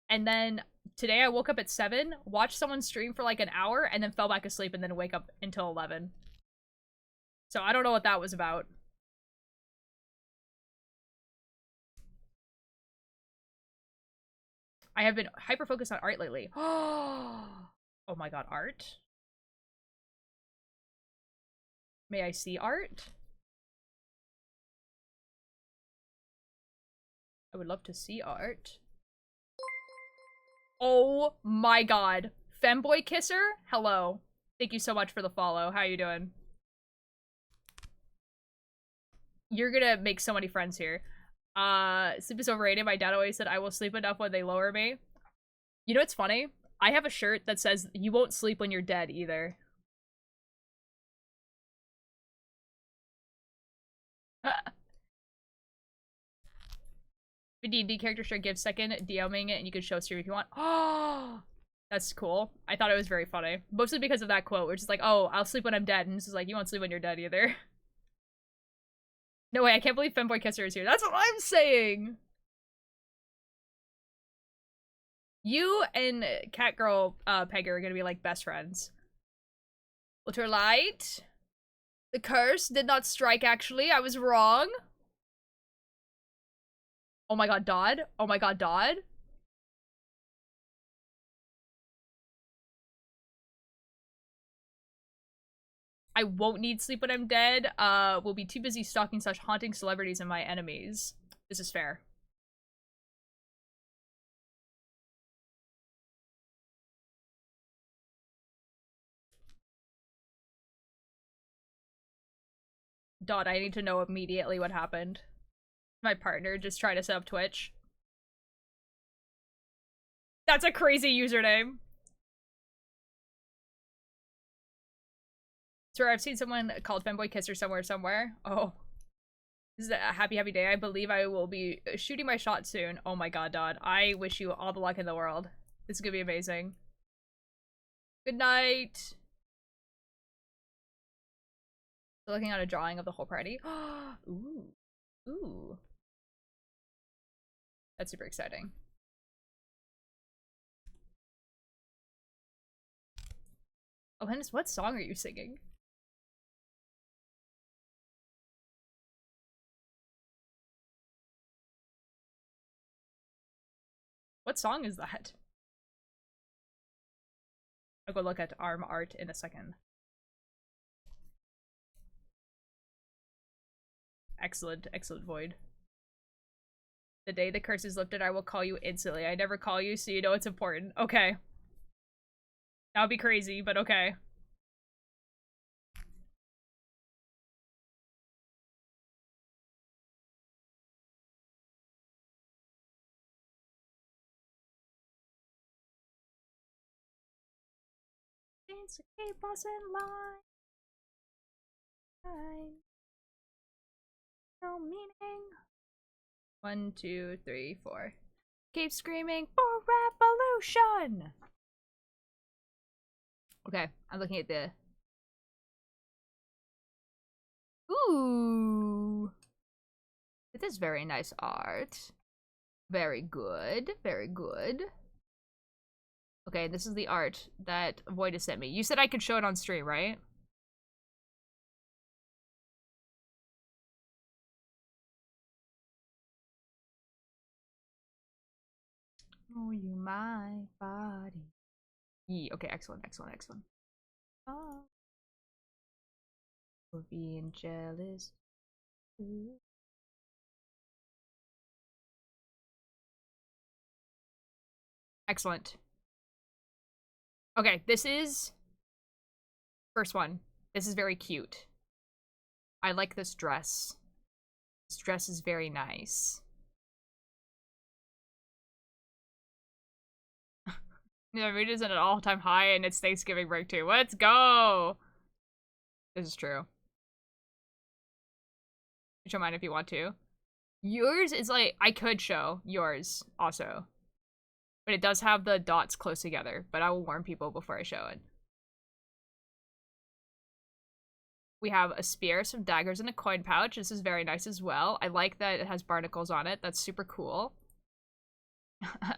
And then today I woke up at 7, watched someone stream for like an hour, and then fell back asleep and then wake up until 11. So I don't know what that was about. I have been hyper-focused on art lately. Oh my god, art? May I see art? I would love to see art. Oh my god. Femboy Kisser? Hello. Thank you so much for the follow. How you doing? You're gonna make so many friends here. Sleep is overrated. My dad always said I will sleep enough when they lower me. You know what's funny? I have a shirt that says you won't sleep when you're dead either. The D&D character shirt gives second DMing it and you can show stream if you want. Oh, that's cool. I thought it was very funny. Mostly because of that quote, which is like, oh, I'll sleep when I'm dead. And this is like, you won't sleep when you're dead either. No way, I can't believe Femboy Kisser is here. That's what I'm saying! You and Catgirl Pegger are gonna be like best friends. Ultralight. The curse did not strike actually, I was wrong. Oh my god, Dodd. Oh my god, Dodd. I won't need sleep when I'm dead. Will be too busy stalking such haunting celebrities and my enemies. This is fair. Dodd, I need to know immediately what happened. My partner just tried to set up Twitch. That's a crazy username. Sir, I've seen someone called Femboy Kisser somewhere. Oh. This is a happy day. I believe I will be shooting my shot soon. Oh my god, Dodd. I wish you all the luck in the world. This is gonna be amazing. Good night. Still looking at a drawing of the whole party. Ooh. Ooh. That's super exciting. Oh, Hennis, what song are you singing? What song is that? I'll go look at ARM art in a second. Excellent, excellent Void. The day the curse is lifted, I will call you instantly. I never call you, so you know it's important. Okay. That would be crazy, but okay. To keep us in line. No meaning. 1, 2, 3, 4. Keep screaming for revolution. Okay, I'm looking at the. Ooh, it is very nice art. Very good. Very good. Okay, this is the art that Void has sent me. You said I could show it on stream, right? Oh, you my body. Yeah, okay, excellent, excellent, excellent. Oh. For being jealous. Ooh. Excellent. Okay, this is first one. This is very cute. I like this dress. This dress is very nice. The mood is at an all-time high and it's Thanksgiving break too. Let's go! This is true. Show mine if you want to. Yours is like, I could show yours also. But it does have the dots close together, but I will warn people before I show it. We have a spear, some daggers, and a coin pouch. This is very nice as well. I like that it has barnacles on it. That's super cool.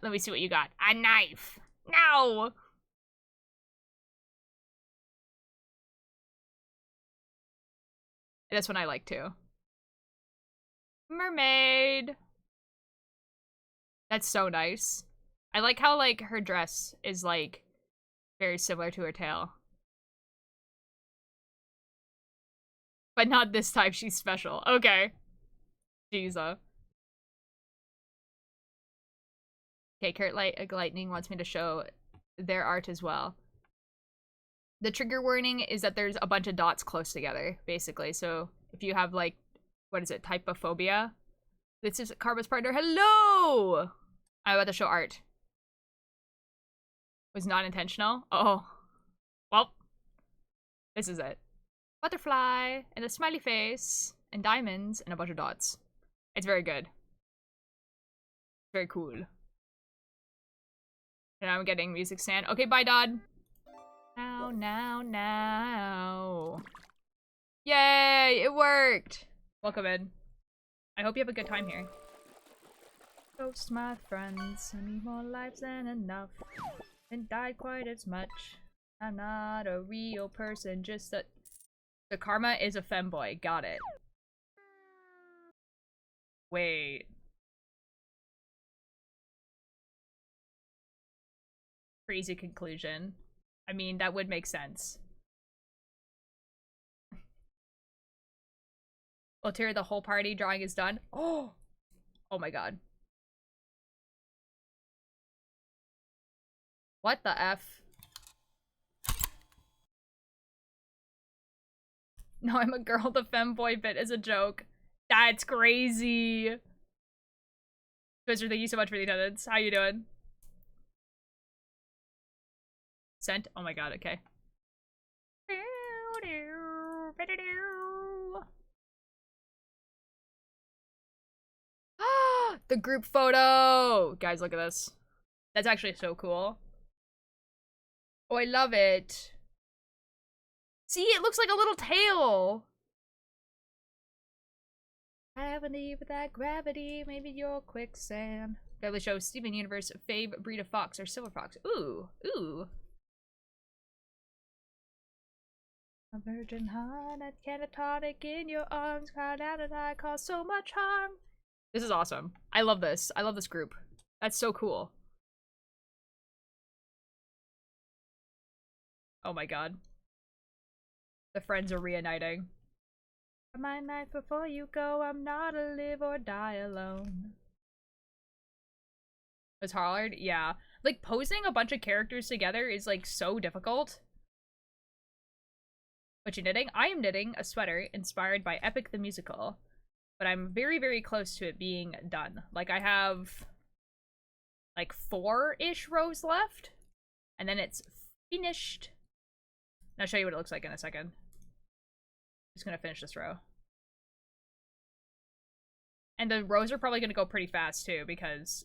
Let me see what you got. A knife! No! This one I like too. Mermaid! That's so nice. I like how, like, her dress is, like, very similar to her tail. But not this time, she's special. Okay. Jesus. Okay, Kurt Lightning wants me to show their art as well. The trigger warning is that there's a bunch of dots close together, basically. So if you have, like, what is it, typophobia? This is Karma's partner. Hello! I'm about to show art. Was not intentional. Oh. Well. This is it. Butterfly, and a smiley face, and diamonds, and a bunch of dots. It's very good. Very cool. And I'm getting music stand. Okay, bye, Dodd. Now, now, now. Yay, it worked. Welcome in. I hope you have a good time here. Ghosts, my friends, I need more lives than enough. And died quite as much. I'm not a real person, just a... The Karma is a femboy. Got it. Wait. Crazy conclusion. I mean, that would make sense. Ulterior, the whole party drawing is done. Oh! Oh my god. What the F? No, I'm a girl. The femboy bit is a joke. That's crazy. Twister, thank you so much for the attendance. How you doing? Sent? Oh my god, okay. The group photo! Guys, look at this. That's actually so cool. Oh, I love it. See, it looks like a little tail. Gravity without gravity, maybe you're quicksand. Beverly shows Steven Universe, Fabe, breed of fox, or silver fox. Ooh, ooh. A virgin heart, that catatonic in your arms, cried out that I caused so much harm. This is awesome. I love this. I love this group. That's so cool. Oh my god. The friends are reuniting. My knife before you go, I'm not a live or die alone. It's hard? Yeah. Like, posing a bunch of characters together is, like, so difficult. What you knitting? I am knitting a sweater inspired by Epic the Musical. But I'm very, very close to it being done. Like, I have, like, 4-ish rows left. And then it's finished. And I'll show you what it looks like in a second. Just gonna finish this row. And the rows are probably gonna go pretty fast too, because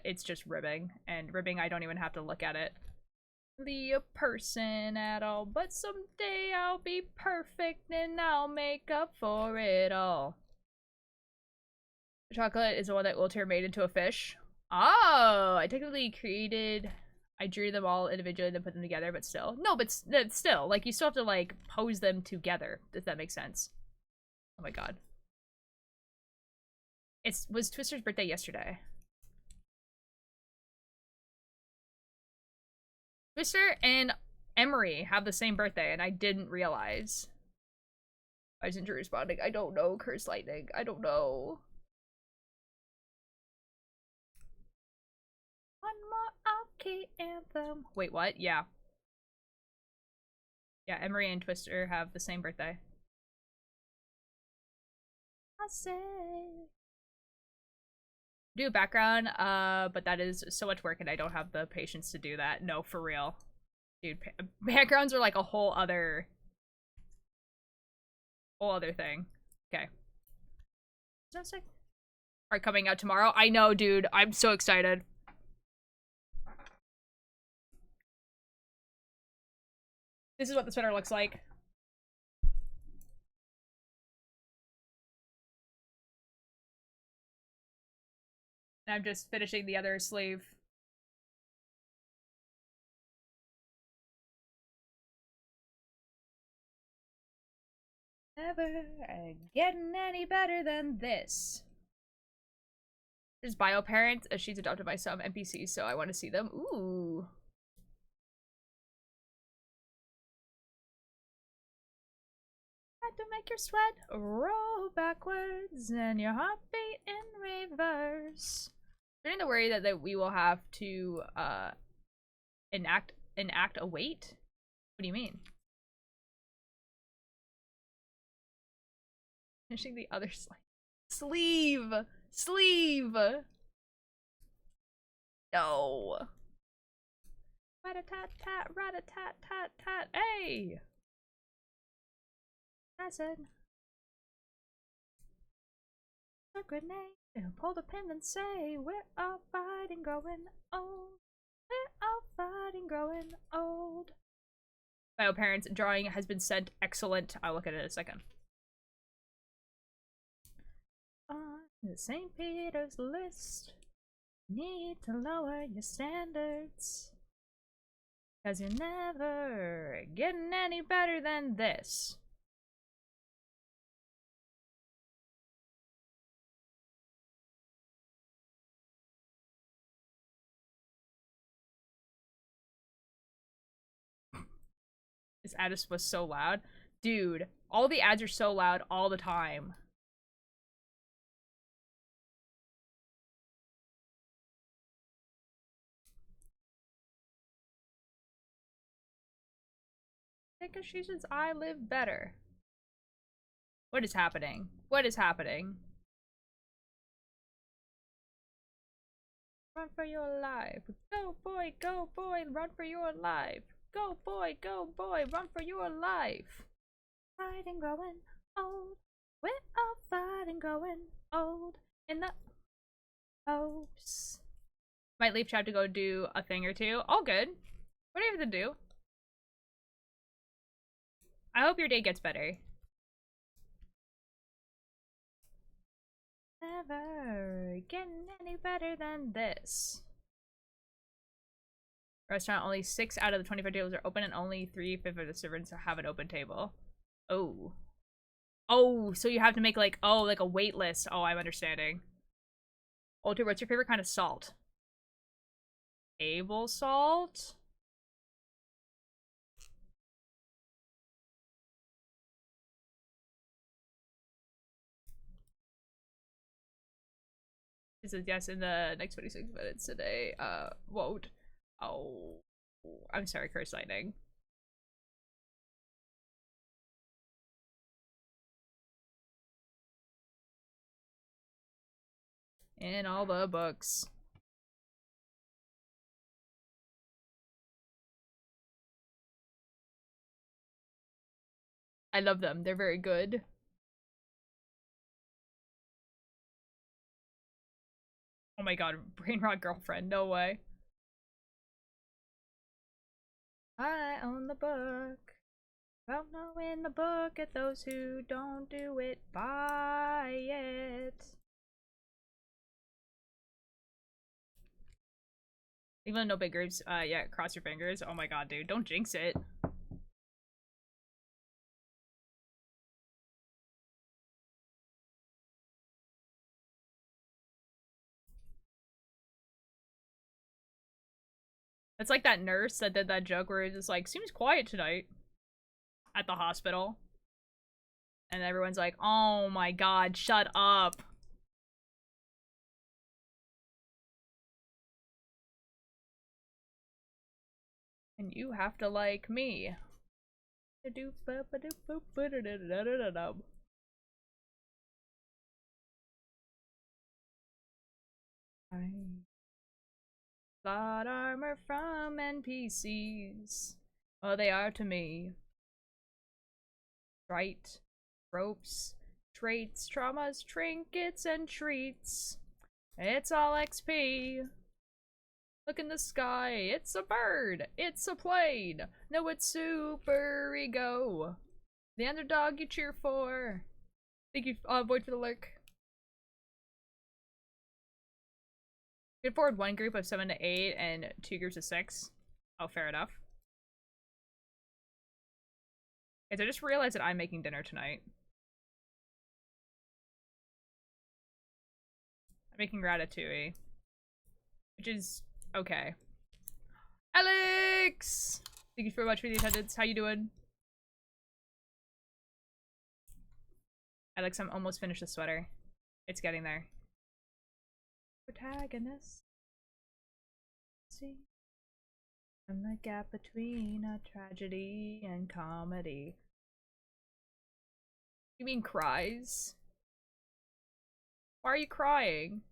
it's just ribbing. And ribbing, I don't even have to look at it. Be a person at all, but someday I'll be perfect and I'll make up for it all. Chocolate is the one that Ulterior made into a fish. Oh, I technically I drew them all individually and then put them together, but still. No, but still, like, you still have to, like, pose them together, if that makes sense. Oh my god. It was Twister's birthday yesterday. Twister and Emery have the same birthday, and I didn't realize. Why isn't Drew responding? I don't know, Curse Lightning. I don't know. One more okay anthem. Wait, what? Yeah. Yeah, Emery and Twister have the same birthday. I say. Do a background, but that is so much work and I don't have the patience to do that. No, for real. Dude, backgrounds are like a whole other thing. Okay. Alright, coming out tomorrow. I know, dude. I'm so excited. This is what the sweater looks like. And I'm just finishing the other sleeve. Never getting any better than this. There's bio parents. She's adopted by some NPCs, so I want to see them. Ooh. Try to make your sweat roll backwards and your heartbeat in reverse. I'm starting to worry that we will have to enact a wait. What do you mean? Finishing the other sleeve. Sleeve. No. Rat-a-tat-tat, rat-a-tat-tat-tat. Hey. I said. A grenade. Pull the pin and say, we're all fighting growing old. We're all fighting growing old. Bio parents drawing has been sent. Excellent. I'll look at it in a second. On the St. Peter's list, need to lower your standards, 'cause you're never getting any better than this. This ad was so loud. Dude, all the ads are so loud all the time. Because she says I live better. What is happening? What is happening? Run for your life. Go boy, run for your life. Go boy, run for your life. Fighting growing old. We're all fighting growing old. In the hopes. Might leave chat to go do a thing or two. All good. What do you have to do? I hope your day gets better. Never getting any better than this. Restaurant, only 6 out of the 25 tables are open and only 3/5 of the servants have an open table. Oh. Oh, so you have to make like, oh, like a wait list. Oh, I'm understanding. Alter, what's your favorite kind of salt? Table salt? He says yes in the next 26 minutes today. Won't. Oh. I'm sorry, curse lightning. In all the books. I love them. They're very good. Oh my god, brain rot girlfriend. No way. I own the book. Well, no, in the book at those who don't do it, buy it. Even no big groups, yeah, cross your fingers. Oh my god, dude, don't jinx it. It's like that nurse that did that joke where it's just like, seems quiet tonight at the hospital. And everyone's like, oh my god, shut up. And you have to like me. Plot armor from NPCs. Well, they are to me. Right. Ropes, traits, traumas, trinkets, and treats. It's all XP. Look in the sky. It's a bird. It's a plane. No, it's super ego. The underdog you cheer for. Thank you, Void, for the lurk. You can forward one group of 7 to 8 and 2 groups of 6. Oh, fair enough. Guys, I just realized that I'm making dinner tonight. I'm making ratatouille. Which is okay. Alex! Thank you very much for the attendance. How you doing? Alex, I'm almost finished the sweater. It's getting there. Protagonist. See? I'm the gap between a tragedy and comedy. You mean cries? Why are you crying?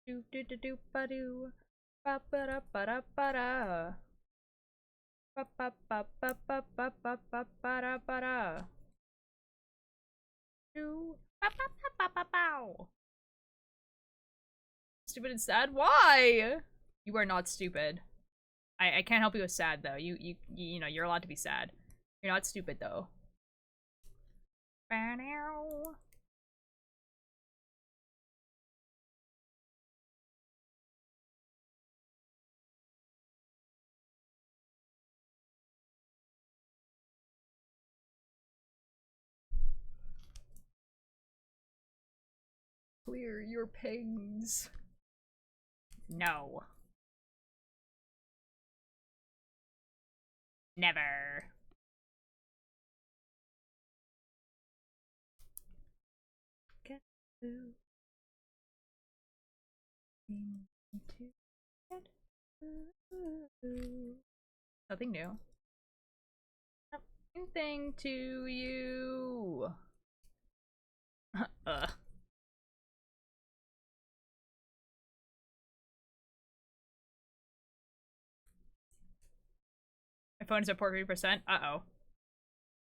Do do do do ba do ba ba da ba da ba da ba ba ba ba ba ba ba ba ba da ba da do ba ba ba ba ba bow. Stupid and sad? Why? You are not stupid. I can't help you with sad though. You know, you're allowed to be sad. You're not stupid though. Bow. Clear your pings. No. Never. Get to nothing new. Nothing to you. Ugh. My phone is at 40%. Uh-oh.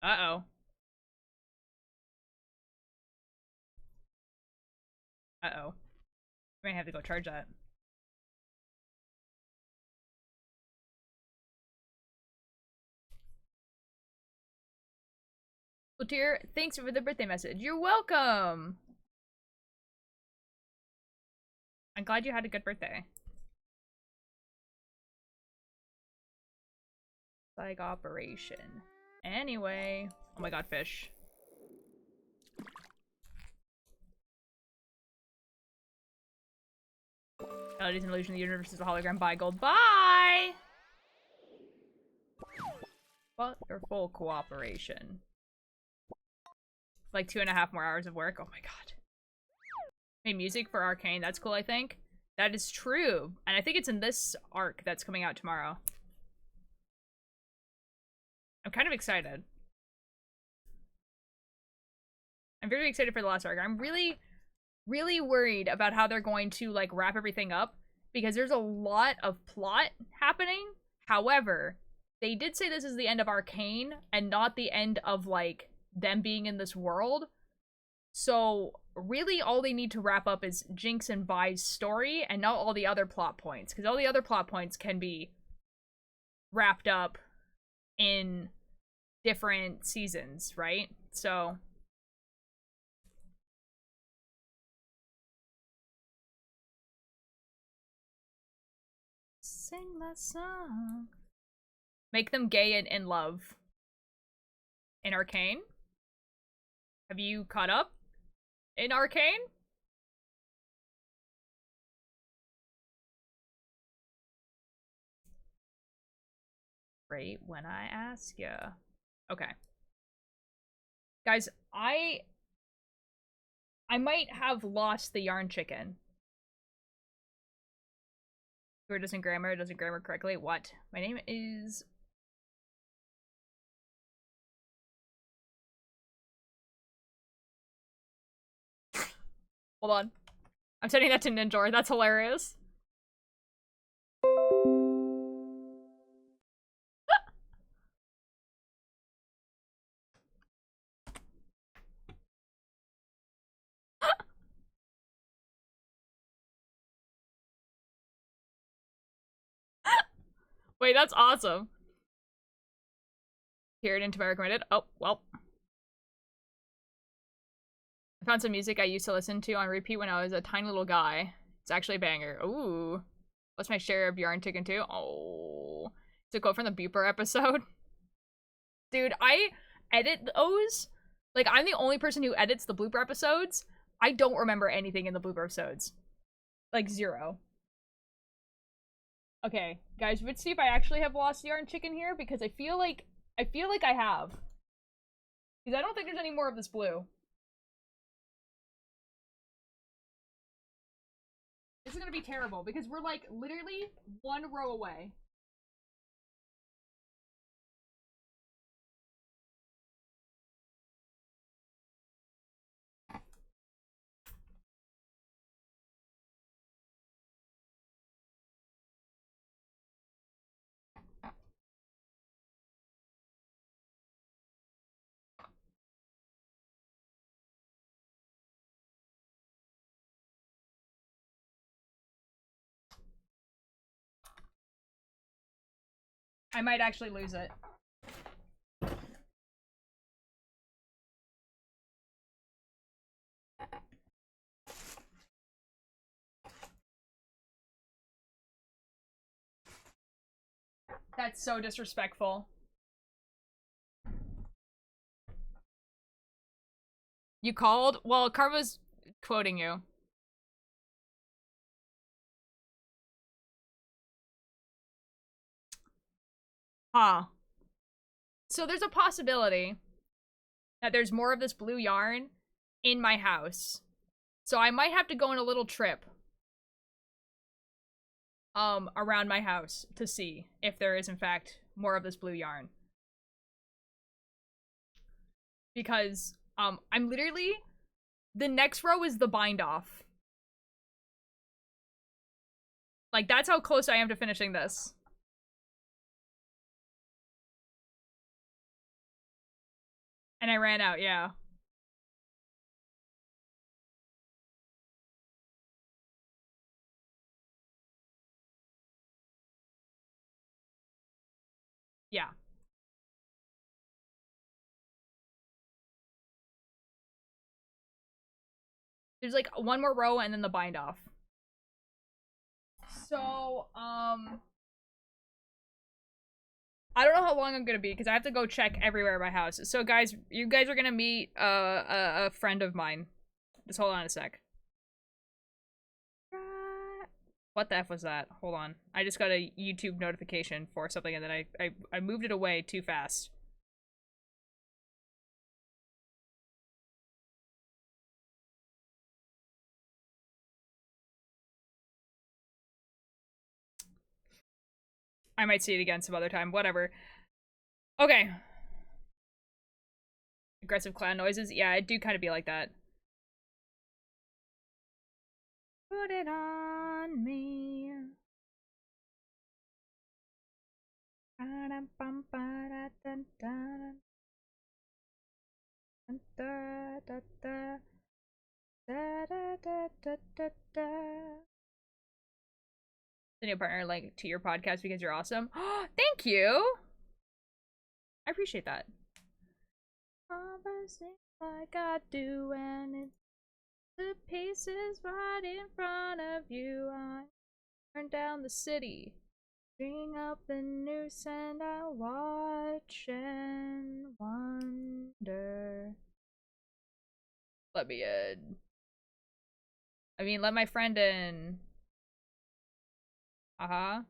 Uh-oh. Uh-oh. I may have to go charge that. Well, dear, thanks for the birthday message. You're welcome! I'm glad you had a good birthday. Like operation. Anyway. Oh my god, fish. Melodies and illusion of the universe is a hologram. Bye, gold. Bye! But your full cooperation. Like 2.5 more hours of work. Oh my god. Made music for Arcane. That's cool, I think. That is true. And I think it's in this arc that's coming out tomorrow. I'm kind of excited. I'm very excited for the last arc. I'm really worried about how they're going to, like, wrap everything up. Because there's a lot of plot happening. However, they did say this is the end of Arcane and not the end of, like, them being in this world. So, really all they need to wrap up is Jinx and Vi's story and not all the other plot points. Because all the other plot points can be wrapped up in different seasons, right? So... sing that song. Make them gay and in love. In Arcane? Have you caught up in Arcane? Right when I ask ya. Okay. Guys, I might have lost the yarn chicken. Or doesn't grammar correctly. What? My name is... Hold on. I'm sending that to Ninjor. That's hilarious. Wait, that's awesome. Here it into my recommended. Oh, well. I found some music I used to listen to on repeat when I was a tiny little guy. It's actually a banger. Ooh. What's my share of yarn chicken too? Oh. It's a quote from the Beeper episode. Dude, I edit those. Like, I'm the only person who edits the blooper episodes. I don't remember anything in the blooper episodes. Like, zero. Okay, guys, let's see if I actually have lost yarn chicken here, because I feel like I have. Because I don't think there's any more of this blue. This is gonna be terrible, because we're like literally one row away. I might actually lose it. That's so disrespectful. You called? Well, Karma's quoting you. Huh. So there's a possibility that there's more of this blue yarn in my house. So I might have to go on a little trip around my house to see if there is in fact more of this blue yarn. Because I'm literally, the next row is the bind off. Like, that's how close I am to finishing this. And I ran out, yeah. Yeah. There's like one more row and then the bind off. So, I don't know how long I'm gonna be because I have to go check everywhere in my house. So guys, you guys are gonna meet a friend of mine. Just hold on a sec. What the F was that? Hold on. I just got a YouTube notification for something and then I moved it away too fast. I might see it again some other time. Whatever. Okay. Aggressive clown noises. Yeah, it do kind of be like that. Put it on me. The new partner link to your podcast because you're awesome. Thank you. I appreciate that. Like I do, and it's the pieces right in front of you. I turn down the city, bring up the noose, and I watch and wonder. Let me in. I mean, let my friend in. Uh-huh.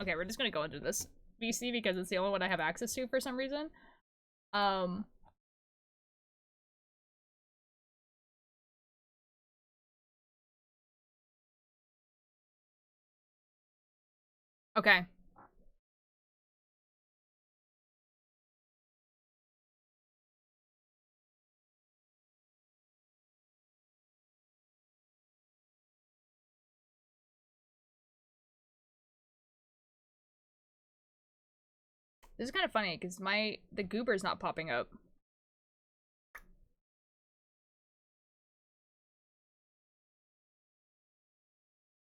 Okay, we're just gonna go into this VC because it's the only one I have access to for some reason. Okay. This is kind of funny because the goober's not popping up.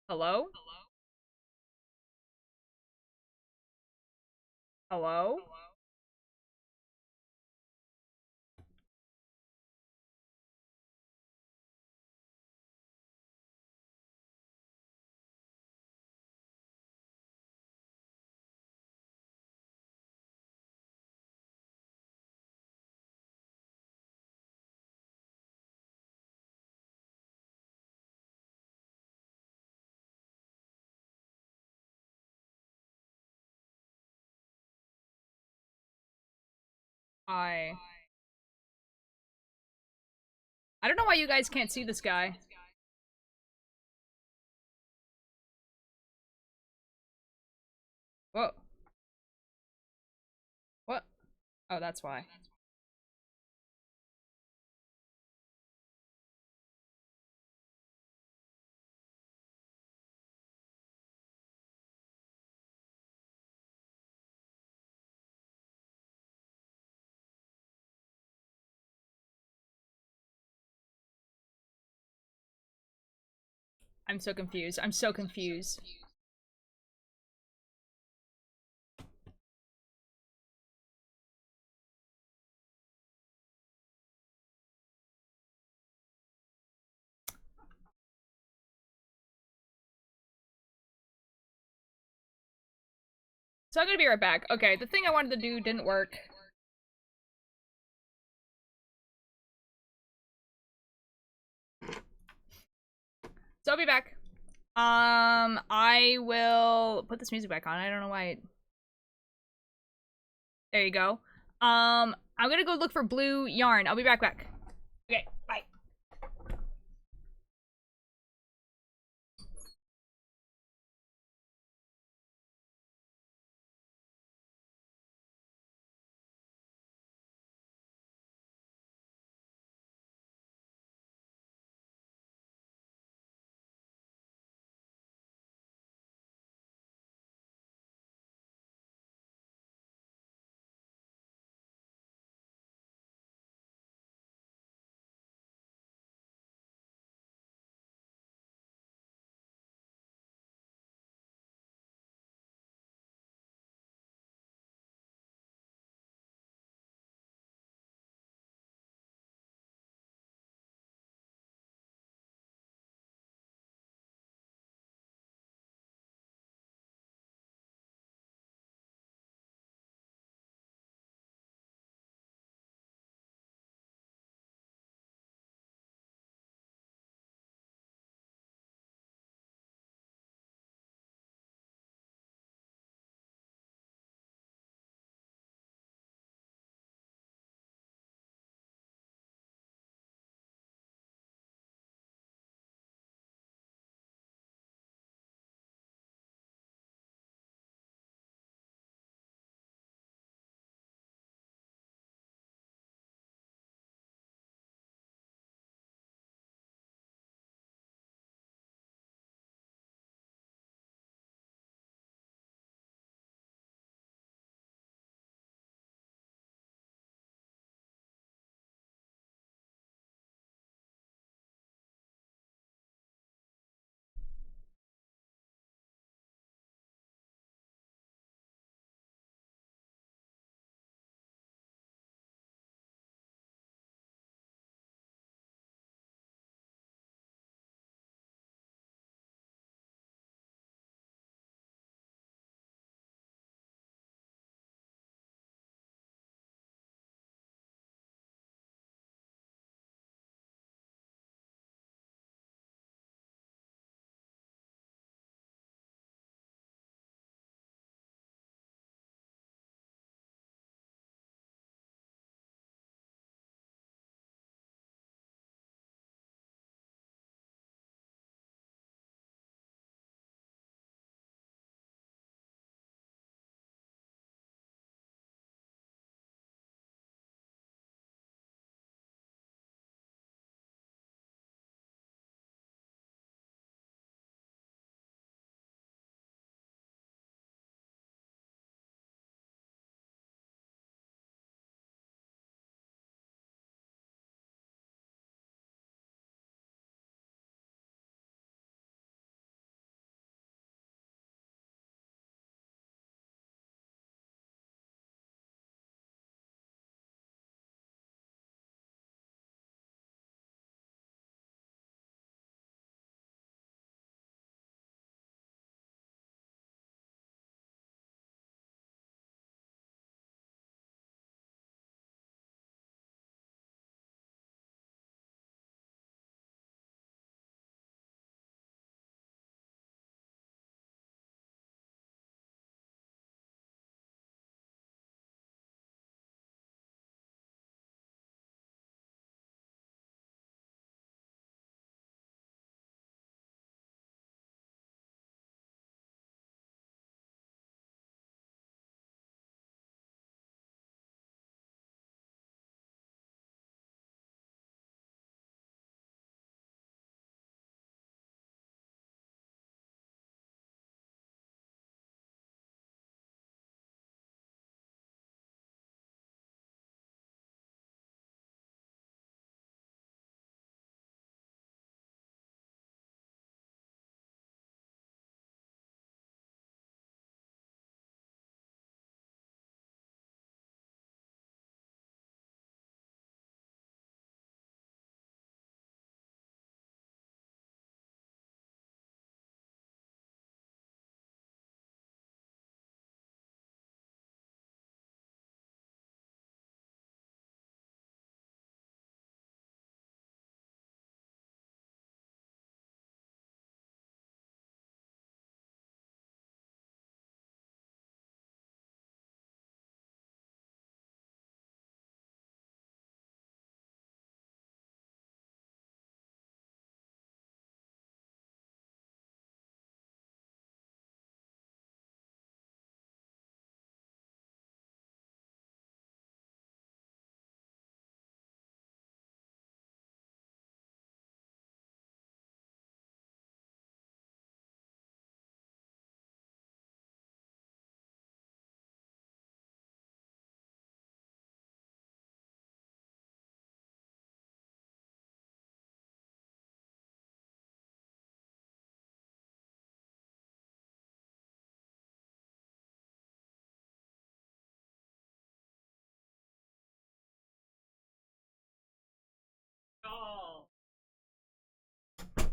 Hello? Hello? I don't know why you guys can't see this guy. Whoa. What? Oh, that's why. I'm so confused. I'm so confused. So I'm gonna be right back. Okay, the thing I wanted to do didn't work. So I'll be back. I will put this music back on. I don't know why it... There you go. I'm gonna go look for blue yarn. I'll be back. Okay, bye.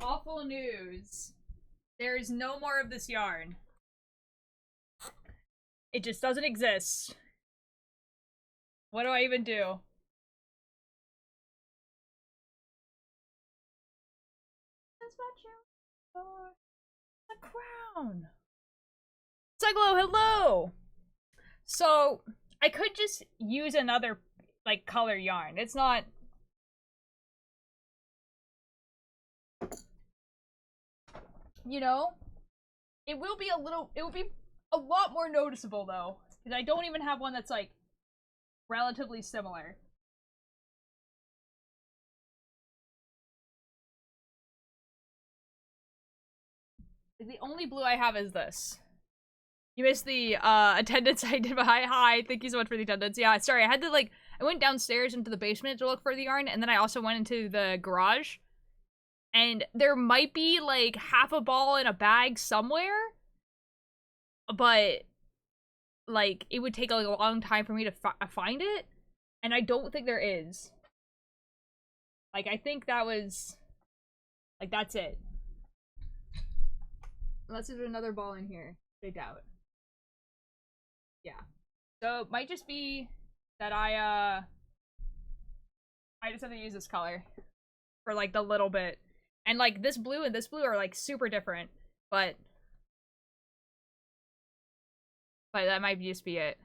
Awful news. There is no more of this yarn. It just doesn't exist. What do I even do? That's what you for. A crown. Cyclo, hello! So, I could just use another, like, color yarn. It's not... You know? It will be a lot more noticeable, though. Because I don't even have one that's, like, relatively similar. The only blue I have is this. You missed the attendance I did. Hi, thank you so much for the attendance. Yeah, sorry, I had to like, I went downstairs into the basement to look for the yarn, and then I also went into the garage. And there might be like half a ball in a bag somewhere, but like it would take a long time for me to find it, and I don't think there is. Like, I think that was, like, that's it. Unless there's another ball in here, I doubt. Yeah. So it might just be that I just have to use this color for like the little bit. And like this blue and this blue are like super different, but that might just be it.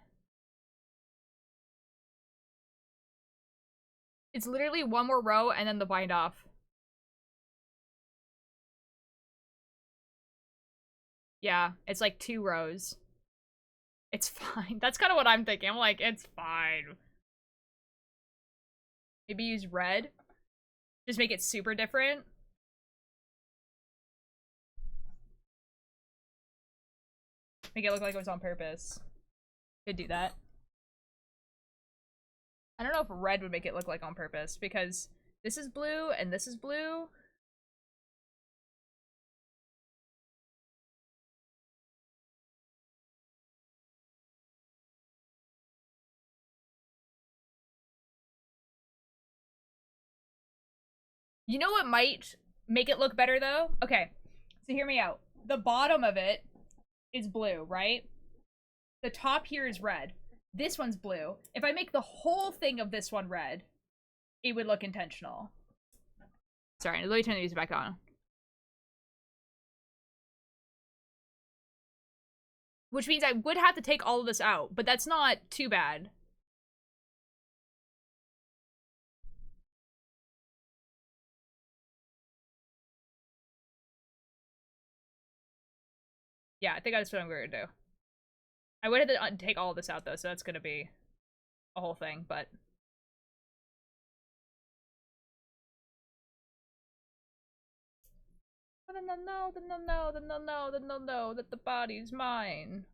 It's literally one more row and then the bind off. Yeah, it's like 2 rows. It's fine. That's kind of what I'm thinking. I'm like, it's fine. Maybe use red. Just make it super different. Make it look like it was on purpose. Could do that. I don't know if red would make it look like on purpose, because this is blue and this is blue. You know what might make it look better, though? Okay, so hear me out. The bottom of it is blue, right? The top here is red. This one's blue. If I make the whole thing of this one red, it would look intentional. Sorry, let me turn the music back on. Which means I would have to take all of this out, but that's not too bad. Yeah, I think that's what I'm going to do. I would have to take all of this out, though, so that's going to be a whole thing, but... Then they'll know, then they'll know, then they'll know, then they'll know that the body's mine.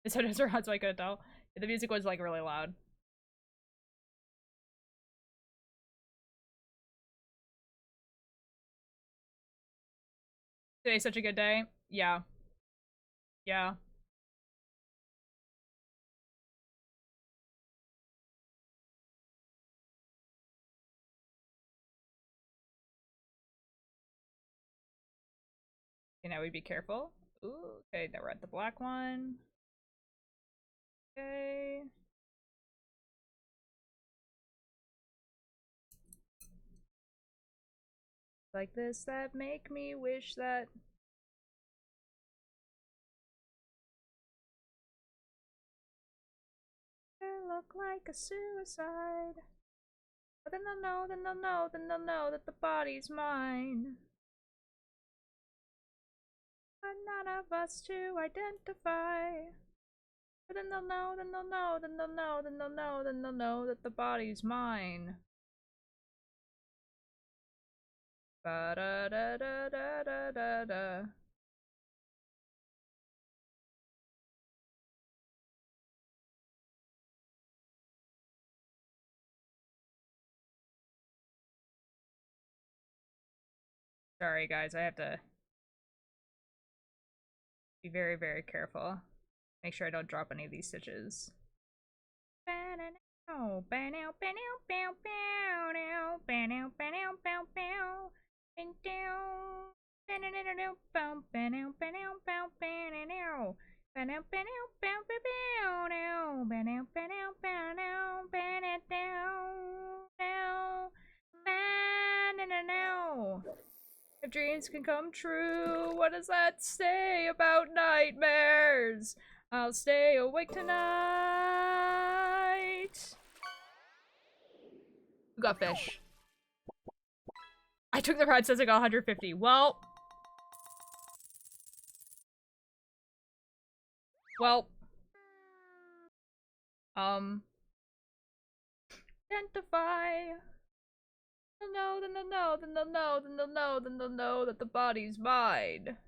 It's so that's why I couldn't tell. The music was, like, really loud. Today's such a good day. Yeah. Yeah. Okay, now we be careful. Ooh, okay, now we're at the black one. Okay. Like this that make me wish that... It look like a suicide. But then they'll know, then they'll know, then they'll know that the body's mine. But none of us to identify. But then they'll know, then they'll know, then they'll know, then they'll know, then they'll know that the body's mine. Ba da da da da da da da. Sorry guys, I have to be very, very careful. Make sure I don't drop any of these stitches. If dreams can come true, what does that say about nightmares? I'll stay awake tonight. Who got fish? I took the ride, says I got 150. Well. Identify. They'll know, then they'll know, then they'll know, then they'll know, then they'll know that the body's mine.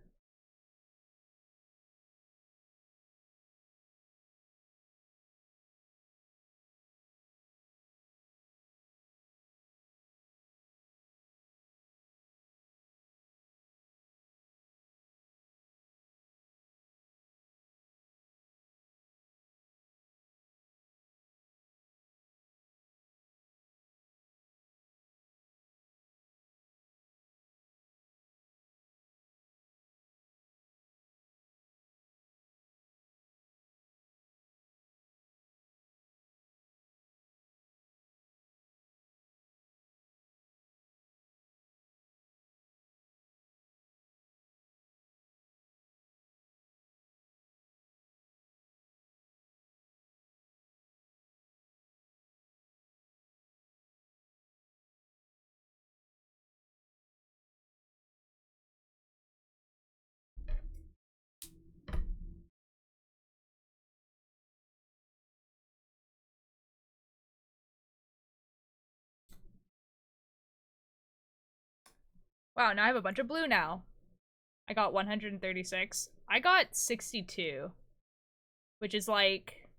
Wow, now I have a bunch of blue now. I got 136. I got 62. Which is like...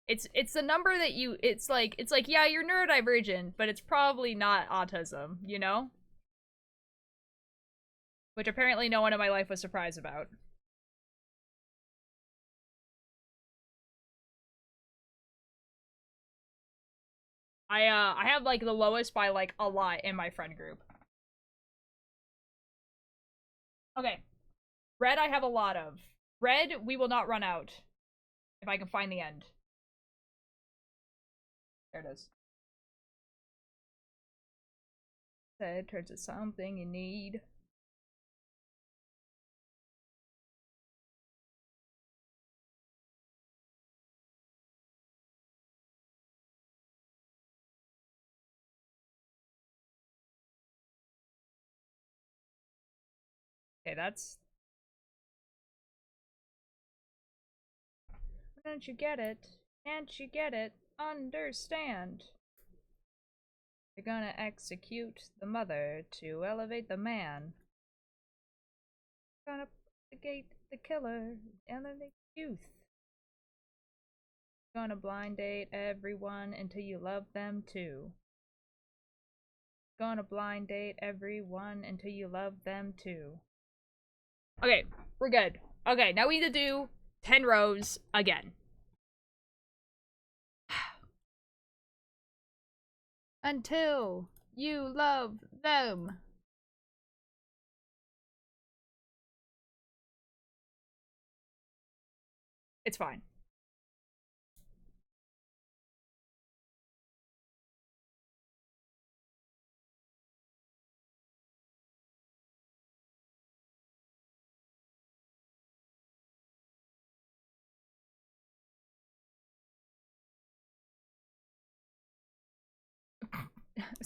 It's the number that you... It's like, yeah, you're neurodivergent, but it's probably not autism, you know? Which apparently no one in my life was surprised about. I have like the lowest by like a lot in my friend group. Okay. Red I have a lot of. Red, we will not run out. If I can find the end. There it is. That turns to something you need. Okay, that's... Don't you get it? Can't you get it? Understand. You're gonna execute the mother to elevate the man. Gonna propagate the killer, elevate youth. Gonna blind date everyone until you love them too. Gonna blind date everyone until you love them too. Okay, we're good. Okay, now we need to do 10 rows again. Until you love them. It's fine.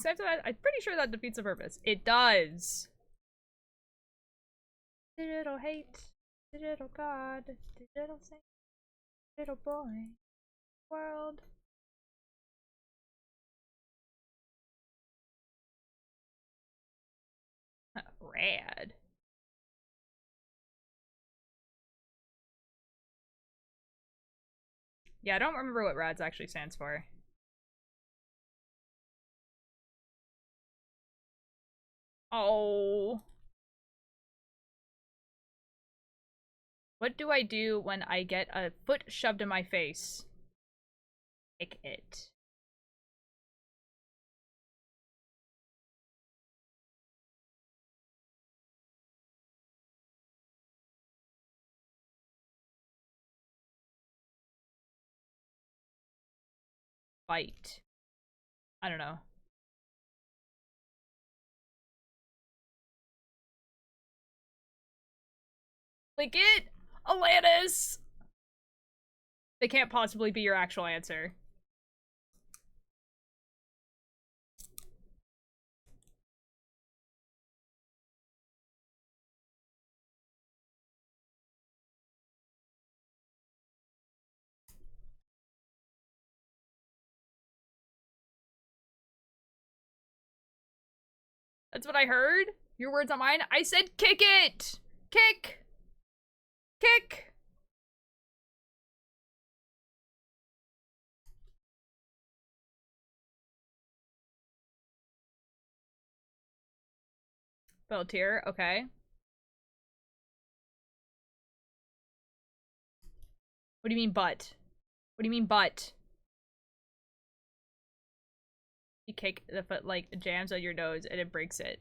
I'm pretty sure that defeats the purpose. It does. Digital hate, digital god, digital saint, digital boy, world. Rad. Yeah, I don't remember what RADS actually stands for. Oh. What do I do when I get a foot shoved in my face? Kick it. Fight. I don't know. Click it! Alanis! They can't possibly be your actual answer. That's what I heard? Your words, not mine? I said kick it! Kick! Kick! Beltier, okay. What do you mean but? What do you mean but? You kick the foot like jams on your nose and it breaks it.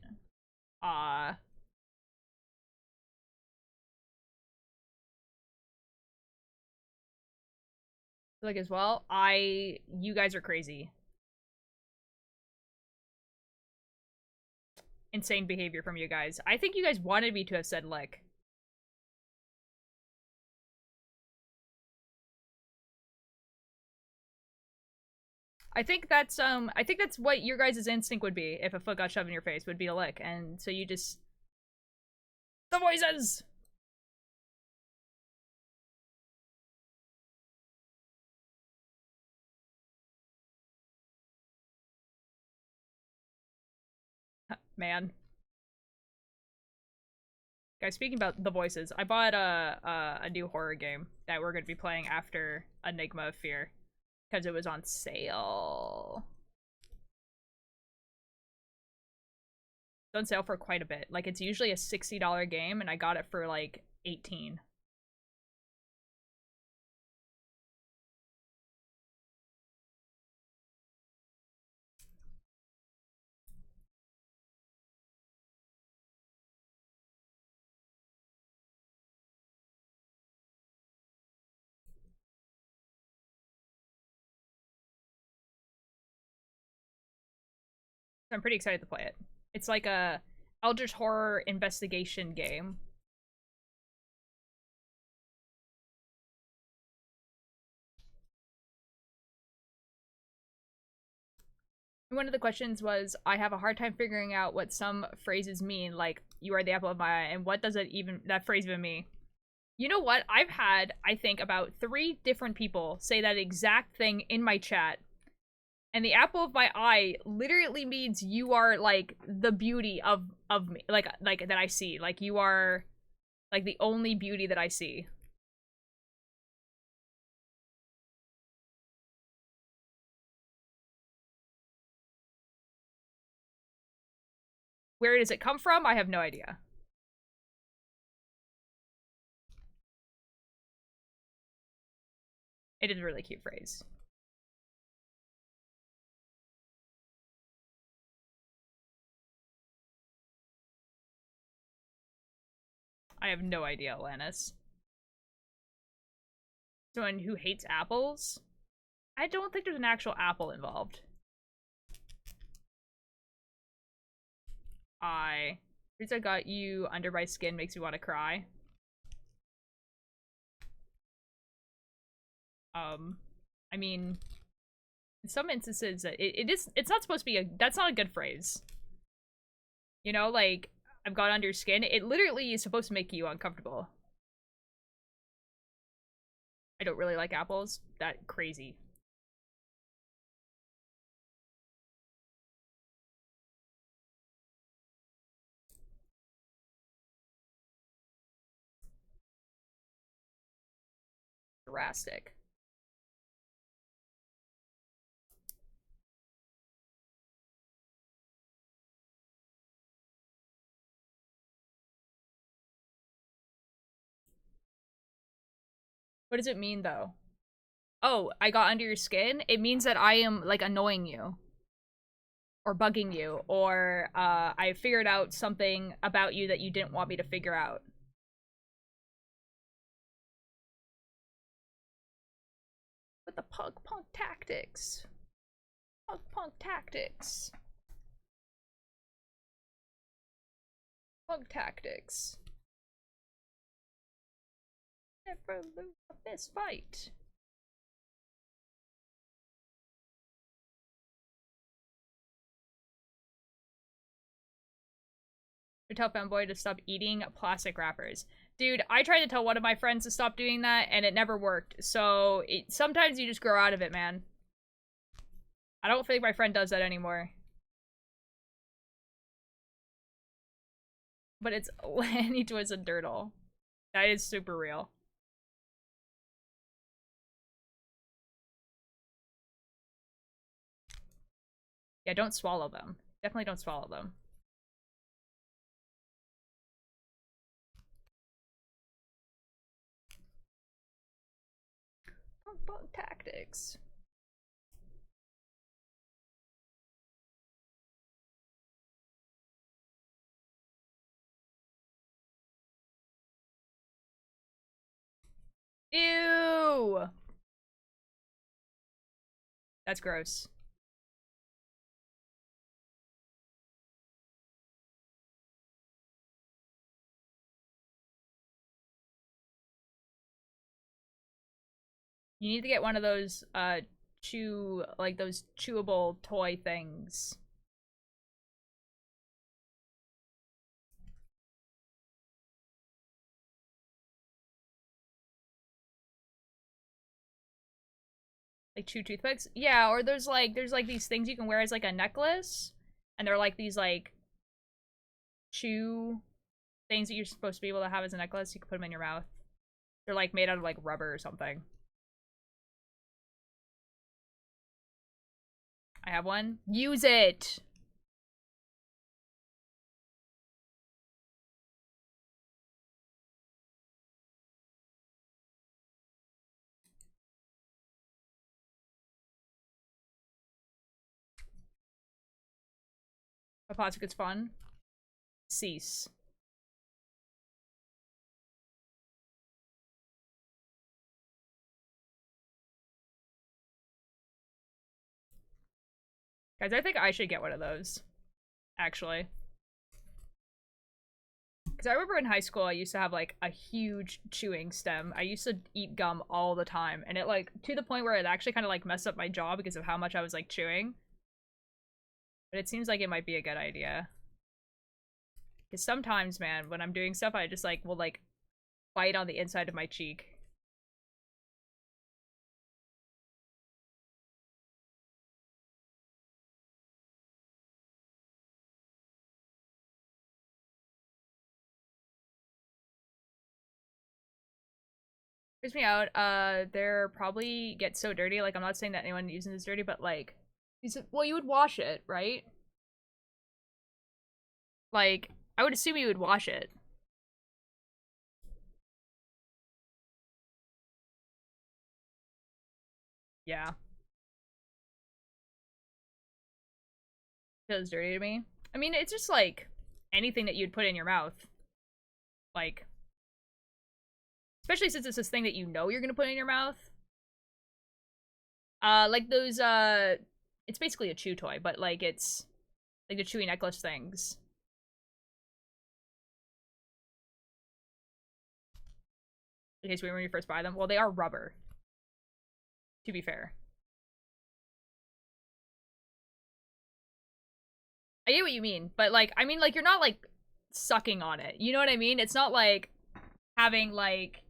Like as well, you guys are crazy. Insane behavior from you guys. I think you guys wanted me to have said lick. I think that's what your guys' instinct would be if a foot got shoved in your face, would be a lick, and so you just the voices. Man. Guys, speaking about the voices, I bought a new horror game that we're gonna be playing after Enigma of Fear. Because it was on sale. It's on sale for quite a bit. Like, it's usually a $60 game, and I got it for, like, 18. I'm pretty excited to play it. It's like a Eldritch Horror investigation game. One of the questions was, I have a hard time figuring out what some phrases mean, like, you are the apple of my eye, and what does that phrase even mean? You know what? I've had, I think, about 3 different people say that exact thing in my chat. And the apple of my eye literally means you are, like, the beauty of me. Like, that I see. Like, you are, like, the only beauty that I see. Where does it come from? I have no idea. It is a really cute phrase. I have no idea, Alanis. Someone who hates apples? I don't think there's an actual apple involved. Pizza got you under my skin makes me want to cry. I mean, in some instances, it's not supposed to be that's not a good phrase. You know, like, I've got under your skin. It literally is supposed to make you uncomfortable. I don't really like apples. That crazy. Drastic. What does it mean, though? Oh, I got under your skin? It means that I am, like, annoying you. Or bugging you. Or, I figured out something about you that you didn't want me to figure out. With the punk tactics. Punk tactics. Punk tactics. Never lose a fist fight. I tell fanboy to stop eating plastic wrappers. Dude, I tried to tell one of my friends to stop doing that, and it never worked. So, sometimes you just grow out of it, man. I don't think my friend does that anymore. But it's Lanny Twist and Dirtle. That is super real. Yeah, don't swallow them. Definitely don't swallow them. Punk tactics. Ew! That's gross. You need to get one of those, those chewable toy things. Like chew toothpicks? Yeah, or there's like these things you can wear as like a necklace. And they're like these like chew things that you're supposed to be able to have as a necklace. You can put them in your mouth. They're like made out of like rubber or something. I have one. Use it! A plastic is fun. Cease. Guys, I think I should get one of those. Actually. Because I remember in high school, I used to have, like, a huge chewing stem. I used to eat gum all the time. And it, like, to the point where it actually kind of, like, messed up my jaw because of how much I was, like, chewing. But it seems like it might be a good idea. Because sometimes, man, when I'm doing stuff, I just, like, will, like, bite on the inside of my cheek. Freaks me out. They're probably get so dirty. Like, I'm not saying that anyone using this is dirty, but, like, well, you would wash it, right? Like, I would assume you would wash it. Yeah. Feels dirty to me. I mean, it's just like anything that you'd put in your mouth. Like, especially since it's this thing that you know you're gonna put in your mouth. Like those, it's basically a chew toy, but like it's like the chewy necklace things. In case when you first buy them. Well, they are rubber. To be fair. I get what you mean, but like, I mean, like, you're not like sucking on it. You know what I mean? It's not like having like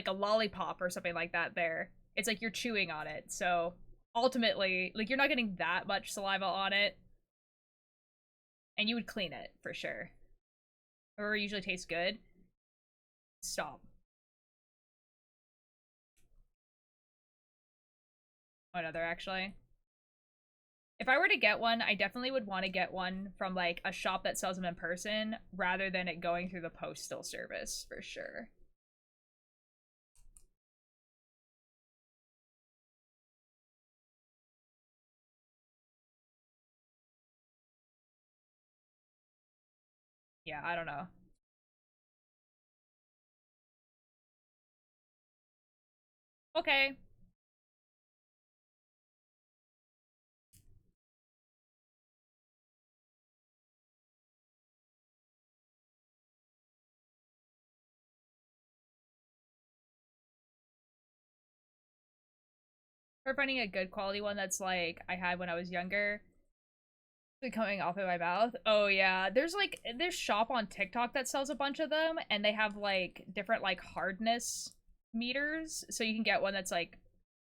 a lollipop or something like that there. It's like you're chewing on it. So ultimately, like, you're not getting that much saliva on it. And you would clean it for sure. Or usually tastes good. Stop. What other, actually? If I were to get one, I definitely would want to get one from, like, a shop that sells them in person, rather than it going through the postal service, for sure. Yeah, I don't know. Okay. Or finding a good quality one that's like I had when I was younger. Coming off of my mouth. Oh yeah, there's like this shop on TikTok that sells a bunch of them, and they have like different like hardness meters, so you can get one that's like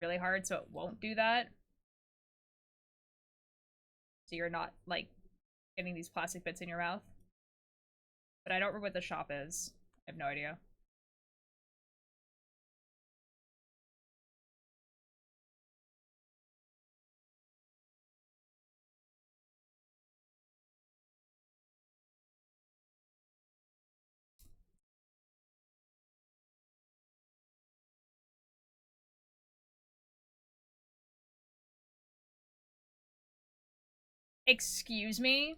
really hard, so it won't do that. So you're not like getting these plastic bits in your mouth. But I don't remember what the shop is. I have no idea. Excuse me?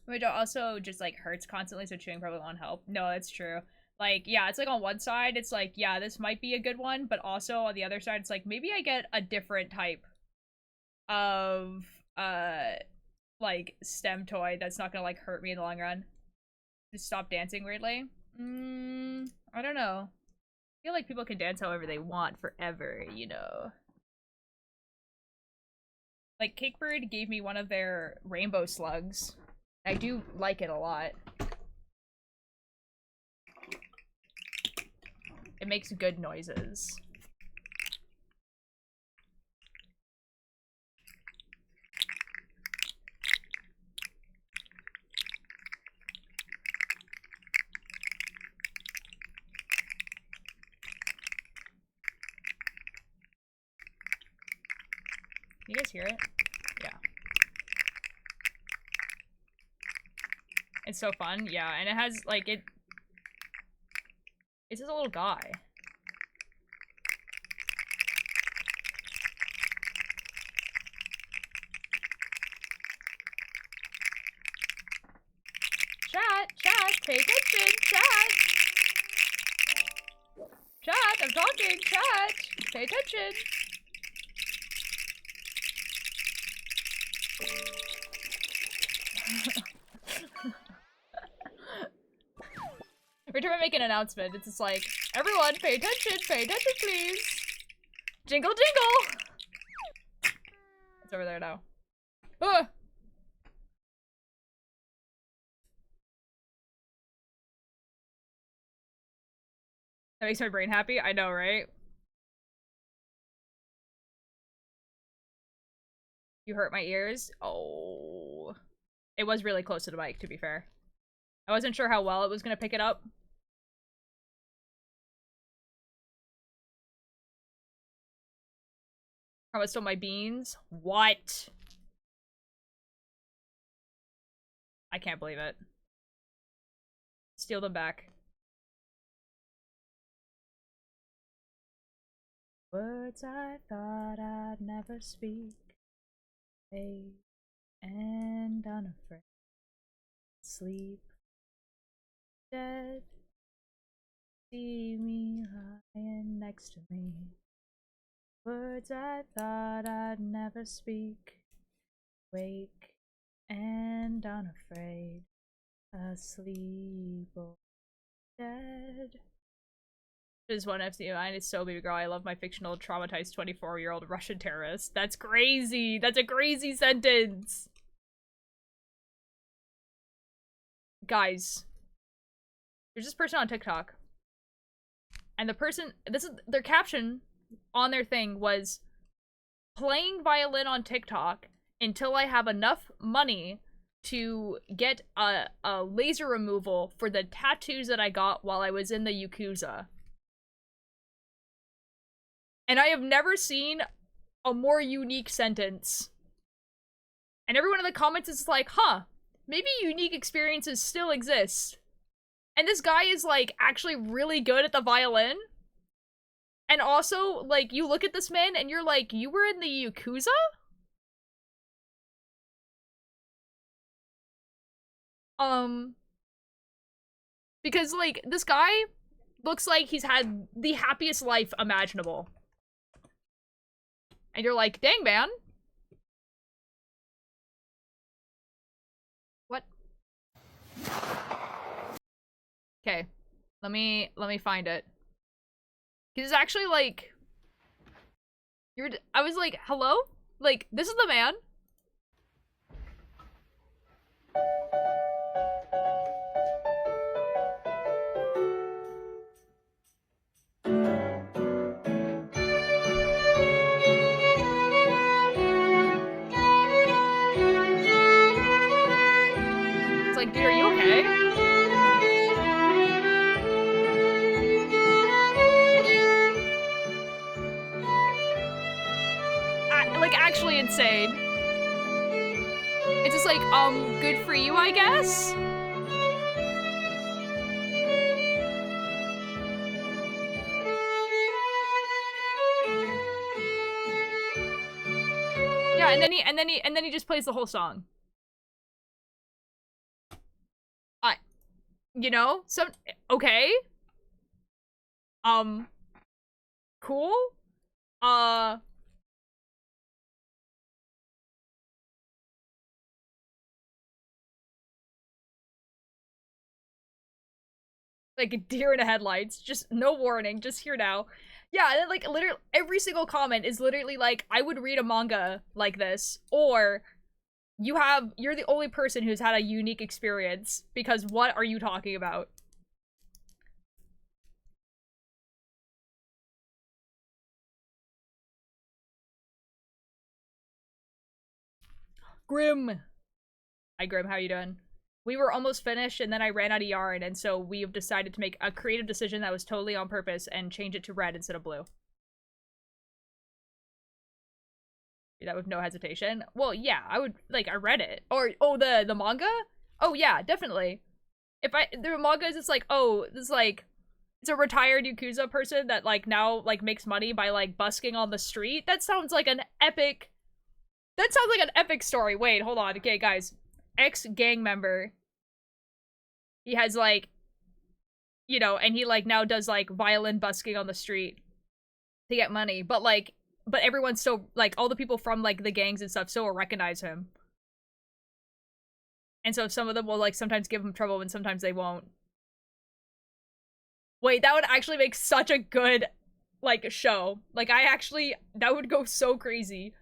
Which also just like hurts constantly, so chewing probably won't help. No, that's true. Like, yeah, it's like on one side, it's like, yeah, this might be a good one, but also on the other side, it's like, maybe I get a different type of, like, STEM toy that's not gonna, like, hurt me in the long run. Just stop dancing weirdly. I don't know. I feel like people can dance however they want forever, you know. Like, Cakebird gave me one of their rainbow slugs. I do like it a lot. It makes good noises. You guys hear it? Yeah. It's so fun, yeah, and it has, like, it's just a little guy. Chat, pay attention, chat! Chat, I'm talking, chat! Pay attention! Every time I make an announcement, it's just like, everyone, pay attention, please! Jingle, jingle! It's over there now. Ah! That makes my brain happy? I know, right? You hurt my ears? Oh. It was really close to the mic, to be fair. I wasn't sure how well it was gonna pick it up. How much stole my beans? What? I can't believe it. Steal them back. Words I thought I'd never speak, vague and unafraid. Sleep dead. See me lying next to me. Words I thought I'd never speak, wake and unafraid, asleep or dead. Is one FC mine is so baby girl. I love my fictional traumatized 24-year-old Russian terrorist. That's crazy. That's a crazy sentence. Guys, there's this person on TikTok, and the person, this is their caption on their thing was, playing violin on TikTok until I have enough money to get a laser removal for the tattoos that I got while I was in the Yakuza. And I have never seen a more unique sentence. And everyone in the comments is like, huh, maybe unique experiences still exist. And this guy is, like, actually really good at the violin. And also, like, you look at this man and you're like, you were in the Yakuza? Because, like, this guy looks like he's had the happiest life imaginable. And you're like, dang, man. What? Okay. Let me find it. He's actually like... I was like, hello? Like, this is the man. It's like, dude, are you okay? Like, actually insane. It's just like, good for you, I guess? Yeah, and then he just plays the whole song. You know, okay. Cool. Like a deer in the headlights, just no warning, just here now. Yeah, and then, like, literally every single comment is literally like, I would read a manga like this, or you're the only person who's had a unique experience, because what are you talking about? Grim. Hi Grim, how you doing? We were almost finished and then I ran out of yarn, and so we've decided to make a creative decision that was totally on purpose and change it to red instead of blue. Do that with no hesitation. Well, yeah, I would, like, I read it. Or, oh, the manga? Oh, yeah, definitely. If the manga is just like, oh, this is like, it's a retired Yakuza person that, like, now, like, makes money by, like, busking on the street. That sounds like an epic, story. Wait, hold on. Okay, guys. Ex-gang member. He has, like, you know, and he, like, now does, like, violin busking on the street to get money. But, like, but everyone still, like, all the people from, like, the gangs and stuff still will recognize him. And so some of them will, like, sometimes give him trouble and sometimes they won't. Wait, that would actually make such a good, like, show. Like, that would go so crazy.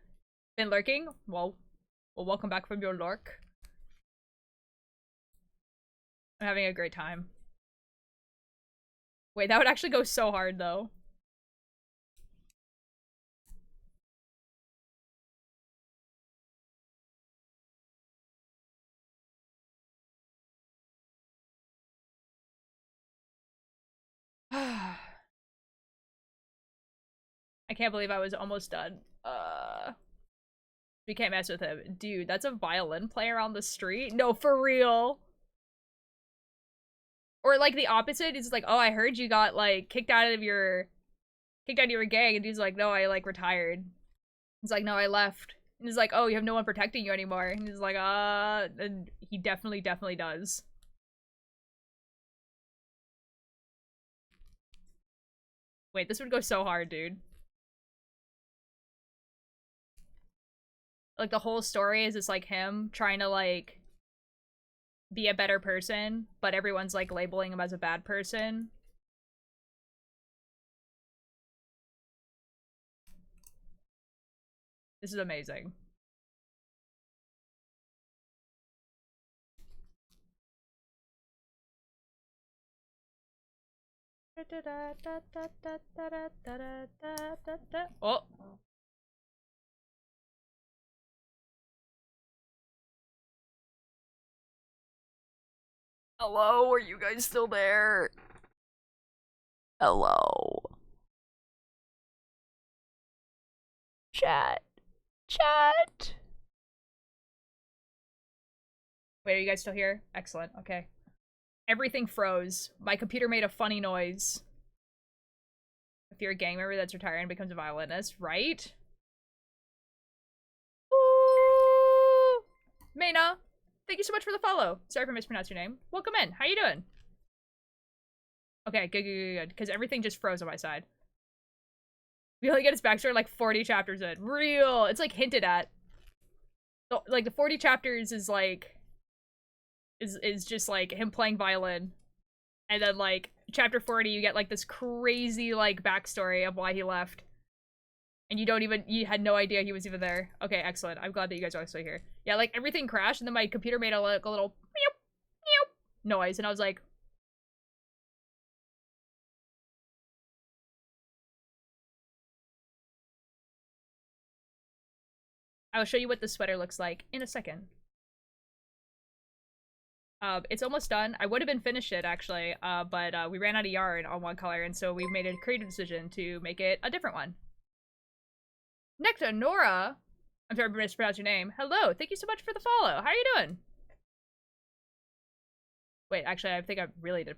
Been lurking? Well, welcome back from your lurk. I'm having a great time. Wait, that would actually go so hard, though. I can't believe I was almost done. We can't mess with him. Dude, that's a violin player on the street? No, for real. Or, like, the opposite. He's like, oh, I heard you got, like, kicked out of your gang. And he's like, no, I, like, retired. He's like, no, I left. And he's like, oh, you have no one protecting you anymore. And he's like, and he definitely does. Wait, this would go so hard, dude. Like, the whole story is just, like, him trying to, like, be a better person, but everyone's, like, labeling him as a bad person. This is amazing. Oh. Hello, are you guys still there? Hello. Chat. Wait, are you guys still here? Excellent, okay. Everything froze. My computer made a funny noise. If you're a gang member that's retired and becomes a violinist, right? Ooh! Mayna, thank you so much for the follow. Sorry if I mispronounced your name. Welcome in. How you doing? Okay, good. Because everything just froze on my side. We only get his backstory like 40 chapters in. Real. It's like hinted at. Like the 40 chapters is like is just like him playing violin. And then like chapter 40 you get like this crazy like backstory of why he left. And you had no idea he was even there. Okay, excellent. I'm glad that you guys are still here. Yeah, like everything crashed and then my computer made a little meow, meow noise and I was like, I will show you what the sweater looks like in a second. It's almost done. I would have been finished it actually, but we ran out of yarn on one color, and so we made a creative decision to make it a different one. Necta Nora, I'm sorry I mispronounced your name. Hello, thank you so much for the follow. How are you doing? Wait, actually, I think I really did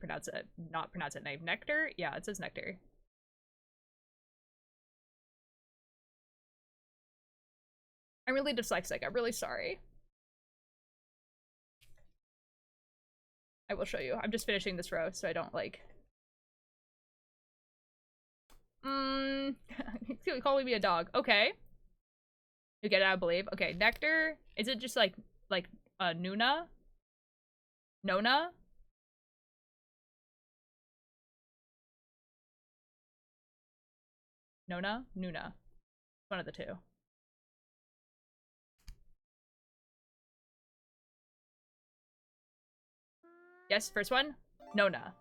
not pronounce it name. Nectar? Yeah, it says Nectar. I'm really dyslexic. I'm really sorry. I will show you. I'm just finishing this row so I don't like... Calling me a dog. Okay. You get it, I believe. Okay, Nectar. Is it just like Nuna? Nona? Nona? Nuna. One of the two. Yes, first one. Nona.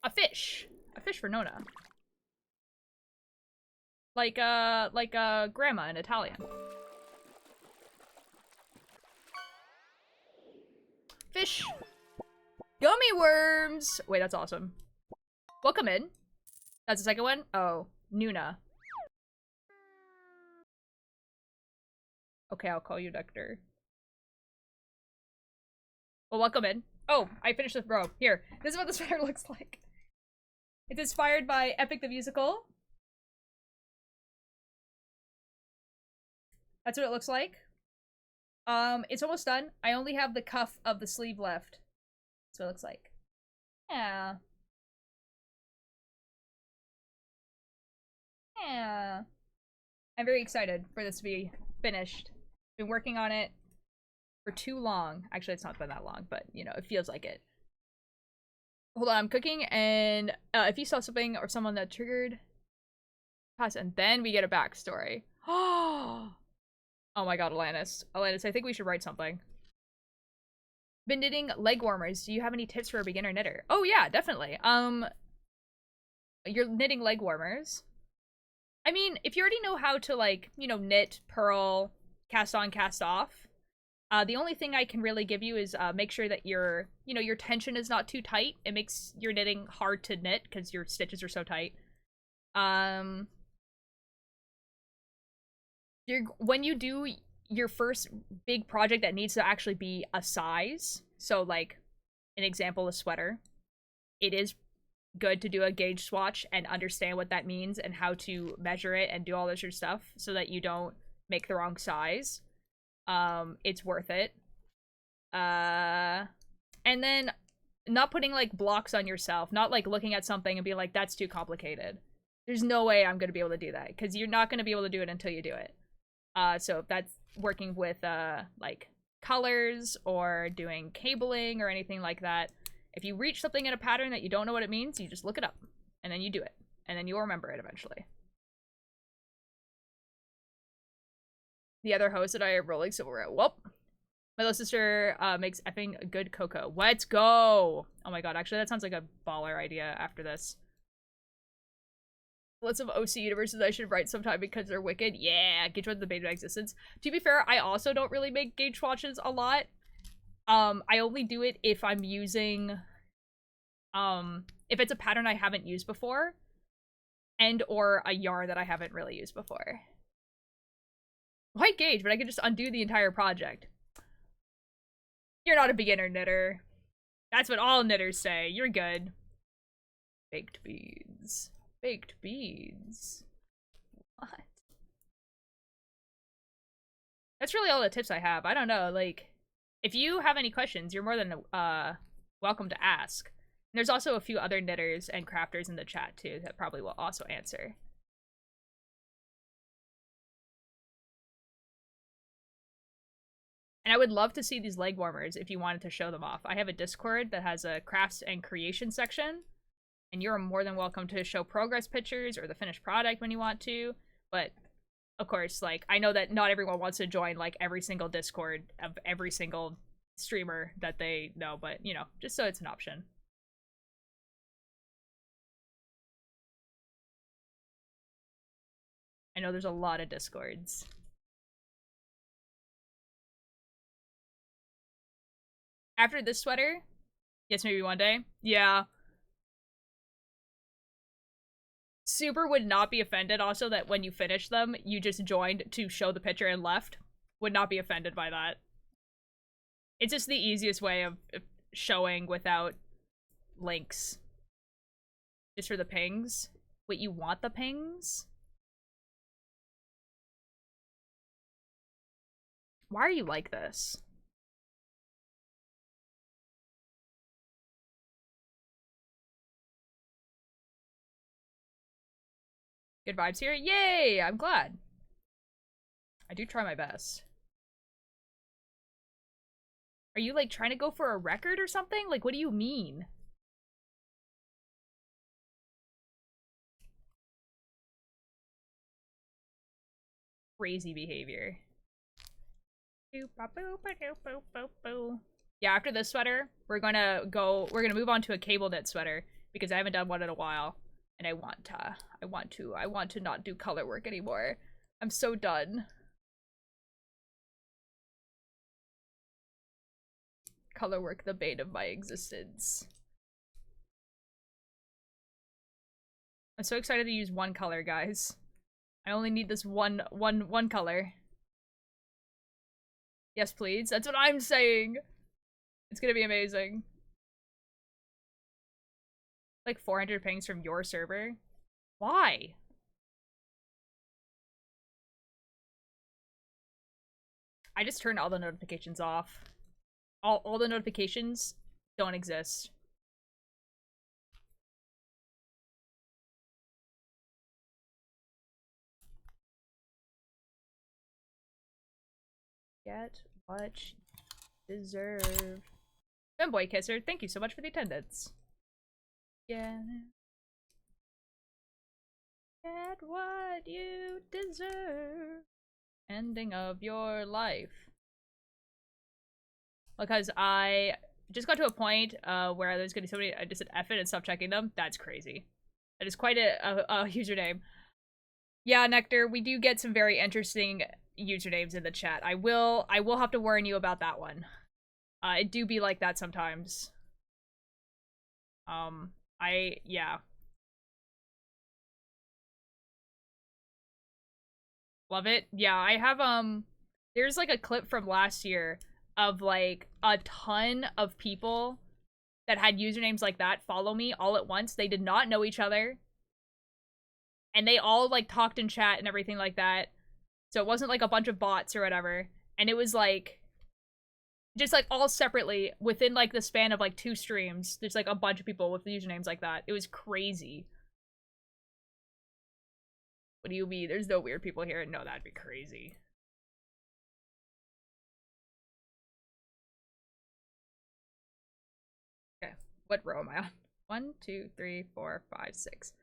A fish. A fish for Nona. Like grandma in Italian. Fish. Gummy worms. Wait, that's awesome. Welcome in. That's the second one. Oh, Nuna. Okay, I'll call you Nectar. Well, welcome in. Oh, I finished the row. Here. This is what the sweater looks like. It's inspired by Epic the Musical. That's what it looks like. It's almost done. I only have the cuff of the sleeve left. That's what it looks like. Yeah. Yeah. I'm very excited for this to be finished. Been working on it for too long. Actually, it's not been that long, but, you know, it feels like it. Hold on, I'm cooking, and if you saw something or someone that triggered pass, and then we get a backstory. Oh my god, Alanis. Alanis, I think we should write something. Been knitting leg warmers. Do you have any tips for a beginner knitter? Oh yeah, definitely. You're knitting leg warmers. I mean, if you already know how to, like, you know, knit, purl, cast on, cast off, the only thing I can really give you is make sure that your tension is not too tight. It makes your knitting hard to knit because your stitches are so tight. When you do your first big project that needs to actually be a size, so like an example, a sweater, it is good to do a gauge swatch and understand what that means and how to measure it and do all this sort of stuff so that you don't make the wrong size. It's worth it. And then not putting like blocks on yourself, not like looking at something and being like, that's too complicated. There's no way I'm going to be able to do that because you're not going to be able to do it until you do it. So if that's working with like colors or doing cabling or anything like that, if you reach something in a pattern that you don't know what it means, you just look it up and then you do it and then you'll remember it eventually. The other host that I am rolling silverware. Well, my little sister makes effing good cocoa. Let's go! Oh my god, actually that sounds like a baller idea after this. Lots of OC universes I should write sometime because they're wicked. Yeah, gauge what the beta existence. To be fair, I also don't really make gauge swatches a lot. I only do it if I'm using, if it's a pattern I haven't used before, and or a yarn that I haven't really used before. Why gauge? But I could just undo the entire project. You're not a beginner knitter. That's what all knitters say. You're good. Baked beads. Baked beads. What? That's really all the tips I have. I don't know, like, if you have any questions, you're more than welcome to ask. There's also a few other knitters and crafters in the chat too that probably will also answer. And I would love to see these leg warmers if you wanted to show them off. I have a Discord that has a crafts and creation section, and you're more than welcome to show progress pictures or the finished product when you want to. But of course, like, I know that not everyone wants to join like every single Discord of every single streamer that they know, but you know, just so it's an option. I know there's a lot of Discords. After this sweater? Yes, maybe one day. Yeah. Super would not be offended also that when you finish them, you just joined to show the picture and left. Would not be offended by that. It's just the easiest way of showing without links. Just for the pings. Wait, you want the pings? Why are you like this? Good vibes here? Yay! I'm glad. I do try my best. Are you, like, trying to go for a record or something? Like, what do you mean? Crazy behavior. Yeah, after this sweater, we're gonna move on to a cable knit sweater because I haven't done one in a while. And I want to not do color work anymore. I'm so done. Color work, the bane of my existence. I'm so excited to use one color, guys. I only need this one color. Yes, please. That's what I'm saying. It's gonna be amazing. Like 400 pings from your server? Why? I just turned all the notifications off. All the notifications don't exist. Get what you deserve. Femboy Kisser, thank you so much for the attendance. Yeah. Get what you deserve. Ending of your life. Because I just got to a point where there's gonna be somebody I just said F it and stop checking them. That's crazy. That is quite a username. Yeah, Nectar, we do get some very interesting usernames in the chat. I will have to warn you about that one. It do be like that sometimes. Yeah. Love it. Yeah, I have, there's like a clip from last year of like a ton of people that had usernames like that follow me all at once. They did not know each other. And they all like talked in chat and everything like that. So it wasn't like a bunch of bots or whatever. And it was like, just like all separately within like the span of like 2 streams. There's like a bunch of people with usernames like that. It was crazy. What do you mean? There's no weird people here. No, that'd be crazy. Okay, what row am I on? 1, 2, 3, 4, 5, 6.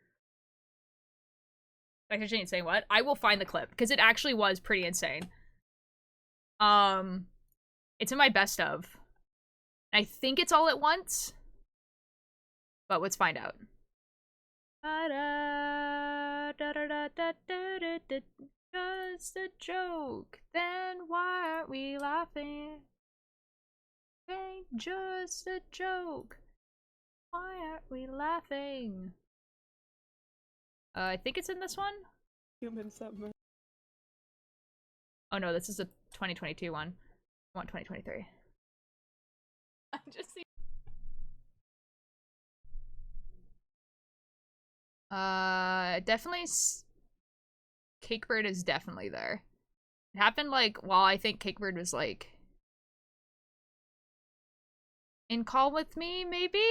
I ain't saying what? I will find the clip because it actually was pretty insane. It's in my best of. I think it's all at once, but let's find out. Just a joke, then why aren't we laughing? Ain't just a joke, why aren't we laughing? I think it's in this one. Human submarine. Oh no, this is a 2022 one. I want 2023. I'm just seeing. Definitely Cakebird is definitely there. It happened like while I think Cakebird was like in call with me, maybe?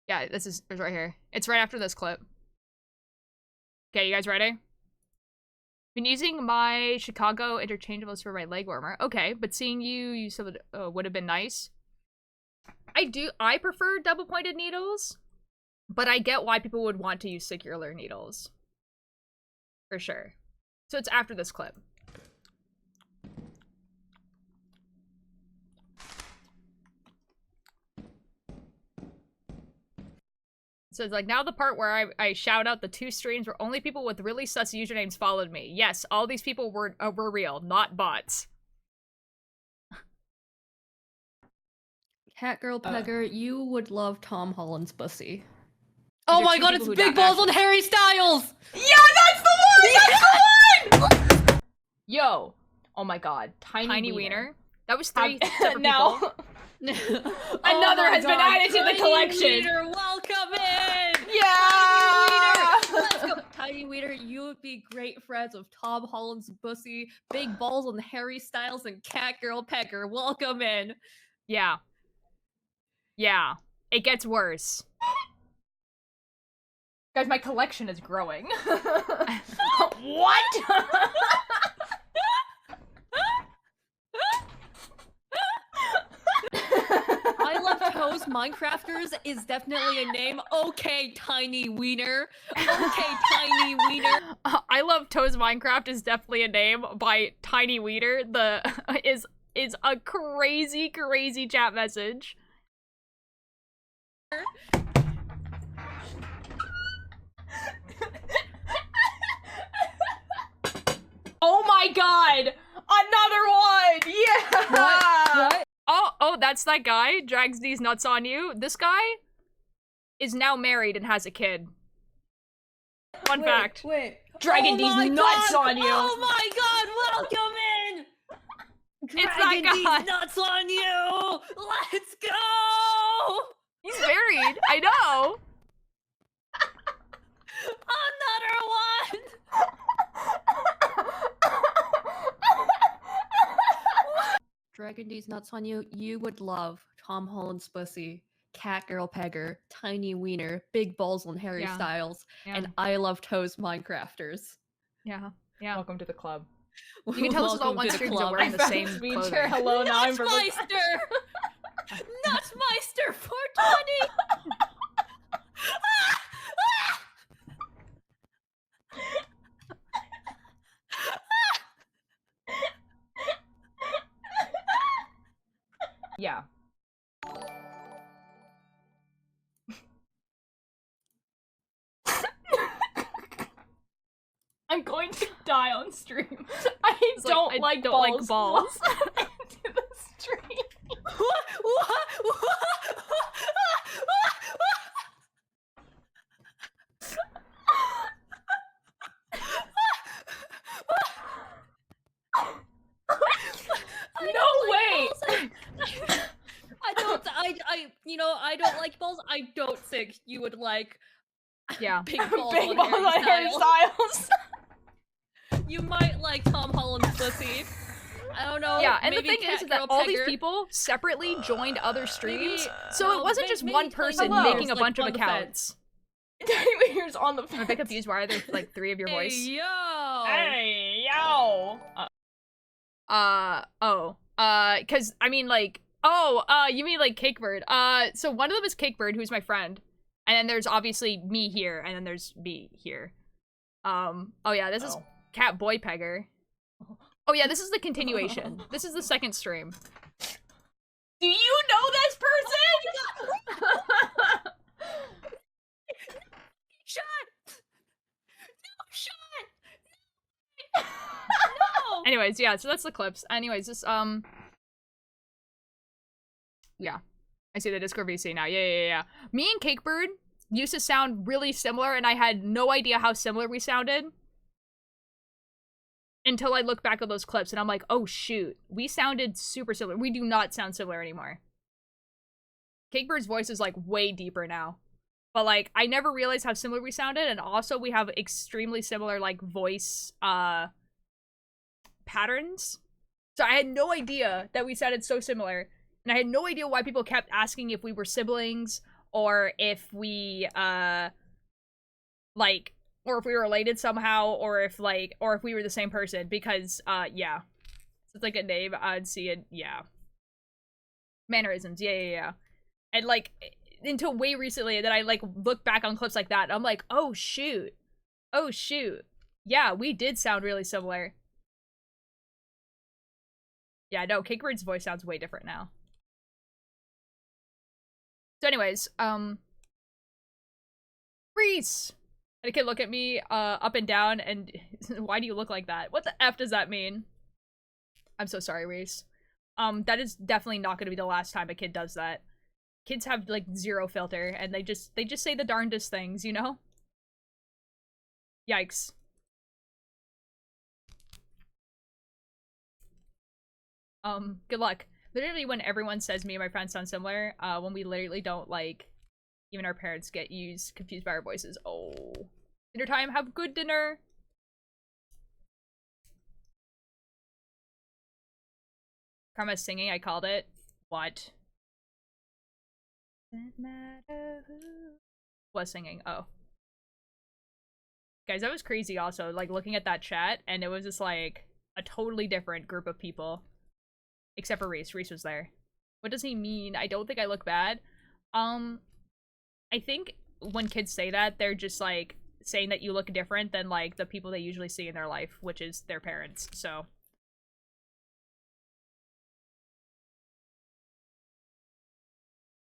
Yeah, it's right here. It's right after this clip. Okay, you guys ready? Been using my Chicago interchangeables for my leg warmer. Okay, but seeing you use some would have been nice. I prefer double-pointed needles, but I get why people would want to use circular needles. For sure. So it's after this clip. So it's like, now the part where I shout out the 2 streams where only people with really sus usernames followed me. Yes, all these people were real, not bots. Catgirl Pegger, you would love Tom Holland's pussy. These Oh are my 2 god, people it's who Big Balls on Harry Styles! Yeah, that's the one! That's the one! Yo. Oh my god. Tiny Wiener. That was 3 separate now. people. Another has been added to the collection. Wiener, welcome in! Yeah! Tiny Wiener, let's go. Tiny Wiener, you would be great friends with Tom Holland's pussy, Big Balls on Harry Styles, and Catgirl Pegger. Welcome in. Yeah. Yeah. It gets worse. Guys, my collection is growing. What? I Love Toes Minecrafters is definitely a name. Okay, Tiny Wiener. Okay, Tiny Wiener. I Love Toes Minecraft is definitely a name by Tiny Wiener. Is a crazy, crazy chat message. Oh my god! Another one! Yeah! What? Oh, that's that guy, drags these nuts on you. This guy is now married and has a kid. Fun fact. Wait. Dragging these nuts on you! Oh my god, welcome in! It's Dragging that guy. these nuts on you! Let's go! He's married. I know. Another one! Dragging these nuts on you, you would love Tom Holland's pussy, Catgirl Pegger, Tiny Wiener, Big Balls on Harry Yeah. Styles, Yeah. and I Love Toes Minecrafters. Yeah. Yeah. Welcome to the club. You can tell this is all Welcome one to the stream because they're club. wearing the same feature. clothing. Hello, now I'm Nutsmeister! Nutsmeister 420! Yeah. I'm going to die on stream. I It's don't like, I like don't balls. like balls. to the stream. No way! I don't like balls. I don't think you would like Yeah. big balls Big on balls Harry on Harry Styles. Styles. You might like Tom Holland's pussy. I don't know. Yeah, and the maybe thing is that Catgirl all these Pegger. people separately joined other streams, Maybe- so it wasn't just one maybe person Tiny making a Wiener's, bunch of on the accounts. Tiny Wiener's on the I'm a bit confused. Why are there like 3 of your Hey, voice? yo! Hey, yo! Cause I mean like, you mean like Cakebird. So one of them is Cakebird, who's my friend, and then there's obviously me here, and then there's me here. Oh yeah, this is Cat Boy Pegger. Oh yeah, this is the continuation. This is the second stream. Do you know this person? Shut! No, shut! No! Anyways, yeah, so that's the clips. Anyways, this yeah. I see the Discord VC now. Yeah. Me and Cakebird used to sound really similar, and I had no idea how similar we sounded. Until I look back at those clips, and I'm like, oh shoot, we sounded super similar. We do not sound similar anymore. Cakebird's voice is like way deeper now. But like, I never realized how similar we sounded, and also we have extremely similar like voice patterns. So I had no idea that we sounded so similar, and I had no idea why people kept asking if we were siblings or if we like, or if we were related somehow, or if we were the same person, because yeah. So it's like a name, I'd see it, yeah. Mannerisms, yeah. And like, until way recently that I like look back on clips like that, and I'm like, oh shoot. Yeah, we did sound really similar. Yeah, no, Cakebird's voice sounds way different now. So anyways, Reese! And a kid look at me, up and down, and why do you look like that? What the F does that mean? I'm so sorry, Reese. That is definitely not gonna be the last time a kid does that. Kids have, like, zero filter, and they just say the darndest things, you know? Yikes. Good luck. Literally when everyone says me and my friends sound similar, when we literally don't, like, even our parents get confused by our voices. Oh. Dinner time, have good dinner! Karma's singing, I called it. What? Doesn't matter who was singing. Oh. Guys, that was crazy also, like, looking at that chat, and it was just, like, a totally different group of people. Except for Reese. Reese was there. What does he mean? I don't think I look bad. I think when kids say that, they're just, like, saying that you look different than, like, the people they usually see in their life, which is their parents, so.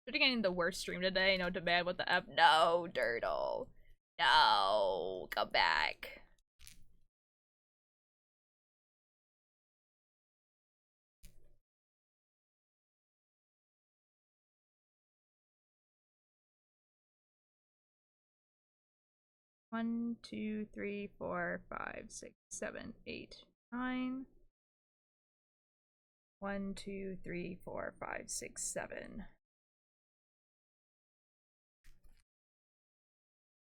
Should have getting the worst stream today. No demand. What the F? No, Dirtle. No. Come back. One, 2, 3, 4, 5, 6, 7, 8, 9. 1, 2, 3, 4, 5, 6, 7.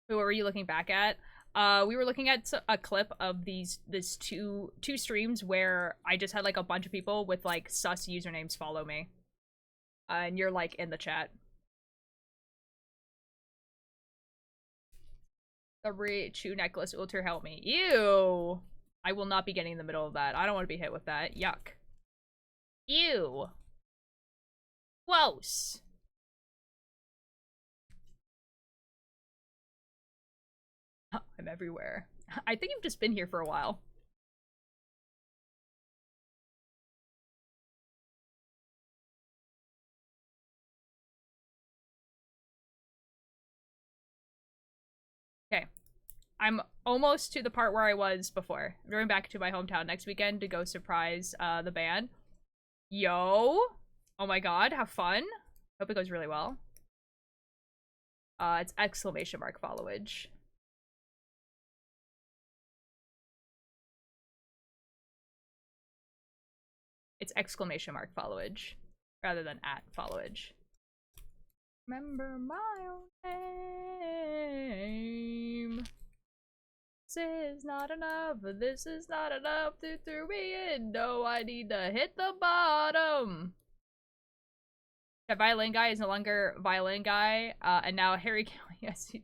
What were you looking back at? We were looking at a clip of these two streams where I just had like a bunch of people with like sus usernames follow me. And you're like in the chat. The Chew necklace ultra help me. Ew! I will not be getting in the middle of that. I don't want to be hit with that. Yuck. Ew. Gross. I'm everywhere. I think you've just been here for a while. Okay. I'm almost to the part where I was before. I'm going back to my hometown next weekend to go surprise the band. Yo! Oh my god, have fun. Hope it goes really well. It's exclamation mark followage. It's exclamation mark followage rather than at followage. Remember my own name. This is not enough. This is not enough to throw me in. No, I need to hit the bottom. That violin guy is no longer violin guy, and now Harry yes, he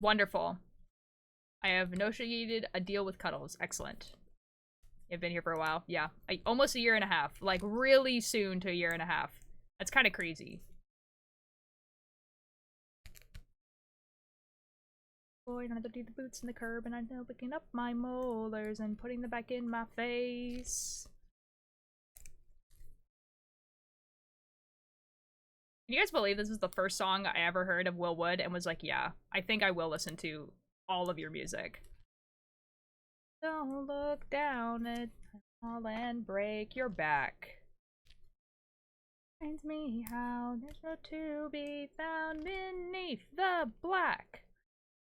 Wonderful. I have negotiated a deal with Cuddles. Excellent. You've been here for a while. Yeah. Almost a year and a half. Like, really soon to a year and a half. That's kind of crazy. Boy, I do the boots in the curb, and I'm now picking up my molars and putting them back in my face. Can you guys believe this is the first song I ever heard of Will Wood and was like, yeah, I think I will listen to all of your music. Don't look down at all and break your back. Finds me how there's no to be found beneath the black.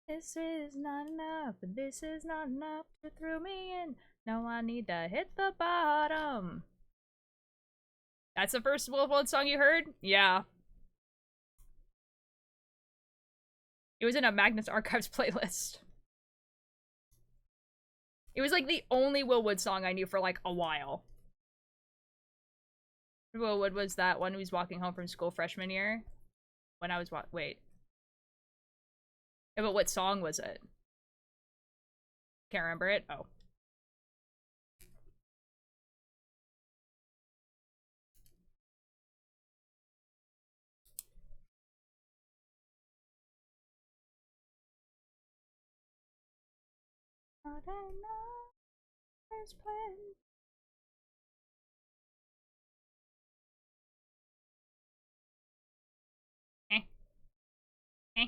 This is not enough. This is not enough to throw me in. No, I need to hit the bottom. That's the first Will Wood song you heard? Yeah. It was in a Magnus Archives playlist. It was like the only Will Wood song I knew for like a while. Well, what was that one who was walking home from school freshman year? When I was wait. Yeah, but what song was it? Can't remember it? Oh. Eh. Eh.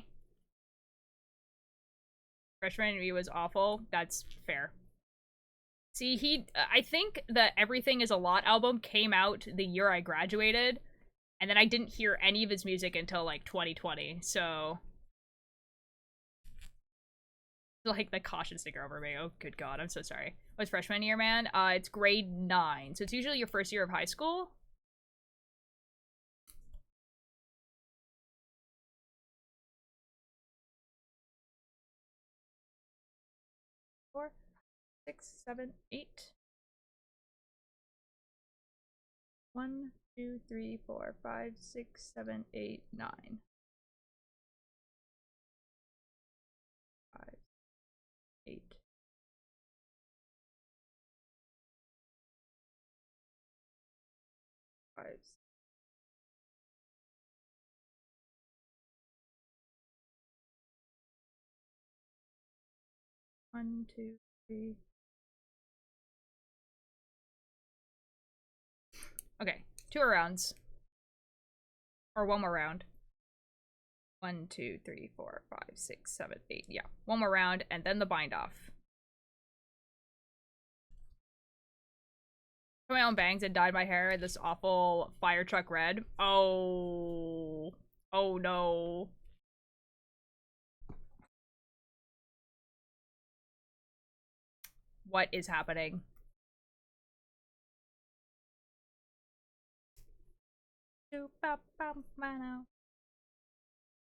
Freshman year was awful. That's fair. See, I think the Everything Is a Lot album came out the year I graduated, and then I didn't hear any of his music until, like, 2020, so... Like, the caution sticker over me. Oh, good god, I'm so sorry. What's freshman year, man? It's grade 9, so it's usually your first year of high school. 4, 6, 7, 8. 1, 2, 3, 4, 5, 6, 7, 8, 9. 5, 8. 5. 1, 2, 3. Okay, 2 more rounds. Or 1 more round. 1, 2, 3, 4, 5, 6, 7, 8. Yeah, 1 more round, and then the bind off. Put my own bangs and dyed my hair in this awful fire truck red. Oh. Oh no. What is happening? This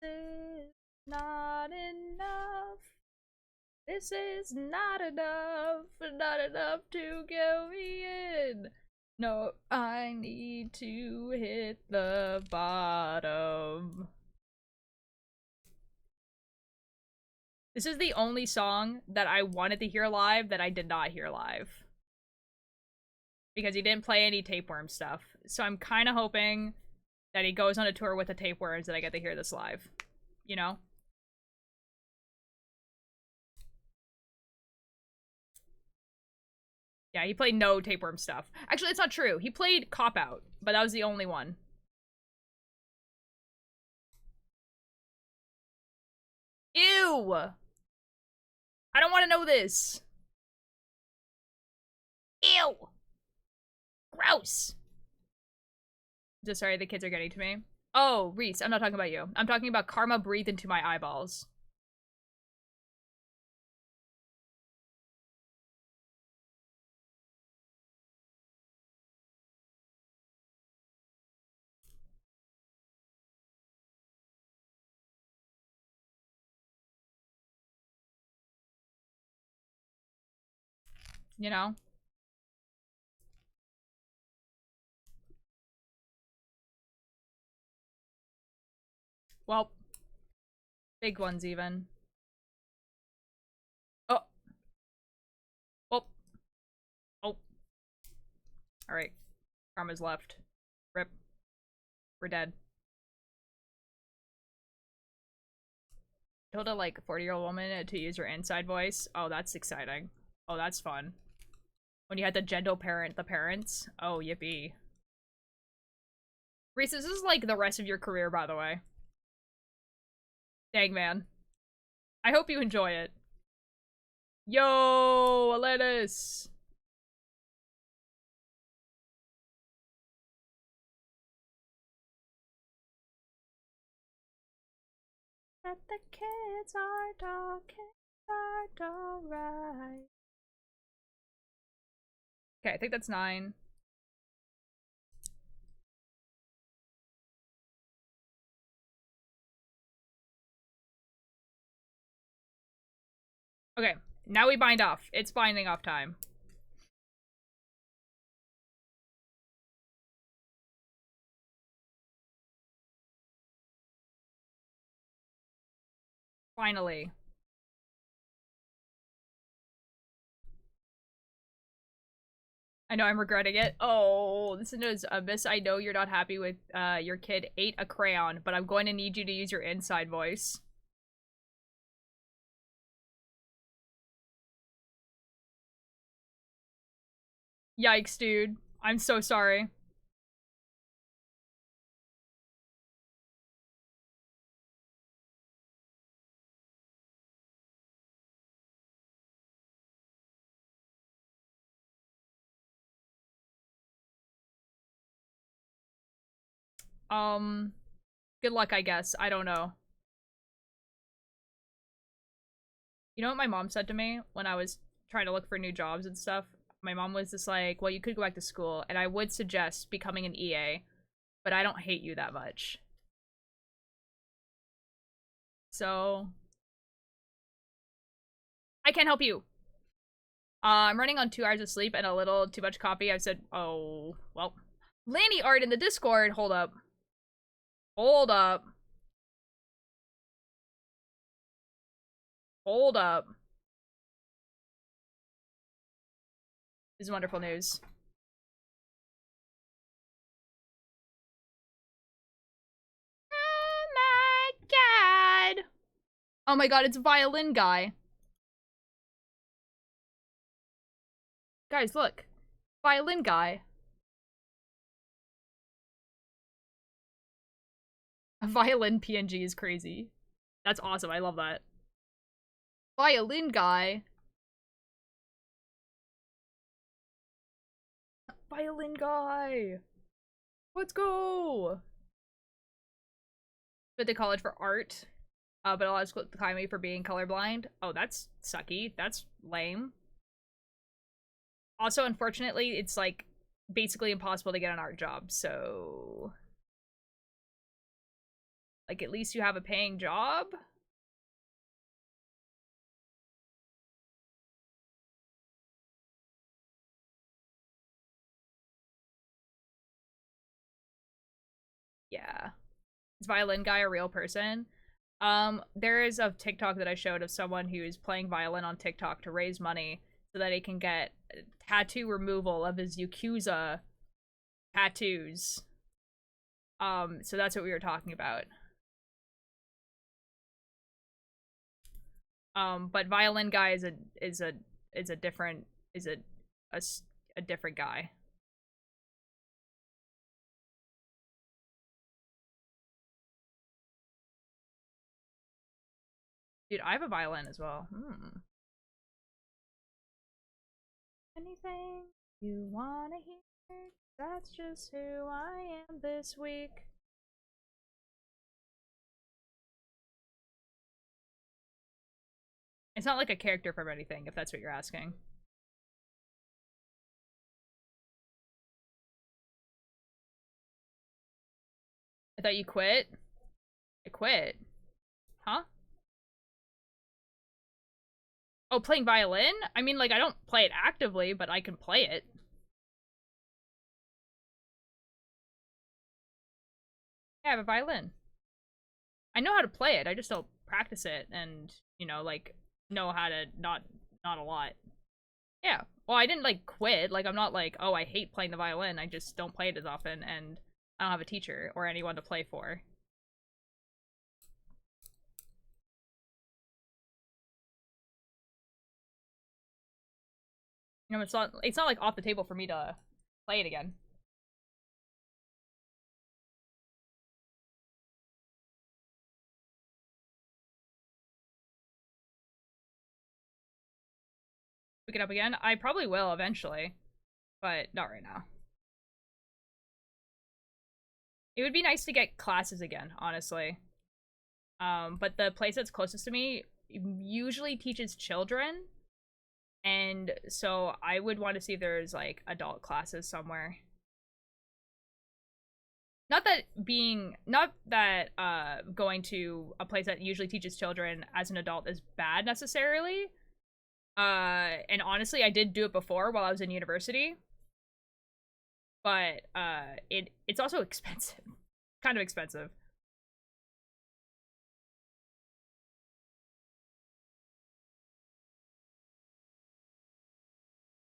is not enough. This is not enough. Not enough to get me in. No, I need to hit the bottom. This is the only song that I wanted to hear live that I did not hear live. Because he didn't play any Tapeworm stuff. So I'm kind of hoping that he goes on a tour with the Tapeworms and I get to hear this live. You know? Yeah, he played no Tapeworm stuff. Actually, it's not true. He played Cop Out, but that was the only one. Ew! I don't want to know this. Ew! Gross! Just sorry, the kids are getting to me. Oh, Reese, I'm not talking about you. I'm talking about Karma breathed into my eyeballs. You know? Well, big ones even. Oh. Oh. Oh. Alright. Karma's left. Rip. We're dead. Told a, like, 40-year-old woman to use her inside voice. Oh, that's exciting. Oh, that's fun. When you had to gendo parent the parents. Oh, yippee. Reese, this is like the rest of your career, by the way. Dang, man. I hope you enjoy it. Yo, Alanis! That the kids are talking, are alright. Okay, I think that's 9. Okay, now we bind off. It's binding off time. Finally. I know I'm regretting it. Oh, this is Miss. I know you're not happy with your kid ate a crayon, but I'm going to need you to use your inside voice. Yikes, dude. I'm so sorry. Good luck, I guess. I don't know. You know what my mom said to me when I was trying to look for new jobs and stuff? My mom was just like, well, you could go back to school, and I would suggest becoming an EA, but I don't hate you that much. So, I can't help you. I'm running on 2 hours of sleep and a little too much coffee. I said, oh, well. Lanny art in the Discord. Hold up. Hold up. Hold up. This is wonderful news. Oh my god. Oh my god, it's Violin Guy. Guys, look. Violin Guy. A violin PNG is crazy. That's awesome. I love that. Violin Guy. Violin Guy. Let's go. Went to college for art, but a lot of school declined me for being colorblind. Oh, that's sucky. That's lame. Also, unfortunately, it's like basically impossible to get an art job, so like at least you have a paying job. Yeah. Is Violin Guy a real person? There is a TikTok that I showed of someone who is playing violin on TikTok to raise money so that he can get tattoo removal of his Yakuza tattoos. So that's what we were talking about. But Violin Guy is a different different guy. Dude, I have a violin as well. Anything you wanna hear? That's just who I am this week. It's not like a character from anything, if that's what you're asking. I thought you quit? I quit. Huh? Oh, playing violin? I mean, like, I don't play it actively, but I can play it. Yeah, I have a violin. I know how to play it, I just don't practice it and, you know, like, know how to not a lot. Yeah. Well, I didn't, like, quit. Like, I'm not like, oh, I hate playing the violin. I just don't play it as often, and I don't have a teacher or anyone to play for. You know, it's not like off the table for me to play it again. Pick it up again? I probably will eventually, but not right now. It would be nice to get classes again, honestly. But the place that's closest to me usually teaches children, and so I would want to see if there's like adult classes somewhere. Not that going to a place that usually teaches children as an adult is bad necessarily. And honestly, I did do it before while I was in university. But it's also expensive. Kind of expensive.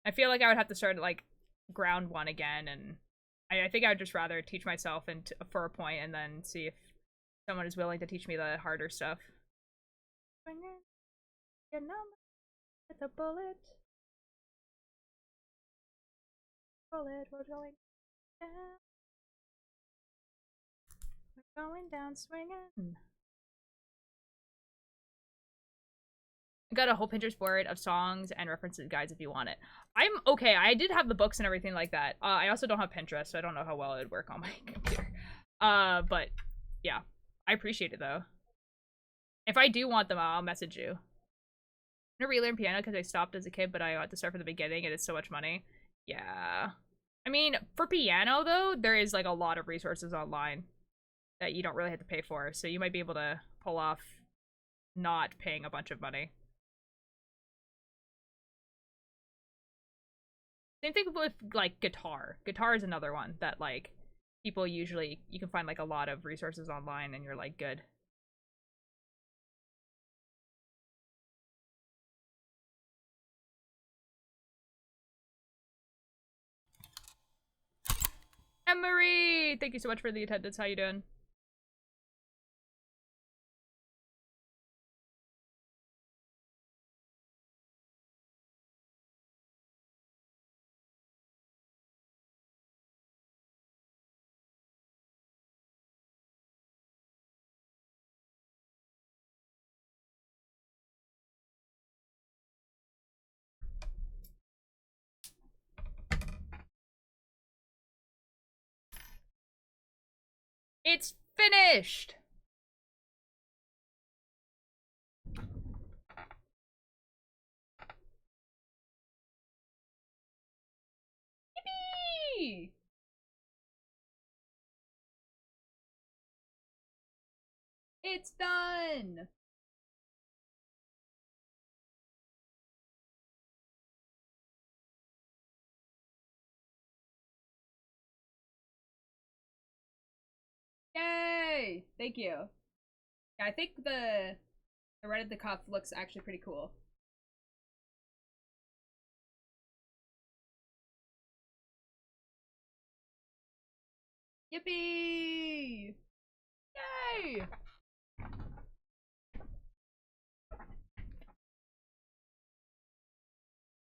I feel like I would have to start at, like, ground one again, and I think I would just rather teach myself and for a point and then see if someone is willing to teach me the harder stuff. With a bullet. Bullet, we're going down. We're going down swinging. I got a whole Pinterest board of songs and references guides if you want it. I'm okay. I did have the books and everything like that. I also don't have Pinterest, so I don't know how well it would work on my computer. But yeah, I appreciate it though. If I do want them, I'll message you. I'm gonna relearn piano because I stopped as a kid, but I had to start from the beginning, and it's so much money. Yeah. I mean, for piano though, there is like a lot of resources online that you don't really have to pay for, so you might be able to pull off not paying a bunch of money. Same thing with, like, guitar. Guitar is another one that, like, people usually, you can find, like, a lot of resources online and you're, like, good. Emery! Thank you so much for the attendance. How you doing? It's finished! Yippee! It's done! Yay! Thank you. Yeah, I think the red at the cuff looks actually pretty cool. Yippee! Yay!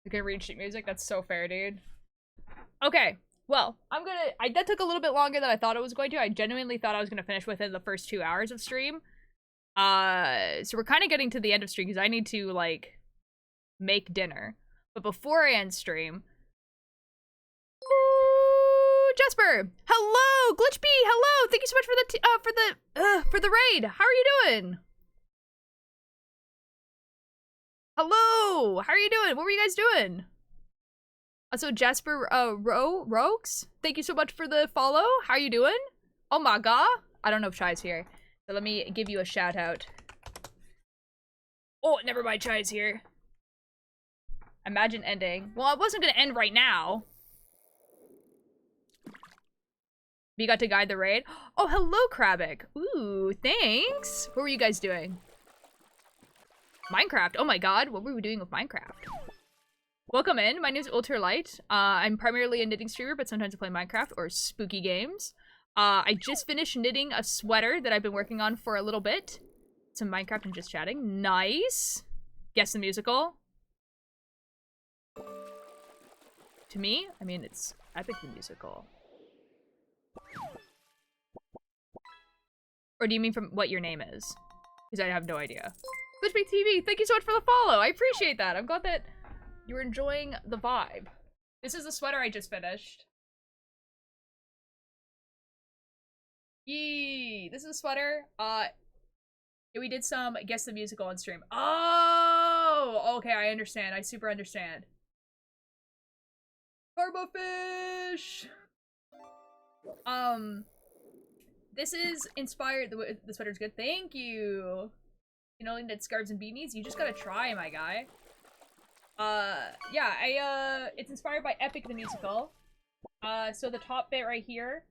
You can read sheet music? That's so fair, dude. Okay, well, that took a little bit longer than I thought it was going to. I genuinely thought I was gonna finish within the first 2 hours of stream. So we're kind of getting to the end of stream because I need to, like, make dinner. But before I end stream... Ooh, Jasper! Hello! Glitchbee! Hello! Thank you so much for the raid! How are you doing? Hello! How are you doing? What were you guys doing? Also, Jasper, Rogues, thank you so much for the follow. How are you doing? Oh my god. I don't know if Chai's here. So let me give you a shout out. Oh, never mind, Chai's here. Imagine ending. Well, I wasn't gonna end right now. You got to guide the raid? Oh, hello, Krabik. Ooh, thanks. What were you guys doing? Minecraft. Oh my god, what were we doing with Minecraft? Welcome in. My name is Ultralight. I'm primarily a knitting streamer, but sometimes I play Minecraft or spooky games. I just finished knitting a sweater that I've been working on for a little bit. Some Minecraft and just chatting. Nice. Guess the musical. To me, I mean, it's Epic the Musical. Or do you mean from what your name is? Because I have no idea. Glitchbait TV, thank you so much for the follow. I appreciate that. I'm glad that you're enjoying the vibe. This is the sweater I just finished. Yee! This is a sweater. We did some Guess the Musical on stream. Oh! Okay, I understand. I super understand. Carbofish! This is inspired. The sweater's good. Thank you. You know, knit scarves and beanies? You just gotta try, my guy. Yeah, it's inspired by Epic the Musical. So the top bit right here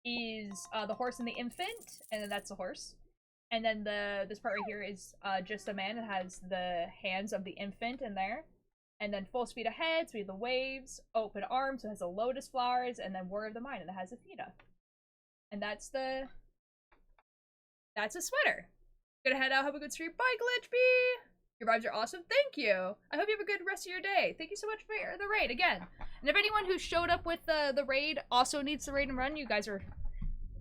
is, the horse and the infant, and then that's the horse. And then this part right here is, just a man that has the hands of the infant in there. And then Full Speed Ahead, so we have the waves. Open Arms, so it has the lotus flowers, and then Warrior of the Mind, and it has Athena. And that's a sweater. Gonna head out, have a good stream. Bye, Glitchbee! Your vibes are awesome. Thank you. I hope you have a good rest of your day. Thank you so much for the raid again. And if anyone who showed up with the raid also needs the raid and run, you guys are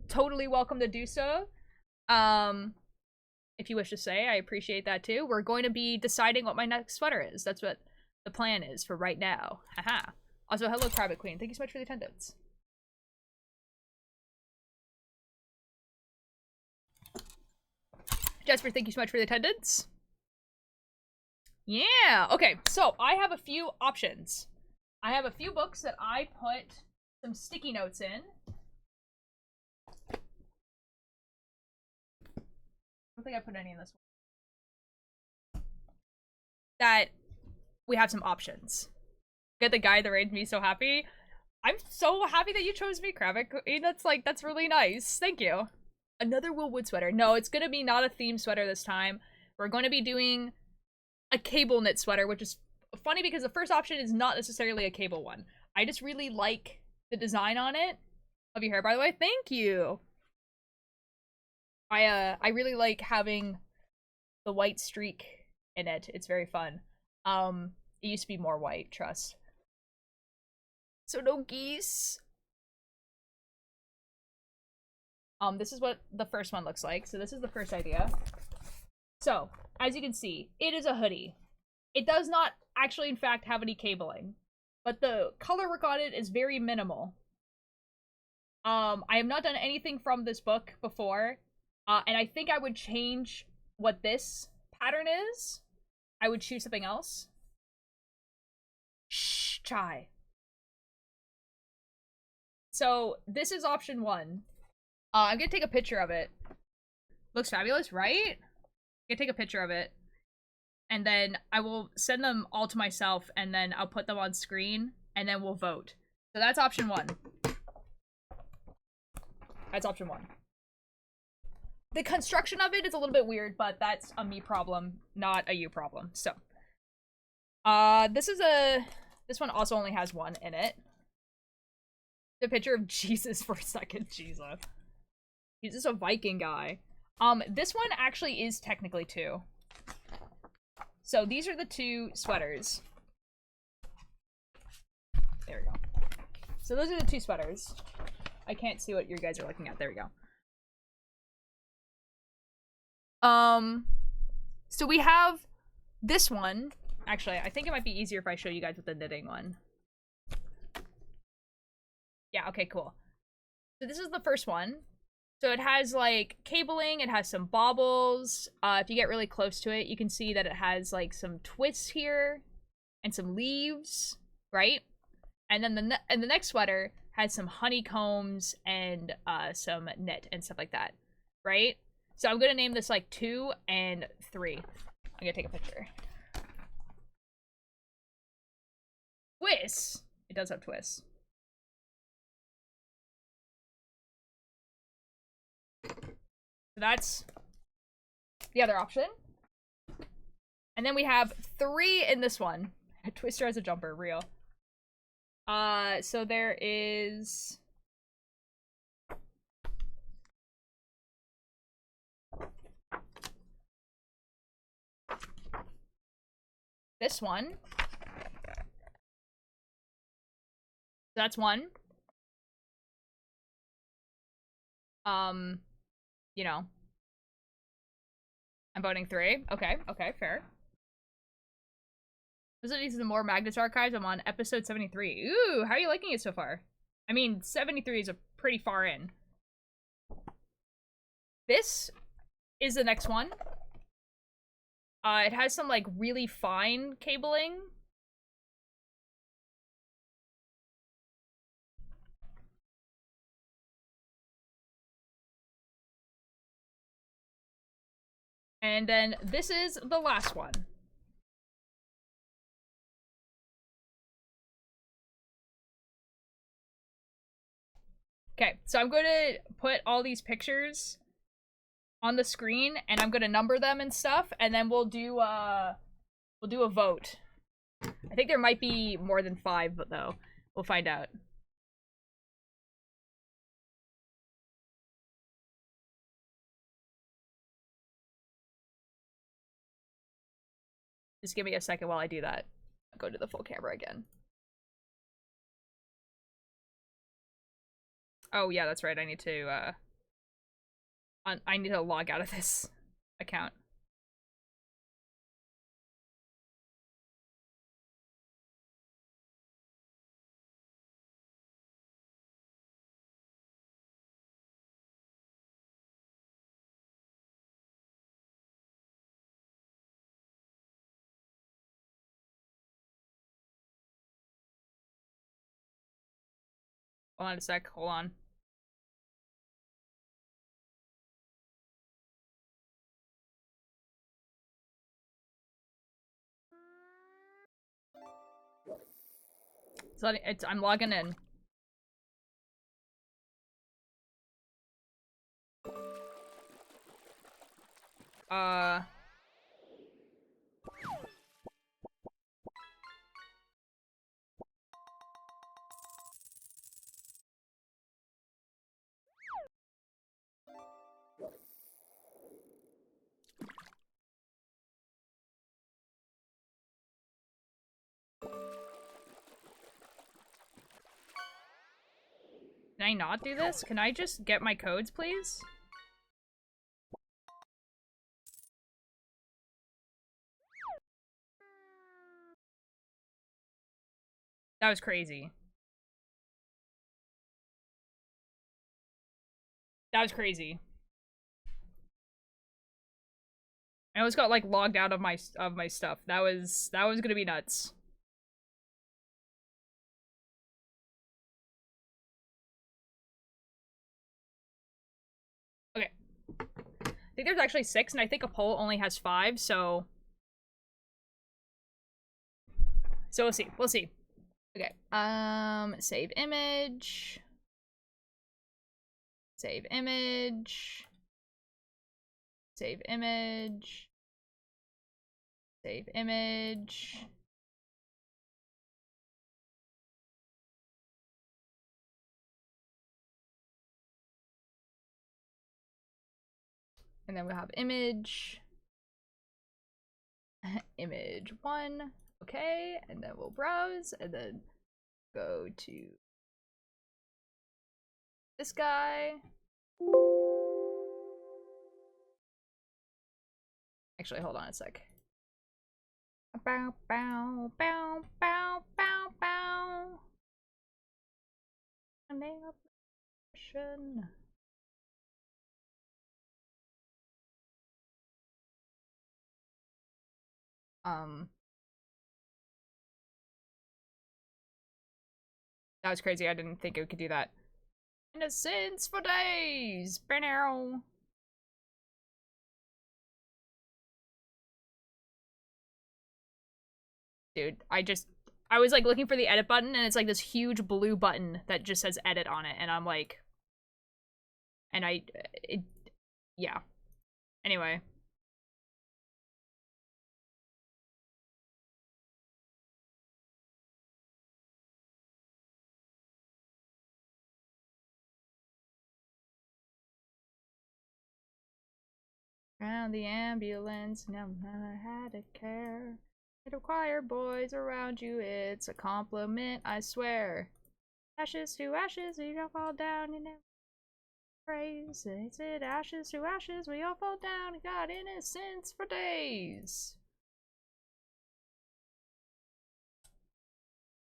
totally welcome to do so. If you wish to say, I appreciate that too. We're going to be deciding what my next sweater is. That's what the plan is for right now. Haha. Also, hello, Private Queen. Thank you so much for the attendance. Jasper, thank you so much for the attendance. Yeah, okay, so I have a few options. I have a few books that I put some sticky notes in. I don't think I put any in this one. That we have some options. Get the guy that made me so happy. I'm so happy that you chose me, Kravik. That's really nice. Thank you. Another Willwood sweater. No, it's gonna be not a theme sweater this time. We're going to be doing a cable knit sweater, which is funny because the first option is not necessarily a cable one. I just really like the design on it. Love your hair, by the way. Thank you. I really like having the white streak in it. It's very fun. It used to be more white, trust. So no geese. This is what the first one looks like. So this is the first idea. So, as you can see, it is a hoodie. It does not actually, in fact, have any cabling, but the color work on it is very minimal. I have not done anything from this book before, and I think I would change what this pattern is. I would choose something else. Shh, chai. So, this is option 1. I'm gonna take a picture of it. Looks fabulous, right? I'm gonna take a picture of it. And then I will send them all to myself, and then I'll put them on screen, and then we'll vote. So that's option 1. That's option 1. The construction of it is a little bit weird, but that's a me problem, not a you problem. So, this one also only has one in it. The picture of Jesus for a second, Jesus. He's just a Viking guy. This one actually is technically 2. So these are the 2 sweaters. There we go. So those are the 2 sweaters. I can't see what you guys are looking at. There we go. So we have this one. Actually, I think it might be easier if I show you guys with the knitting one. Yeah, okay, cool. So this is the first one. So it has, like, cabling, it has some baubles. If you get really close to it, you can see that it has, like, some twists here and some leaves, right? And then the next sweater has some honeycombs and some knit and stuff like that, right? So I'm gonna name this, like, 2 and 3. I'm gonna take a picture. Twists! It does have twists. So that's the other option. And then we have 3 in this one. Twister has a jumper, real. So there is... this one. That's 1. You know. I'm voting 3. Okay, fair. These are the more Magnus archives. I'm on episode 73. Ooh, how are you liking it so far? I mean, 73 is a pretty far in. This is the next one. It has some, like, really fine cabling. And then this is the last one. Okay, so I'm going to put all these pictures on the screen, and I'm going to number them and stuff, and then we'll do a vote. I think there might be more than 5, but though. We'll find out. Just give me a second while I do that. I'll go to the full camera again. Oh yeah, that's right. I need to log out of this account. Hold on a sec. Hold on. So I'm logging in. Can I not do this? Can I just get my codes, please? That was crazy. That was crazy. I almost got like logged out of my stuff. That was gonna be nuts. Okay. I think there's actually 6, and I think a poll only has 5, so we'll see. We'll see. Okay. Save image. Save image. Save image. Save image. And then we'll have image. Image 1. Okay, and then we'll browse, and then go to this guy. Actually, hold on a sec. Bow, bow, bow, bow, bow, bow. Name of person. That was crazy. I didn't think it could do that. Innocence for days. Banero. Dude, I was like looking for the edit button, and it's like this huge blue button that just says edit on it, and I'm like, and yeah. Anyway. Around the ambulance, never had a care. It required boys around you, it's a compliment, I swear. Ashes to ashes, we all fall down, you never praise. It's it, ashes to ashes, we all fall down, and got innocence for days.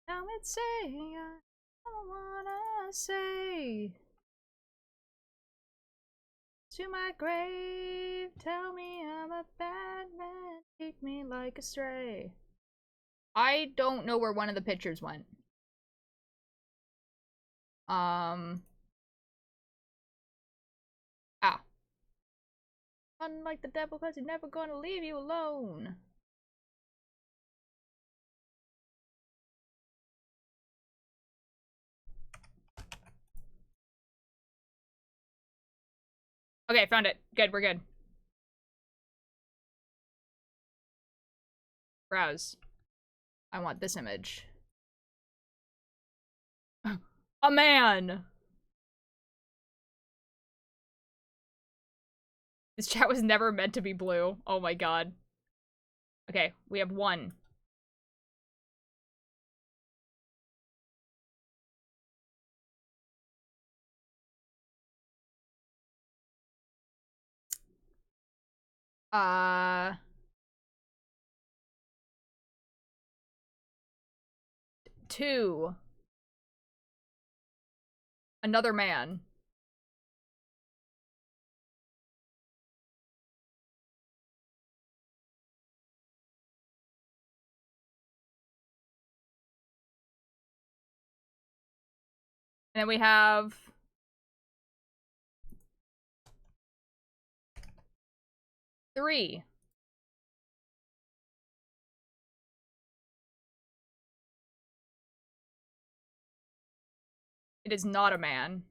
Now it's saying, I don't wanna say. To my grave, tell me I'm a bad man, treat me like a stray. I don't know where one of the pictures went. Unlike the devil, cause he's never gonna leave you alone. Okay, found it. Good, we're good. Browse. I want this image. A man! This chat was never meant to be blue. Oh my god. Okay, we have one. Two. Another man. And then we have... three. It is not a man.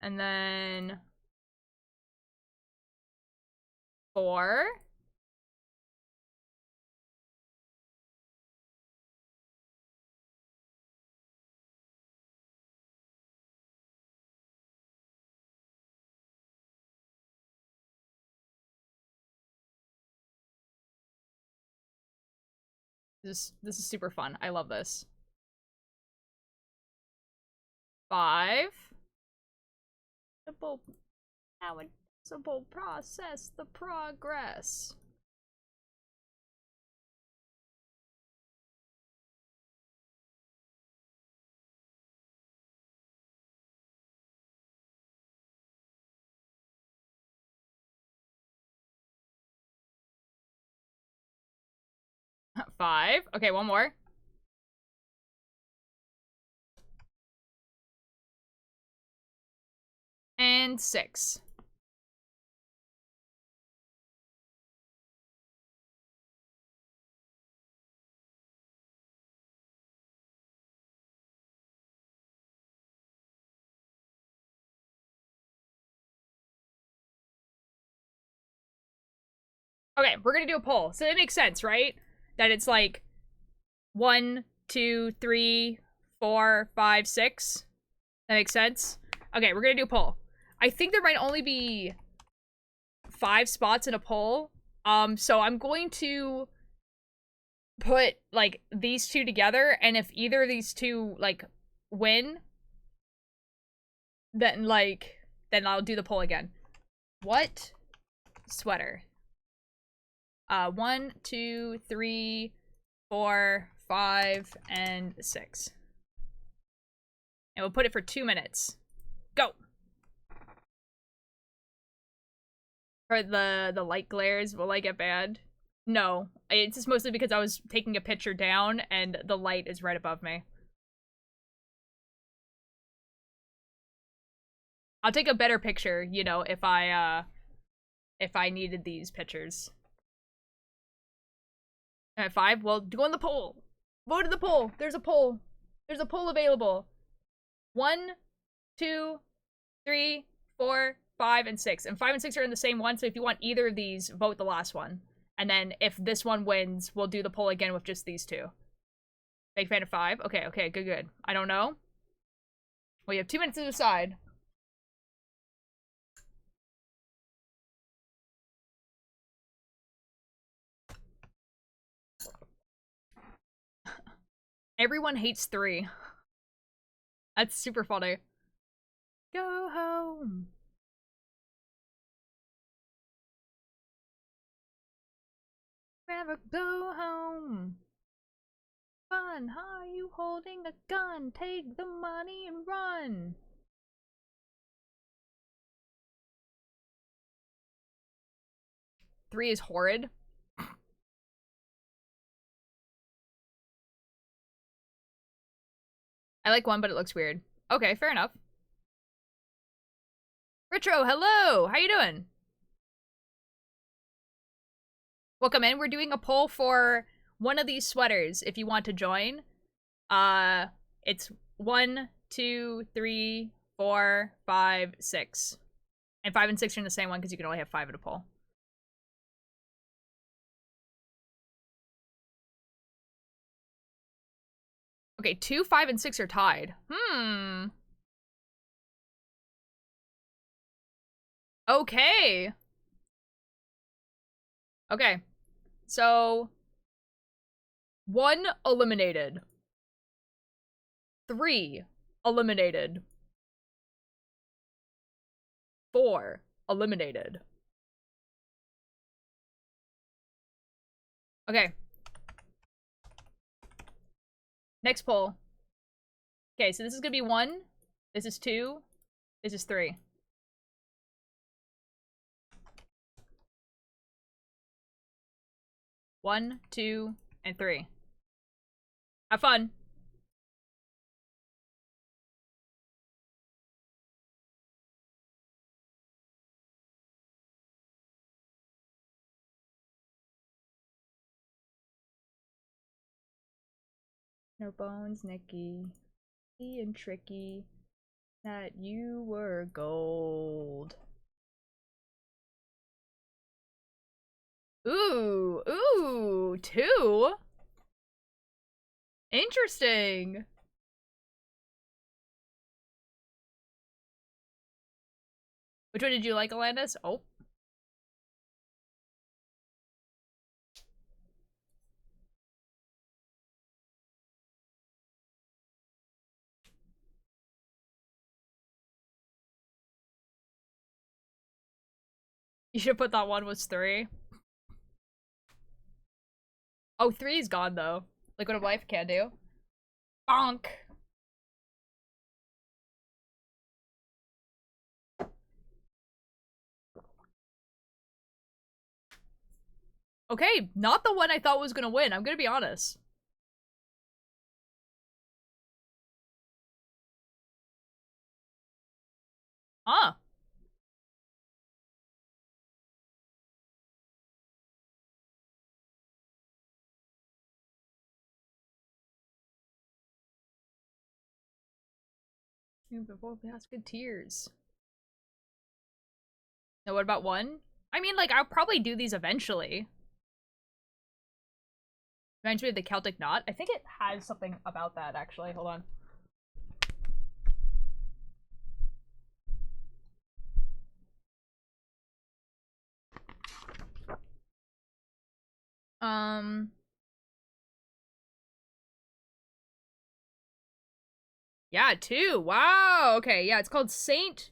And then... four. This is super fun. I love this. Five. How a simple process the progress. Five. Okay, one more. And six. Okay, we're gonna do a poll. So it makes sense, right? That it's like 1, 2, 3, 4, 5, 6. That makes sense? Okay, we're gonna do a poll. I think there might only be 5 spots in a poll. So I'm going to put, like, these two together, and if either of these two, like, win, then, like, then I'll do the poll again. What sweater? 1, 2, 3, 4, 5, and 6. And we'll put it for 2 minutes. Go! For the light glares, will I get banned? No. It's just mostly because I was taking a picture down and the light is right above me. I'll take a better picture, you know, if I needed these pictures. At 5, well, go in the poll. Vote in the poll. There's a poll. There's a poll available. 1, 2, 3, 4, 5, and 6. And 5 and 6 are in the same one, so if you want either of these, vote the last one. And then if this one wins, we'll do the poll again with just these two. Big fan of 5? Okay, okay, good, good. I don't know. Well, you have 2 minutes to decide. Everyone hates 3. That's super funny. Go home. Never go home. Fun, how are you holding a gun? Take the money and run. Three is horrid. I like 1, but it looks weird. Okay, fair enough. Retro, hello! How you doing? Welcome in. We're doing a poll for one of these sweaters if you want to join. It's 1, 2, 3, 4, 5, 6. And 5 and 6 are in the same one because you can only have 5 in a poll. Okay, 2, 5, and 6 are tied. Okay. Okay. So 1 eliminated. 3 eliminated. 4 eliminated. Okay. Next poll. Okay, so this is gonna be 1. This is 2. This is 3. One, 2, and 3. Have fun. No bones, Nikki. And tricky. That you were gold. Ooh, ooh, 2? Interesting. Which one did you like, Alandis? Oh. You should put that 1 was 3. Oh, 3 is gone, though. Liquid of Life can do. Bonk. Okay, not the one I thought was gonna win. I'm gonna be honest. Huh. Before Basketeers. Now, what about 1? I mean, like, I'll probably do these eventually. Reminds me of the Celtic Knot. I think it has something about that, actually. Hold on. Yeah, 2. Wow. Okay, yeah, it's called Saint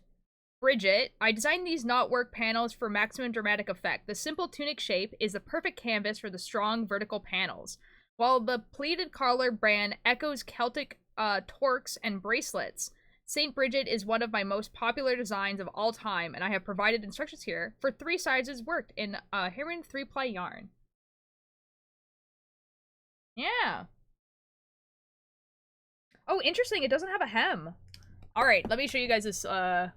Bridget. I designed these knotwork panels for maximum dramatic effect. The simple tunic shape is the perfect canvas for the strong vertical panels, while the pleated collar brand echoes Celtic torques and bracelets. St. Bridget is one of my most popular designs of all time, and I have provided instructions here for 3 sizes worked in Heron 3-ply yarn. Yeah. Oh, interesting. It doesn't have a hem. All right, let me show you guys this. Okay,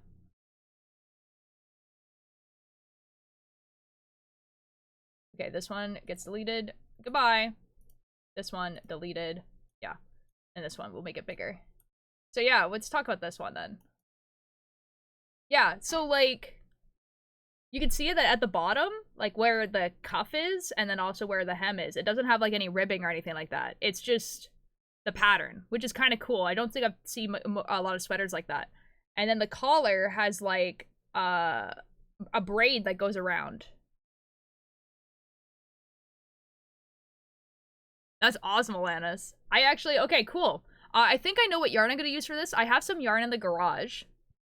this one gets deleted. Goodbye. This one deleted. Yeah. And this one, we'll make it bigger. So yeah, let's talk about this one then. Yeah, so like, you can see that at the bottom, like where the cuff is, and then also where the hem is. It doesn't have like any ribbing or anything like that. It's just the pattern, which is kind of cool. I don't think I've seen a lot of sweaters like that. And then the collar has like a braid that goes around. That's awesome, Alanis. I actually, okay, cool. I think I know what yarn I'm going to use for this. I have some yarn in the garage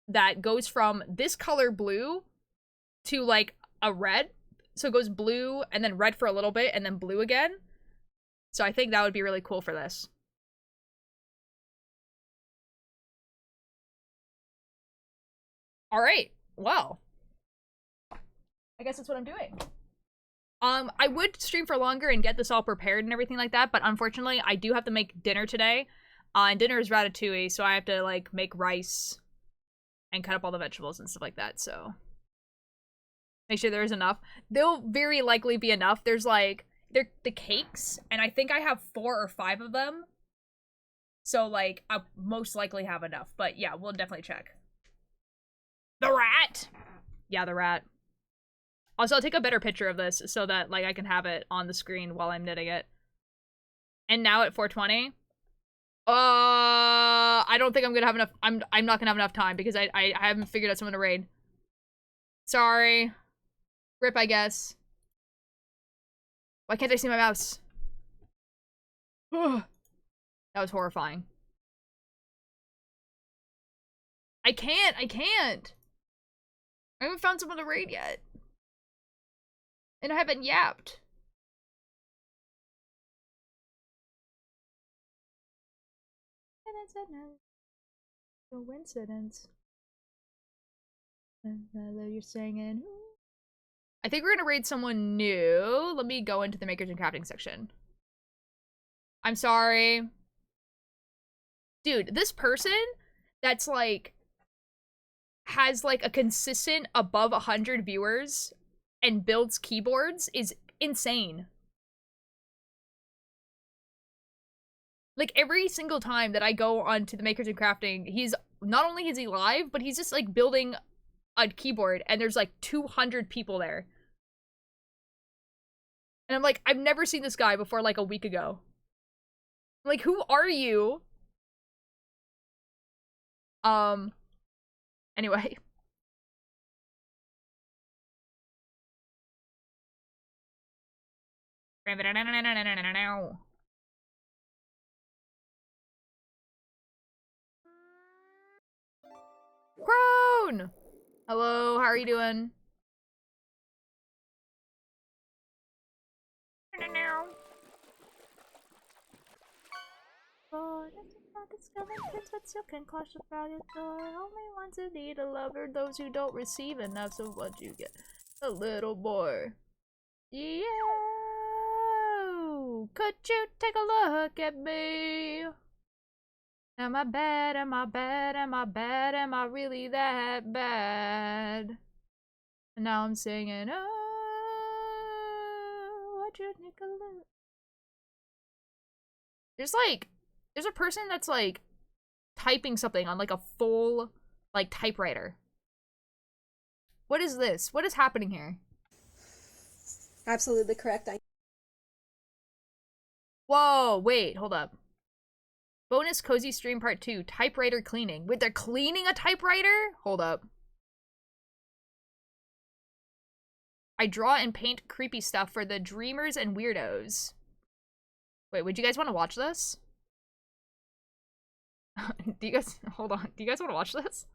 that goes from this color blue to like a red. So it goes blue and then red for a little bit and then blue again. So I think that would be really cool for this. All right. Well, I guess that's what I'm doing. I would stream for longer and get this all prepared and everything like that, but unfortunately, I do have to make dinner today. And dinner is ratatouille, so I have to, like, make rice and cut up all the vegetables and stuff like that, so make sure there is enough. There'll very likely be enough. There's, like, the cakes, and I think I have 4 or 5 of them. So, like, I'll most likely have enough. But yeah, we'll definitely check. The rat! Yeah, the rat. Also, I'll take a better picture of this so that, like, I can have it on the screen while I'm knitting it. And now at 4:20? I don't think I'm gonna have enough. I'm not gonna have enough time because I haven't figured out someone to raid. Sorry. Rip, I guess. Why can't I see my mouse? That was horrifying. I can't. I haven't found someone to raid yet. And I haven't yapped. Coincidence. You're singing. I think we're gonna raid someone new. Let me go into the makers and crafting section. I'm sorry. Dude, this person that's like has like a consistent above 100 viewers and builds keyboards is insane. Like every single time that I go onto the makers and crafting, he's not only is he live, but he's just like building a keyboard and there's like 200 people there. And I'm like, I've never seen this guy before like a week ago. I'm like, who are you? Anyway. Crone! Hello, how are you doing? Only ones who need a lover, those who don't receive enough, so what you get? A little more. Yeah. Could you take a look at me? Am I bad? Am I bad? Am I bad? Am I really that bad? And now I'm singing, oh, what you take a look? There's a person that's like typing something on like a full like typewriter. What is this? What is happening here? Absolutely correct. Whoa, wait, hold up. Bonus cozy stream part 2, typewriter cleaning. Wait, they're cleaning a typewriter? Hold up. I draw and paint creepy stuff for the dreamers and weirdos. Wait, would you guys want to watch this? Do you guys, hold on, do you guys want to watch this?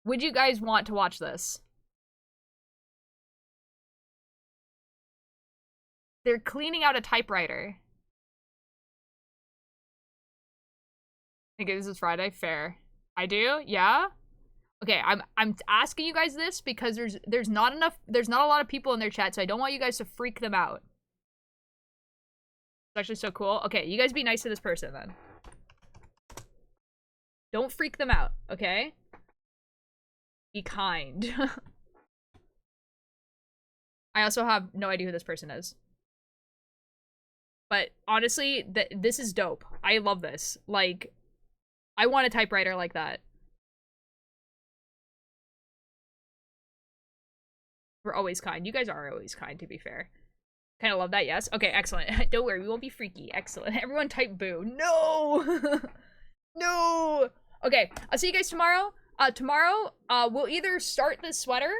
Would you guys want to watch this? They're cleaning out a typewriter. Okay, this is Friday. Fair. I do? Yeah? Okay, I'm asking you guys this because there's not a lot of people in their chat, so I don't want you guys to freak them out. It's actually so cool. Okay, you guys be nice to this person then. Don't freak them out, okay? Be kind. I also have no idea who this person is. But honestly, this is dope. I love this. Like, I want a typewriter like that. We're always kind. You guys are always kind, to be fair. Kind of love that, yes? Okay, excellent. Don't worry, we won't be freaky. Excellent. Everyone type boo. No! No! Okay, I'll see you guys tomorrow. Tomorrow, we'll either start this sweater,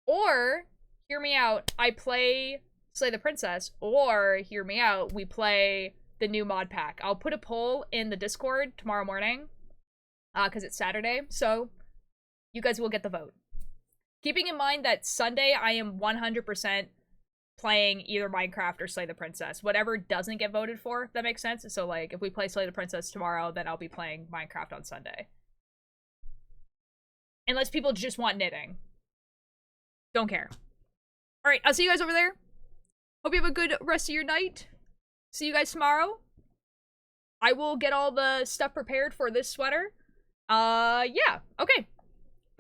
or, hear me out, I play Slay the Princess, or, hear me out, we play the new mod pack. I'll put a poll in the Discord tomorrow morning, because it's Saturday, so you guys will get the vote. Keeping in mind that Sunday, I am 100% playing either Minecraft or Slay the Princess. Whatever doesn't get voted for, if that makes sense. So, like, if we play Slay the Princess tomorrow, then I'll be playing Minecraft on Sunday. Unless people just want knitting. Don't care. Alright, I'll see you guys over there. Hope you have a good rest of your night. See you guys tomorrow. I will get all the stuff prepared for this sweater. Yeah, okay.